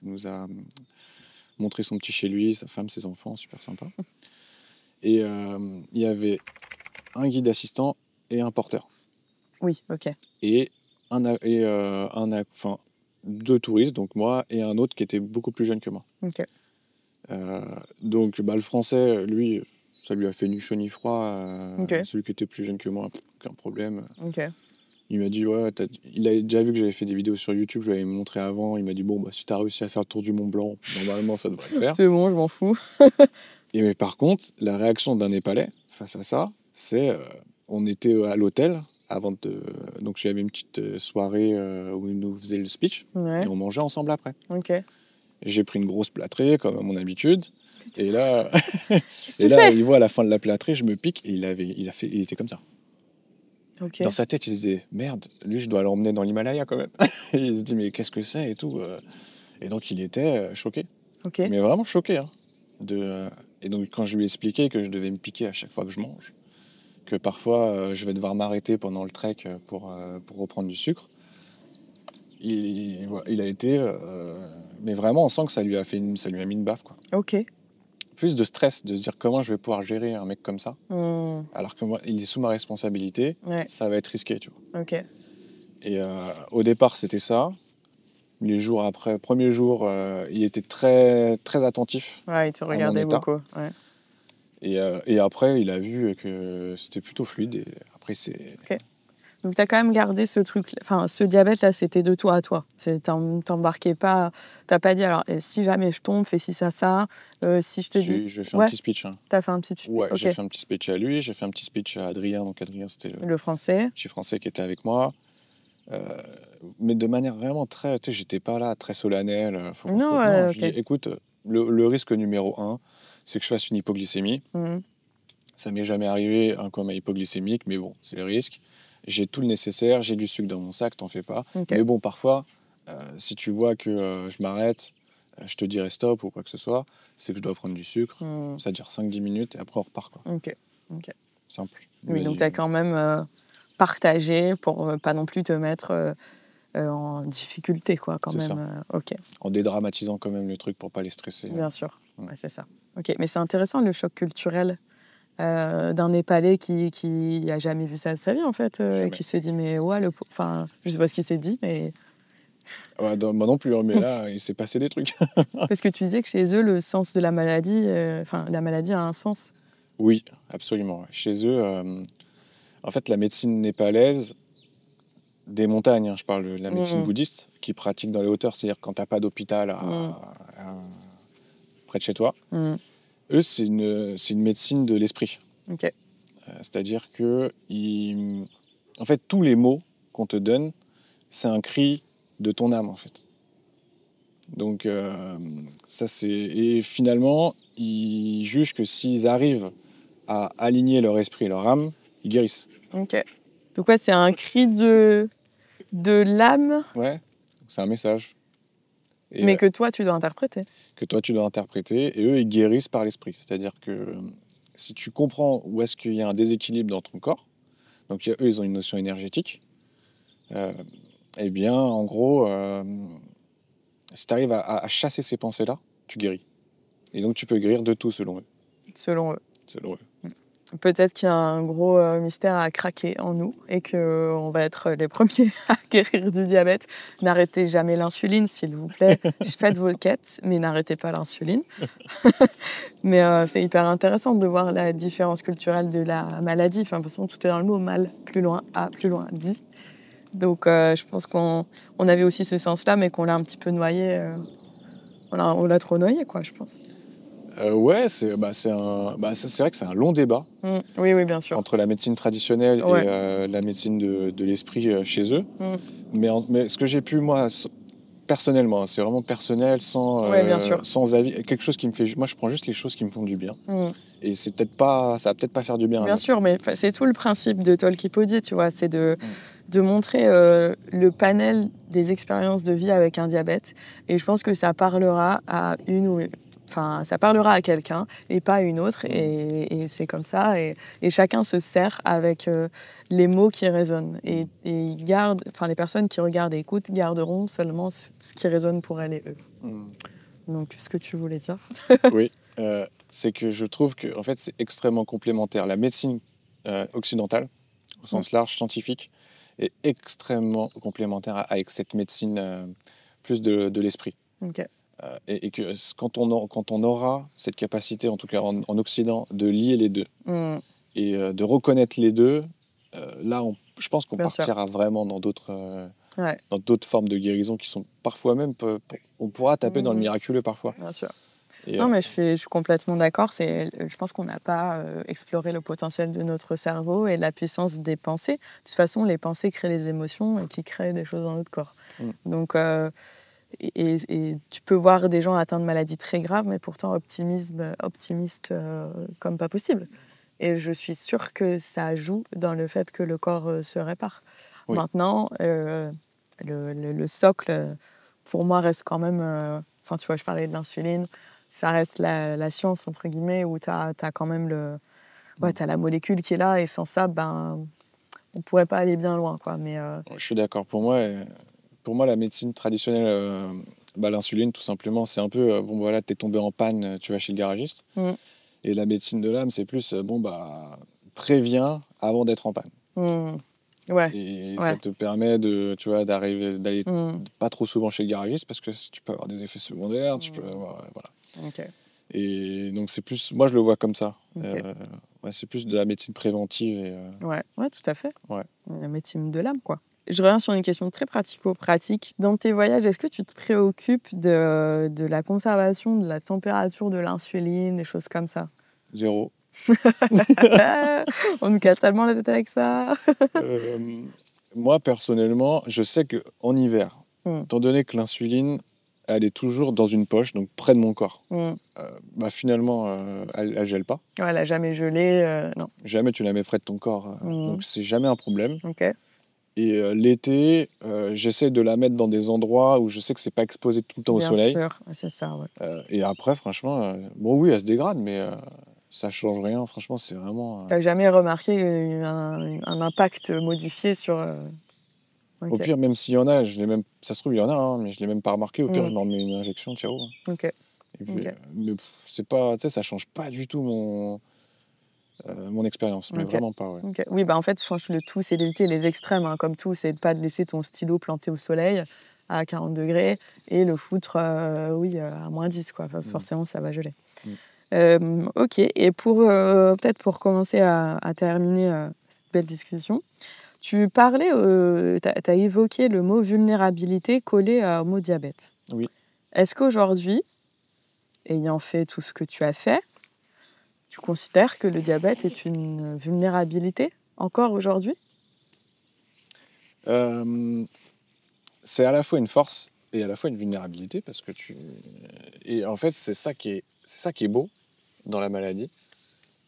nous a montré son petit chez lui, sa femme, ses enfants, super sympa. Et il y avait un guide assistant et un porteur. Oui, ok. Et deux touristes, donc moi et un autre qui était beaucoup plus jeune que moi. Ok. Donc le français, lui, ça lui a fait ni chaud ni froid. Celui qui était plus jeune que moi, aucun problème. Ok. Il m'a dit, il a déjà vu que j'avais fait des vidéos sur YouTube, je lui avais montré avant. Il m'a dit, bon, si t'as réussi à faire le tour du Mont Blanc, normalement ça devrait le faire. C'est bon, je m'en fous. Mais par contre, la réaction d'un Népalais face à ça, c'est on était à l'hôtel donc j'avais une petite soirée où il nous faisait le speech et on mangeait ensemble après. Ok. J'ai pris une grosse plâtrée comme à mon habitude et là il voit à la fin de la plâtrée, je me pique et il était comme ça. Okay. Dans sa tête, il se disait merde, lui je dois l'emmener dans l'Himalaya quand même. Et il se dit mais qu'est-ce que c'est et tout. Et donc il était choqué. Okay. Mais vraiment choqué. Et donc quand je lui ai expliqué que je devais me piquer à chaque fois que je mange, que parfois je vais devoir m'arrêter pendant le trek pour reprendre du sucre, il a été... mais vraiment, on sent que ça lui a mis une baffe, quoi. Ok. Plus de stress, de se dire comment je vais pouvoir gérer un mec comme ça, alors que moi, il est sous ma responsabilité, ça va être risqué, tu vois. Ok. Et au départ, c'était ça. Les jours après, premier jour, il était très, très attentif. Ouais, il te regardait beaucoup. Ouais. Et après, il a vu que c'était plutôt fluide. Et après, c'est... Ok. Donc, tu as quand même gardé ce truc, ce diabète-là, c'était de toi à toi. T'embarquais pas, t'as pas dit, alors, si jamais je tombe, fais ci, ça, si je te dis... Je vais faire un petit speech. T'as fait un petit speech. Ouais, j'ai fait un petit speech à lui, j'ai fait un petit speech à Adrien. Donc, Adrien, c'était le français. Le petit français qui était avec moi. Mais de manière vraiment très... Tu sais, j'étais pas là, très solennel. Je dis, écoute, le risque numéro 1, c'est que je fasse une hypoglycémie. Ça m'est jamais arrivé un coma hypoglycémique, mais bon, c'est le risque. J'ai tout le nécessaire, j'ai du sucre dans mon sac, t'en fais pas. Okay. Mais bon, parfois, si tu vois que je m'arrête, je te dirai stop ou quoi que ce soit, c'est que je dois prendre du sucre. Ça dure 5-10 minutes et après on repart, quoi. Ok. Simple. Oui, donc tu as quand même partagé pour pas non plus te mettre en difficulté, quoi, quand c'est même. Ça. Ok. En dédramatisant quand même le truc pour pas les stresser. Bien sûr, ouais, c'est ça. Ok, mais c'est intéressant le choc culturel d'un Népalais qui a jamais vu ça de sa vie, en fait, et qui s'est dit, mais ouais, enfin, je sais pas ce qu'il s'est dit, mais... Ouais, moi non plus, mais là, il s'est passé des trucs. Parce que tu disais que chez eux, le sens de la maladie, la maladie a un sens. Oui, absolument. Chez eux, en fait, la médecine népalaise, des montagnes, hein, je parle de la médecine bouddhiste, qui pratique dans les hauteurs, c'est-à-dire quand t'as pas d'hôpital près de chez toi, eux, c'est une médecine de l'esprit. Okay. C'est-à-dire que, en fait, tous les mots qu'on te donne, c'est un cri de ton âme, en fait. Donc, ça, c'est... Et finalement, ils jugent que s'ils arrivent à aligner leur esprit et leur âme, ils guérissent. Ok. Donc, ouais, c'est un cri de l'âme. Ouais, c'est un message. Et mais que toi, tu dois interpréter. Que toi, tu dois interpréter. Et eux, ils guérissent par l'esprit. C'est-à-dire que si tu comprends où est-ce qu'il y a un déséquilibre dans ton corps, donc eux, ils ont une notion énergétique, eh bien, en gros, si tu arrives à chasser ces pensées-là, tu guéris. Et donc, tu peux guérir de tout, selon eux. Selon eux. Selon eux. Peut-être qu'il y a un gros mystère à craquer en nous et qu'on va être les premiers à guérir du diabète. N'arrêtez jamais l'insuline, s'il vous plaît. Faites vos quêtes, mais n'arrêtez pas l'insuline. Mais c'est hyper intéressant de voir la différence culturelle de la maladie. Enfin, de toute façon, tout est dans le mot mal, plus loin, A, plus loin, dit. Donc, je pense qu'on avait aussi ce sens-là, mais qu'on l'a un petit peu noyé. On l'a trop noyé, quoi, je pense. Ouais, c'est vrai que c'est un long débat. Oui, bien sûr. Entre la médecine traditionnelle et la médecine de l'esprit chez eux. Mais ce que j'ai pu, moi, personnellement, c'est vraiment personnel, sans avis, quelque chose qui me fait... Moi, je prends juste les choses qui me font du bien. Et c'est ça va peut-être pas faire du bien. Bien sûr, mais c'est tout le principe de Talkipodi, tu vois, c'est de montrer le panel des expériences de vie avec un diabète. Et je pense que ça parlera à ça parlera à quelqu'un et pas à une autre. Et c'est comme ça. Et chacun se sert avec les mots qui résonnent. Et les personnes qui regardent et écoutent garderont seulement ce qui résonne pour elles et eux. Donc, ce que tu voulais dire. Oui, c'est que je trouve que en fait, c'est extrêmement complémentaire. La médecine occidentale, au sens large, scientifique, est extrêmement complémentaire avec cette médecine plus de l'esprit. Okay. Et que quand on aura cette capacité, en tout cas en Occident, de lier les deux et de reconnaître les deux, là, je pense qu'on partira vraiment dans d'autres formes de guérison qui sont parfois même... on pourra taper dans le miraculeux parfois. Bien sûr. Non, mais je suis complètement d'accord. Je pense qu'on n'a pas exploré le potentiel de notre cerveau et la puissance des pensées. De toute façon, les pensées créent les émotions et qui créent des choses dans notre corps. Donc... Et tu peux voir des gens atteints de maladies très graves, mais pourtant optimistes comme pas possible. Et je suis sûre que ça joue dans le fait que le corps se répare. Oui. Maintenant, le socle, pour moi, reste quand même... tu vois, je parlais de l'insuline, ça reste la science, entre guillemets, où tu as quand même t'as la molécule qui est là, et sans ça, on ne pourrait pas aller bien loin, quoi. Mais, je suis d'accord. Pour moi, la médecine traditionnelle, l'insuline, tout simplement, c'est un peu, t'es tombé en panne, tu vas chez le garagiste. Et la médecine de l'âme, c'est plus, préviens avant d'être en panne. Et ça te permet d'aller pas trop souvent chez le garagiste, parce que tu peux avoir des effets secondaires, tu peux avoir... Voilà. Okay. Et donc, c'est plus... Moi, je le vois comme ça. Okay. C'est plus de la médecine préventive. Ouais, tout à fait. Ouais. La médecine de l'âme, quoi. Je reviens sur une question très pratico-pratique. Dans tes voyages, est-ce que tu te préoccupes de la conservation de la température de l'insuline, des choses comme ça? 0. On nous casse tellement la tête avec ça. Moi, personnellement, je sais qu'en hiver, étant donné que l'insuline, elle est toujours dans une poche, donc près de mon corps. Mm. Finalement, elle gèle pas. Ouais, elle a jamais gelé, non. Jamais tu la mets près de ton corps, donc c'est jamais un problème. Ok. Et l'été, j'essaie de la mettre dans des endroits où je sais que c'est pas exposé tout le temps au soleil. Bien sûr, c'est ça, ouais. Et après, franchement, bon oui, elle se dégrade, mais ça change rien. Franchement, c'est vraiment... T'as jamais remarqué un impact modifié sur... Ok. Au pire, même s'il y en a, ça se trouve, il y en a, hein, mais je l'ai même pas remarqué. Au pire, je m'en remets une injection, ciao. Ok. Et puis, Ok. mais c'est pas, tu sais, ça change pas du tout mon expérience, mais Ok. vraiment pas, ouais. Ok. Oui, bah en fait, franchement, le tout, c'est d'éviter les extrêmes, hein, comme tout, c'est de pas laisser ton stylo planté au soleil à 40 degrés et le foutre à moins 10, quoi, parce que forcément, ça va geler. Ok, et peut-être pour commencer à terminer cette belle discussion, tu parlais, tu as évoqué le mot vulnérabilité collé au mot diabète. Oui. Est-ce qu'aujourd'hui, ayant fait tout ce que tu as fait, tu considères que le diabète est une vulnérabilité encore aujourd'hui ? C'est à la fois une force et à la fois une vulnérabilité parce que et en fait c'est ça qui est beau dans la maladie,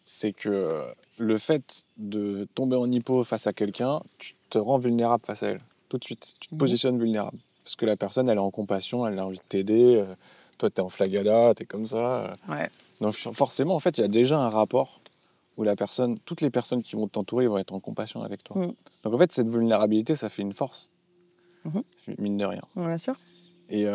c'est que le fait de tomber en hypo face à quelqu'un, tu te rends vulnérable face à elle tout de suite, tu te positionnes vulnérable parce que la personne elle est en compassion, elle a envie de t'aider, toi t'es en flagada, t'es comme ça, Ouais. donc forcément en fait il y a déjà un rapport où toutes les personnes qui vont t'entourer vont être en compassion avec toi. Donc en fait cette vulnérabilité ça fait une force. Mine de rien. Ouais, bien sûr. Et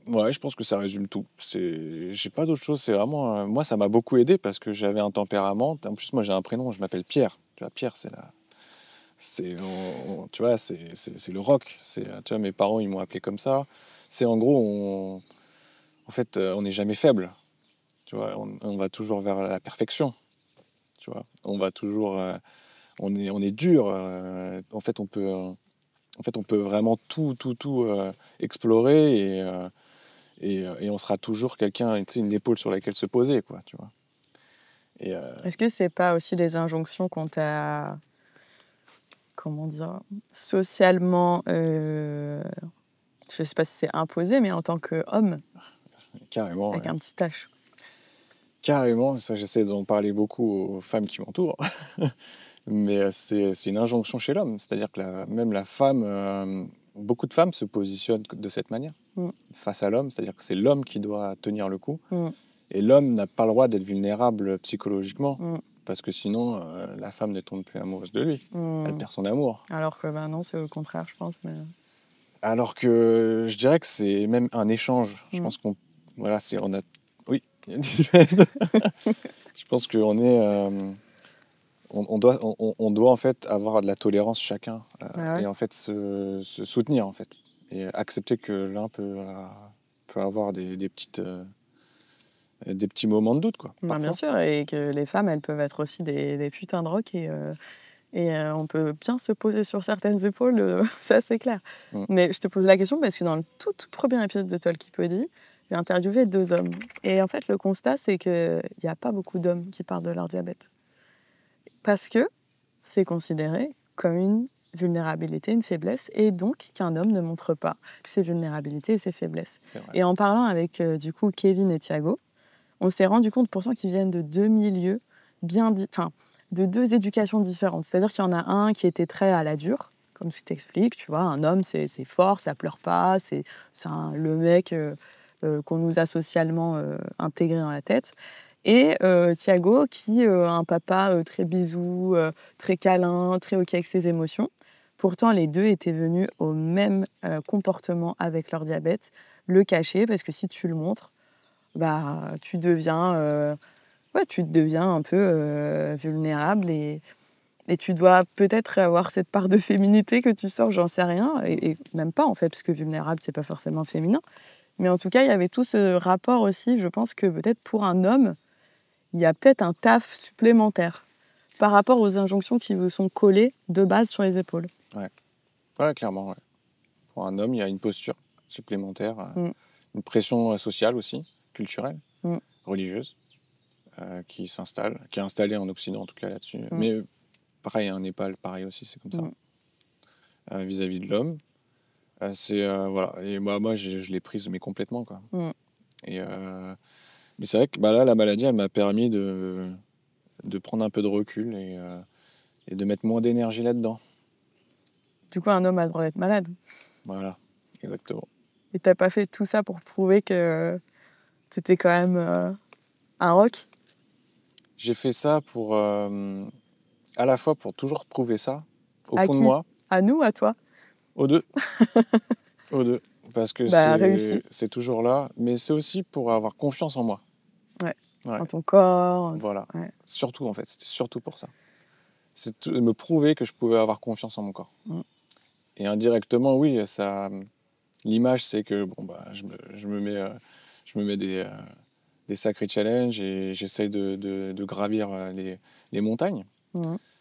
ouais, je pense que ça résume tout. J'ai pas d'autre chose. C'est vraiment moi, ça m'a beaucoup aidé parce que j'avais un tempérament. En plus, moi, j'ai un prénom. Je m'appelle Pierre. Tu vois, Pierre, c'est tu vois, c'est le rock. Tu vois, mes parents, ils m'ont appelé comme ça. C'est en gros, en fait, on n'est jamais faible. Tu vois, on va toujours vers la perfection. Tu vois, on va toujours. On est dur. En fait, on peut vraiment tout explorer et on sera toujours quelqu'un, tu sais, une épaule sur laquelle se poser, quoi, tu vois. Est-ce que c'est pas aussi les injonctions qu'on t'a, comment dire, socialement, je sais pas si c'est imposé, mais en tant qu'homme, Carrément. avec un petit H. Carrément, ça j'essaie d'en parler beaucoup aux femmes qui m'entourent. Mais c'est une injonction chez l'homme, c'est-à-dire que même la femme, beaucoup de femmes se positionnent de cette manière, face à l'homme, c'est-à-dire que c'est l'homme qui doit tenir le coup, et l'homme n'a pas le droit d'être vulnérable psychologiquement, parce que sinon la femme ne tombe plus amoureuse de lui, elle perd son amour. Alors que non, c'est au contraire, je pense. Mais... Alors que je dirais que c'est même un échange, je pense qu'on... Voilà, oui, je pense qu'on est... On doit en fait avoir de la tolérance chacun et en fait se soutenir en fait et accepter que l'un peut avoir des petits moments de doute, quoi. Bien sûr, et que les femmes elles peuvent être aussi des putains de rocs et on peut bien se poser sur certaines épaules, ça c'est clair. Mais je te pose la question parce que dans le tout premier épisode de Talkipody, j'ai interviewé 2 hommes et en fait le constat c'est qu'il n'y a pas beaucoup d'hommes qui parlent de leur diabète. Parce que c'est considéré comme une vulnérabilité, une faiblesse, et donc qu'un homme ne montre pas ses vulnérabilités et ses faiblesses. Et en parlant avec du coup Kevin et Thiago, on s'est rendu compte pourtant qu'ils viennent de 2 milieux de 2 éducations différentes. C'est-à-dire qu'il y en a un qui était très à la dure, comme tu t'expliques, tu vois, un homme c'est fort, ça pleure pas, c'est le mec qu'on nous a socialement intégré dans la tête. Et Thiago, qui est un papa très bisou, très câlin, très OK avec ses émotions. Pourtant, les 2 étaient venus au même comportement avec leur diabète, le cacher, parce que si tu le montres, bah, tu deviens un peu vulnérable et tu dois peut-être avoir cette part de féminité que tu sors, j'en sais rien, et même pas en fait, parce que vulnérable, c'est pas forcément féminin. Mais en tout cas, il y avait tout ce rapport aussi, je pense que peut-être pour un homme, il y a peut-être un taf supplémentaire par rapport aux injonctions qui vous sont collées de base sur les épaules. Ouais, clairement. Ouais. Pour un homme, il y a une posture supplémentaire, une pression sociale aussi, culturelle, religieuse, qui s'installe, qui est installée en Occident en tout cas là-dessus. Mais pareil, en Népal, pareil aussi, c'est comme ça. Vis-à-vis de l'homme. Voilà. Et moi, je l'ai prise, mais complètement, quoi. Mm. Et, mais c'est vrai que là, la maladie, elle m'a permis de prendre un peu de recul et de mettre moins d'énergie là-dedans. Du coup, un homme a le droit d'être malade. Voilà, exactement. Et t'as pas fait tout ça pour prouver que t'étais quand même un rock? J'ai fait ça pour, à la fois pour toujours prouver ça, au À fond de qui? moi, À nous, à toi? aux deux. Aux deux. Parce que Réussi. c'est toujours là, mais c'est aussi pour avoir confiance en moi. Ouais. Ouais. Dans ton corps. Voilà. Ouais. Surtout, en fait, c'était surtout pour ça. C'est de me prouver que je pouvais avoir confiance en mon corps. Mm. Et indirectement, oui, l'image, c'est que je me mets des sacrés challenges et j'essaye de gravir les montagnes.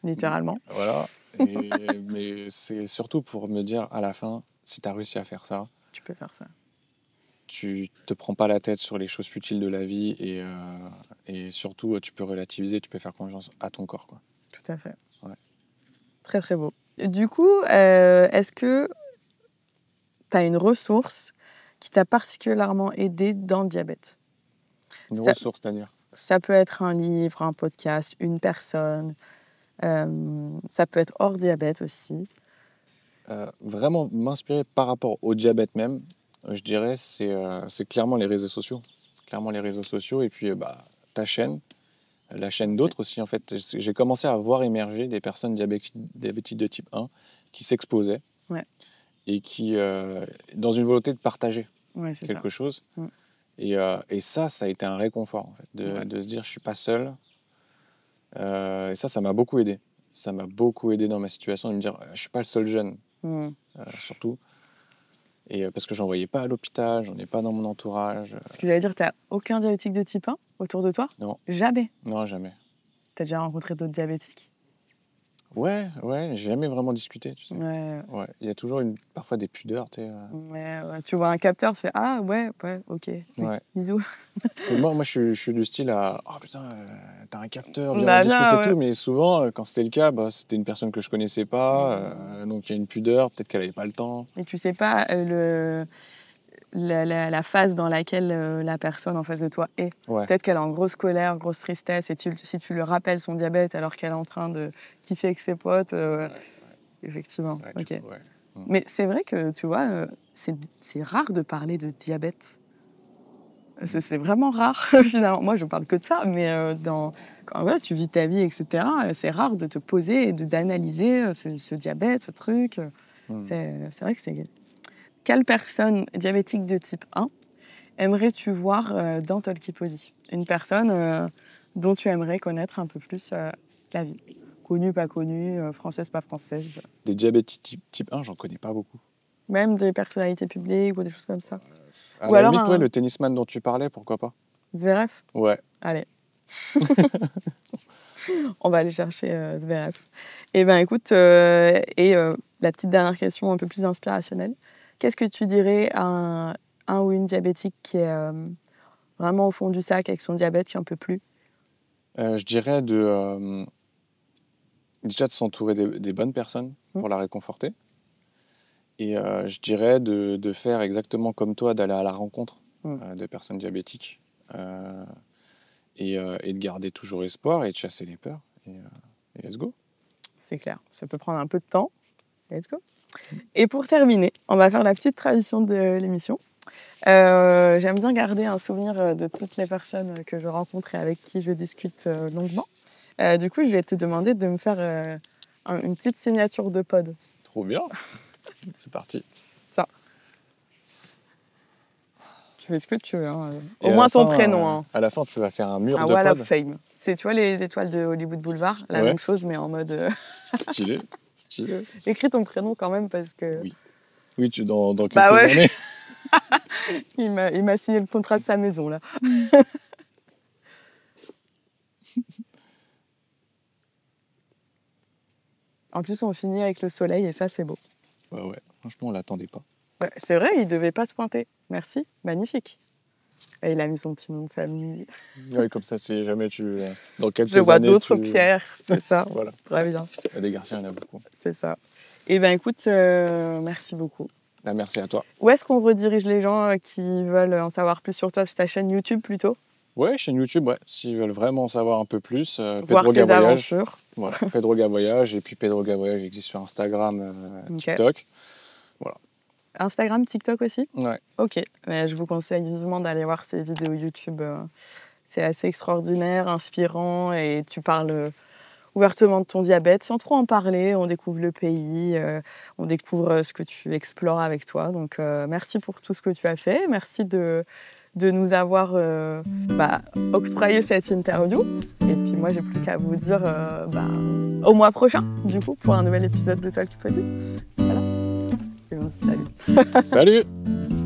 Littéralement. Voilà. Mais c'est surtout pour me dire, à la fin, si tu as réussi à faire ça, Tu peux faire ça. tu te prends pas la tête sur les choses futiles de la vie et surtout, tu peux relativiser, tu peux faire confiance à ton corps, quoi. Tout à fait. Ouais. Très, très beau. Du coup, est-ce que tu as une ressource qui t'a particulièrement aidé dans le diabète? Une Ça- ressource, c'est-à-dire. Ça peut être un livre, un podcast, une personne. Ça peut être hors diabète aussi. Vraiment m'inspirer par rapport au diabète même, je dirais, c'est clairement les réseaux sociaux. Clairement les réseaux sociaux et puis ta chaîne, la chaîne d'autres aussi. En fait, j'ai commencé à voir émerger des personnes diabétiques de type 1 qui s'exposaient et qui, dans une volonté de partager quelque chose. Mm. Et ça a été un réconfort, en fait, de se dire je suis pas seul. Et ça m'a beaucoup aidé. Ça m'a beaucoup aidé dans ma situation de me dire je suis pas le seul jeune. Surtout. Et parce que j'en voyais pas à l'hôpital, j'en ai pas dans mon entourage. Ce que j'allais dire, t'as aucun diabétique de type 1 autour de toi? Non. Jamais? Non, jamais. T'as déjà rencontré d'autres diabétiques? Ouais, j'ai jamais vraiment discuté, tu sais. Ouais. Il y a toujours parfois des pudeurs, tu sais. Ouais. Tu vois un capteur, tu fais ah ouais, ok. Ouais. Bisous. Et moi je suis du style à oh putain, t'as un capteur, viens Bah, discuter non, tout. Mais souvent, quand c'était le cas, c'était une personne que je connaissais pas, donc il y a une pudeur, peut-être qu'elle avait pas le temps. Et tu sais pas la phase dans laquelle la personne en face de toi est. Ouais. Peut-être qu'elle est en grosse colère, grosse tristesse, et si tu lui rappelles son diabète alors qu'elle est en train de kiffer avec ses potes, effectivement. Ouais, Ok. ouais. Mais c'est vrai que, tu vois, c'est rare de parler de diabète. C'est vraiment rare, finalement. Moi, je parle que de ça, mais quand tu vis ta vie, etc., c'est rare de te poser et d'analyser ce diabète, ce truc. C'est vrai que c'est... Quelle personne diabétique de type 1 aimerais-tu voir dans Talkiposi? Une personne dont tu aimerais connaître un peu plus la vie. Connue, pas connue, française, pas française. Des diabétiques type 1, j'en connais pas beaucoup. Même des personnalités publiques ou des choses comme ça. À Ou la alors limite, le tennisman dont tu parlais, pourquoi pas? Zverev? Ouais. Allez. On va aller chercher Zverev. Eh bien, écoute, la petite dernière question un peu plus inspirationnelle. Qu'est-ce que tu dirais à un ou une diabétique qui est vraiment au fond du sac avec son diabète, qui n'en peut plus? Je dirais déjà de s'entourer des bonnes personnes pour la réconforter. Et je dirais de faire exactement comme toi, d'aller à la rencontre de personnes diabétiques et de garder toujours espoir et de chasser les peurs. Et let's go. C'est clair, ça peut prendre un peu de temps. Let's go. Et pour terminer, on va faire la petite tradition de l'émission. J'aime bien garder un souvenir de toutes les personnes que je rencontre et avec qui je discute longuement. Du coup, je vais te demander de me faire une petite signature de pod. Trop bien. C'est parti. Ça. Tu fais ce que tu veux. Hein. Au moins ton prénom. Hein. À la fin, tu vas faire un mur un de wall pod. of fame. C'est, tu vois, les étoiles de Hollywood Boulevard, la même chose, mais en mode... Stylé. Écris ton prénom quand même, parce que... Oui, dans quelques années. Il m'a signé le contrat de sa maison, là. En plus, on finit avec le soleil, et ça, c'est beau. Ouais. Franchement, on l'attendait pas. Ouais, c'est vrai, il devait pas se pointer. Merci, magnifique. Et il a mis son petit nom de famille. Ouais, comme ça, si jamais dans quelques années... Je vois années, d'autres pierres, c'est ça. Voilà. Très bien. Il y a des garçons, il y en a beaucoup. C'est ça. Eh bien, écoute, merci beaucoup. Ah, merci à toi. Où est-ce qu'on redirige les gens qui veulent en savoir plus sur toi? Sur ta chaîne YouTube plutôt? Ouais, chaîne YouTube, ouais. S'ils veulent vraiment en savoir un peu plus, Voir Pedro tes Gavoyage. aventures. Voilà, Pedro Gavoyage. Et puis Pedro Gavoyage existe sur Instagram, TikTok. Instagram, TikTok aussi? Ouais. Ok, mais je vous conseille vivement d'aller voir ces vidéos YouTube. C'est assez extraordinaire, inspirant et tu parles ouvertement de ton diabète sans trop en parler. On découvre le pays, on découvre ce que tu explores avec toi. Donc merci pour tout ce que tu as fait. Merci de nous avoir octroyé cette interview. Et puis moi, j'ai plus qu'à vous dire au mois prochain, du coup, pour un nouvel épisode de Talkipodi. Voilà. Et on se dit salut. Salut.